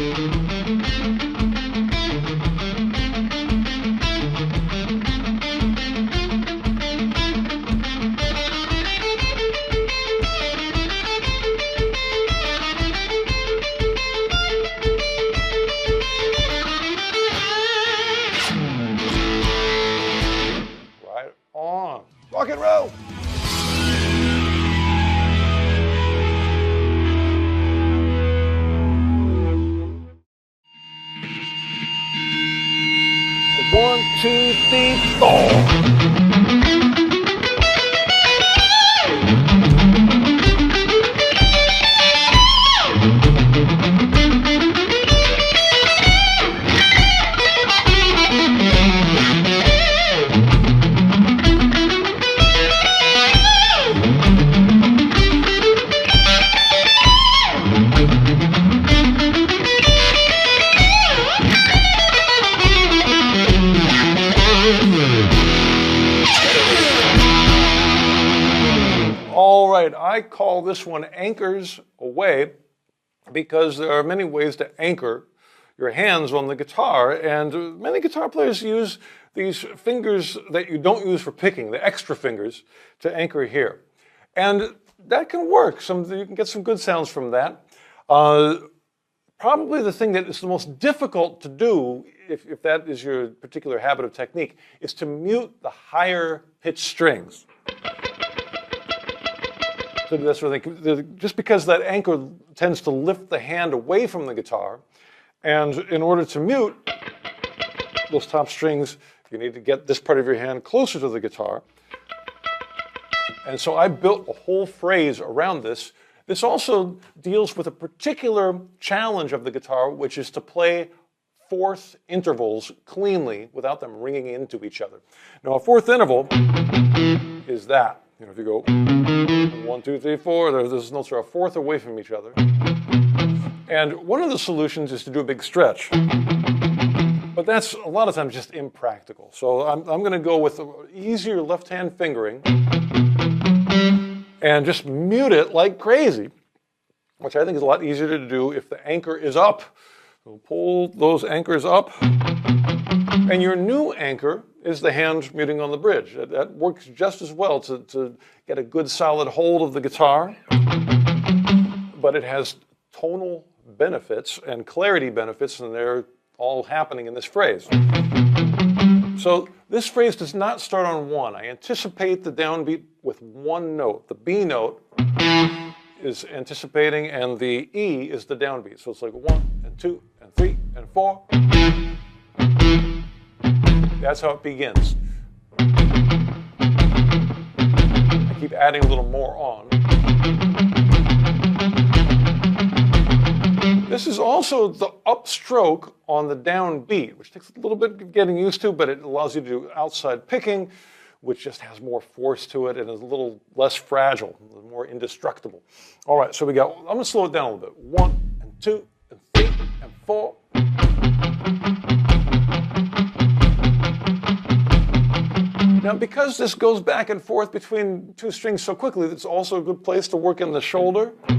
Rock and roll! One, two, three, 4. I call this one Anchors Away because there are many ways to anchor your hands on the guitar. And many guitar players use these fingers that you don't use for picking, the extra fingers, to anchor here. And that can work. You can get some good sounds from that. Probably the thing that is the most difficult to do, if that is your particular habit of technique, is to mute the higher pitched strings. So that's what I think. Just because that anchor tends to lift the hand away from the guitar, and in order to mute those top strings, you need to get this part of your hand closer to the guitar. And so I built a whole phrase around this. This also deals with a particular challenge of the guitar, which is to play fourth intervals cleanly without them ringing into each other. Now, a fourth interval is that. You know, if you go 1, 2, 3, 4, those notes are a fourth away from each other. And one of the solutions is to do a big stretch. But that's a lot of times just impractical. So I'm going to go with easier left-hand fingering and just mute it like crazy, which I think is a lot easier to do if the anchor is up. So pull those anchors up. And your new anchor is the hand muting on the bridge. That works just as well to get a good solid hold of the guitar, but it has tonal benefits and clarity benefits, and they're all happening in this phrase. So this phrase does not start on 1. I anticipate the downbeat with one note. The B note is anticipating, and the E is the downbeat. So it's like 1 and 2 and 3 and 4. That's how it begins. I keep adding a little more on. This is also the upstroke on the downbeat, which takes a little bit of getting used to, but it allows you to do outside picking, which just has more force to it and is a little less fragile, a little more indestructible. All right, so I'm going to slow it down a little bit. 1 and 2 and 3 and 4. Now, because this goes back and forth between two strings so quickly, it's also a good place to work in the shoulder. You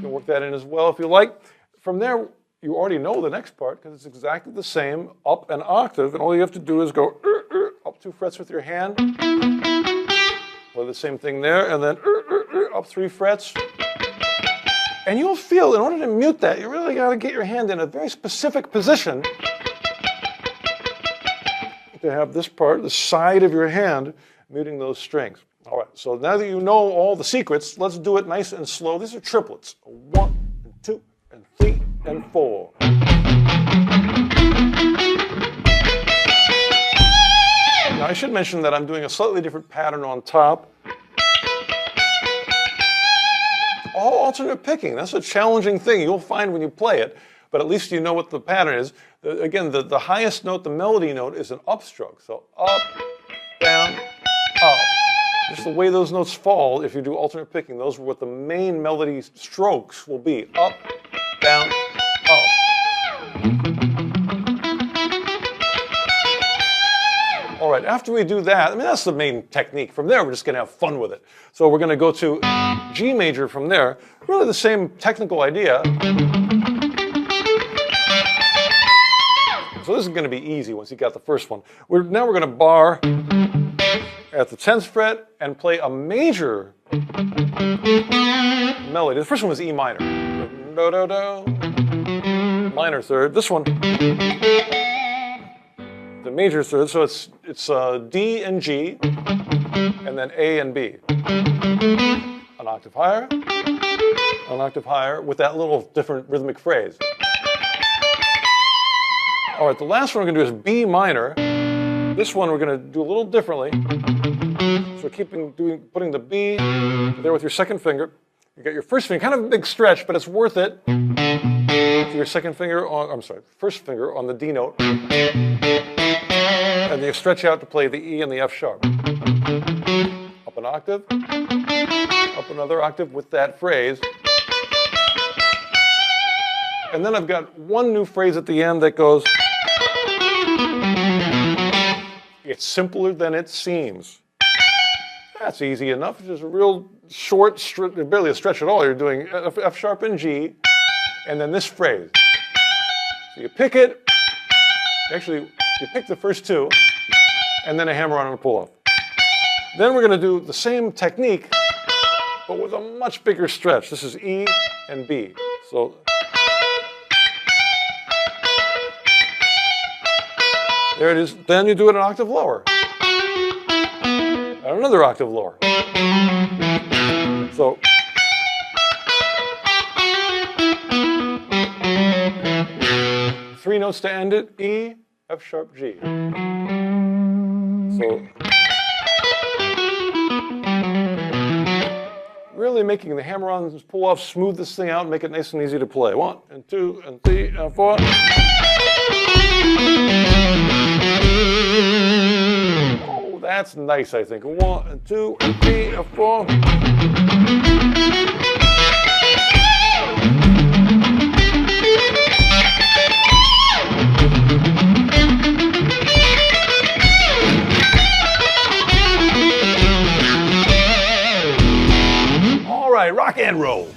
can work that in as well if you like. From there, you already know the next part because it's exactly the same, up an octave, and all you have to do is go up 2 frets with your hand, or the same thing there, and then up 3 frets. And you'll feel, in order to mute that, you really got to get your hand in a very specific position to have this part, the side of your hand, muting those strings. All right, so now that you know all the secrets, let's do it nice and slow. These are triplets. 1 and 2 and 3 and 4. Now I should mention that I'm doing a slightly different pattern on top. All alternate picking. That's a challenging thing you'll find when you play it, but at least you know what the pattern is. Again, the highest note, the melody note, is an upstroke. So up, down, up. Just the way those notes fall, if you do alternate picking, those are what the main melody strokes will be. Up, down, up. All right, after we do that, I mean, that's the main technique. From there, we're just going to have fun with it. So we're going to go to G major from there. Really the same technical idea. So this is going to be easy once you got the first one. Now we're going to bar at the 10th fret and play a major melody. The first one was E minor. Do, do, do. Minor third. This one, the major third. So it's D and G, and then A and B. An octave higher with that little different rhythmic phrase. All right, the last one we're going to do is B minor. This one we're going to do a little differently. So putting the B there with your second finger. You got your first finger, kind of a big stretch, but it's worth it. Your second finger first finger on the D note. And you stretch out to play the E and the F sharp. Up an octave, up another octave with that phrase. And then I've got one new phrase at the end that goes, it's simpler than it seems. That's easy enough. It's just a real short, barely a stretch at all. You're doing F sharp and G, and then this phrase. So you pick it, actually, you pick the first two, and then a hammer on and a pull-off. Then we're going to do the same technique, but with a much bigger stretch. This is E and B. So there it is. Then you do it an octave lower. And another octave lower. So three notes to end it, E, F sharp, G. So really making the hammer-ons, pull-offs, smooth this thing out and make it nice and easy to play. 1 and 2 and 3 and 4. Oh, that's nice, I think. 1 and 2 and 3 and 4. All right, rock and roll.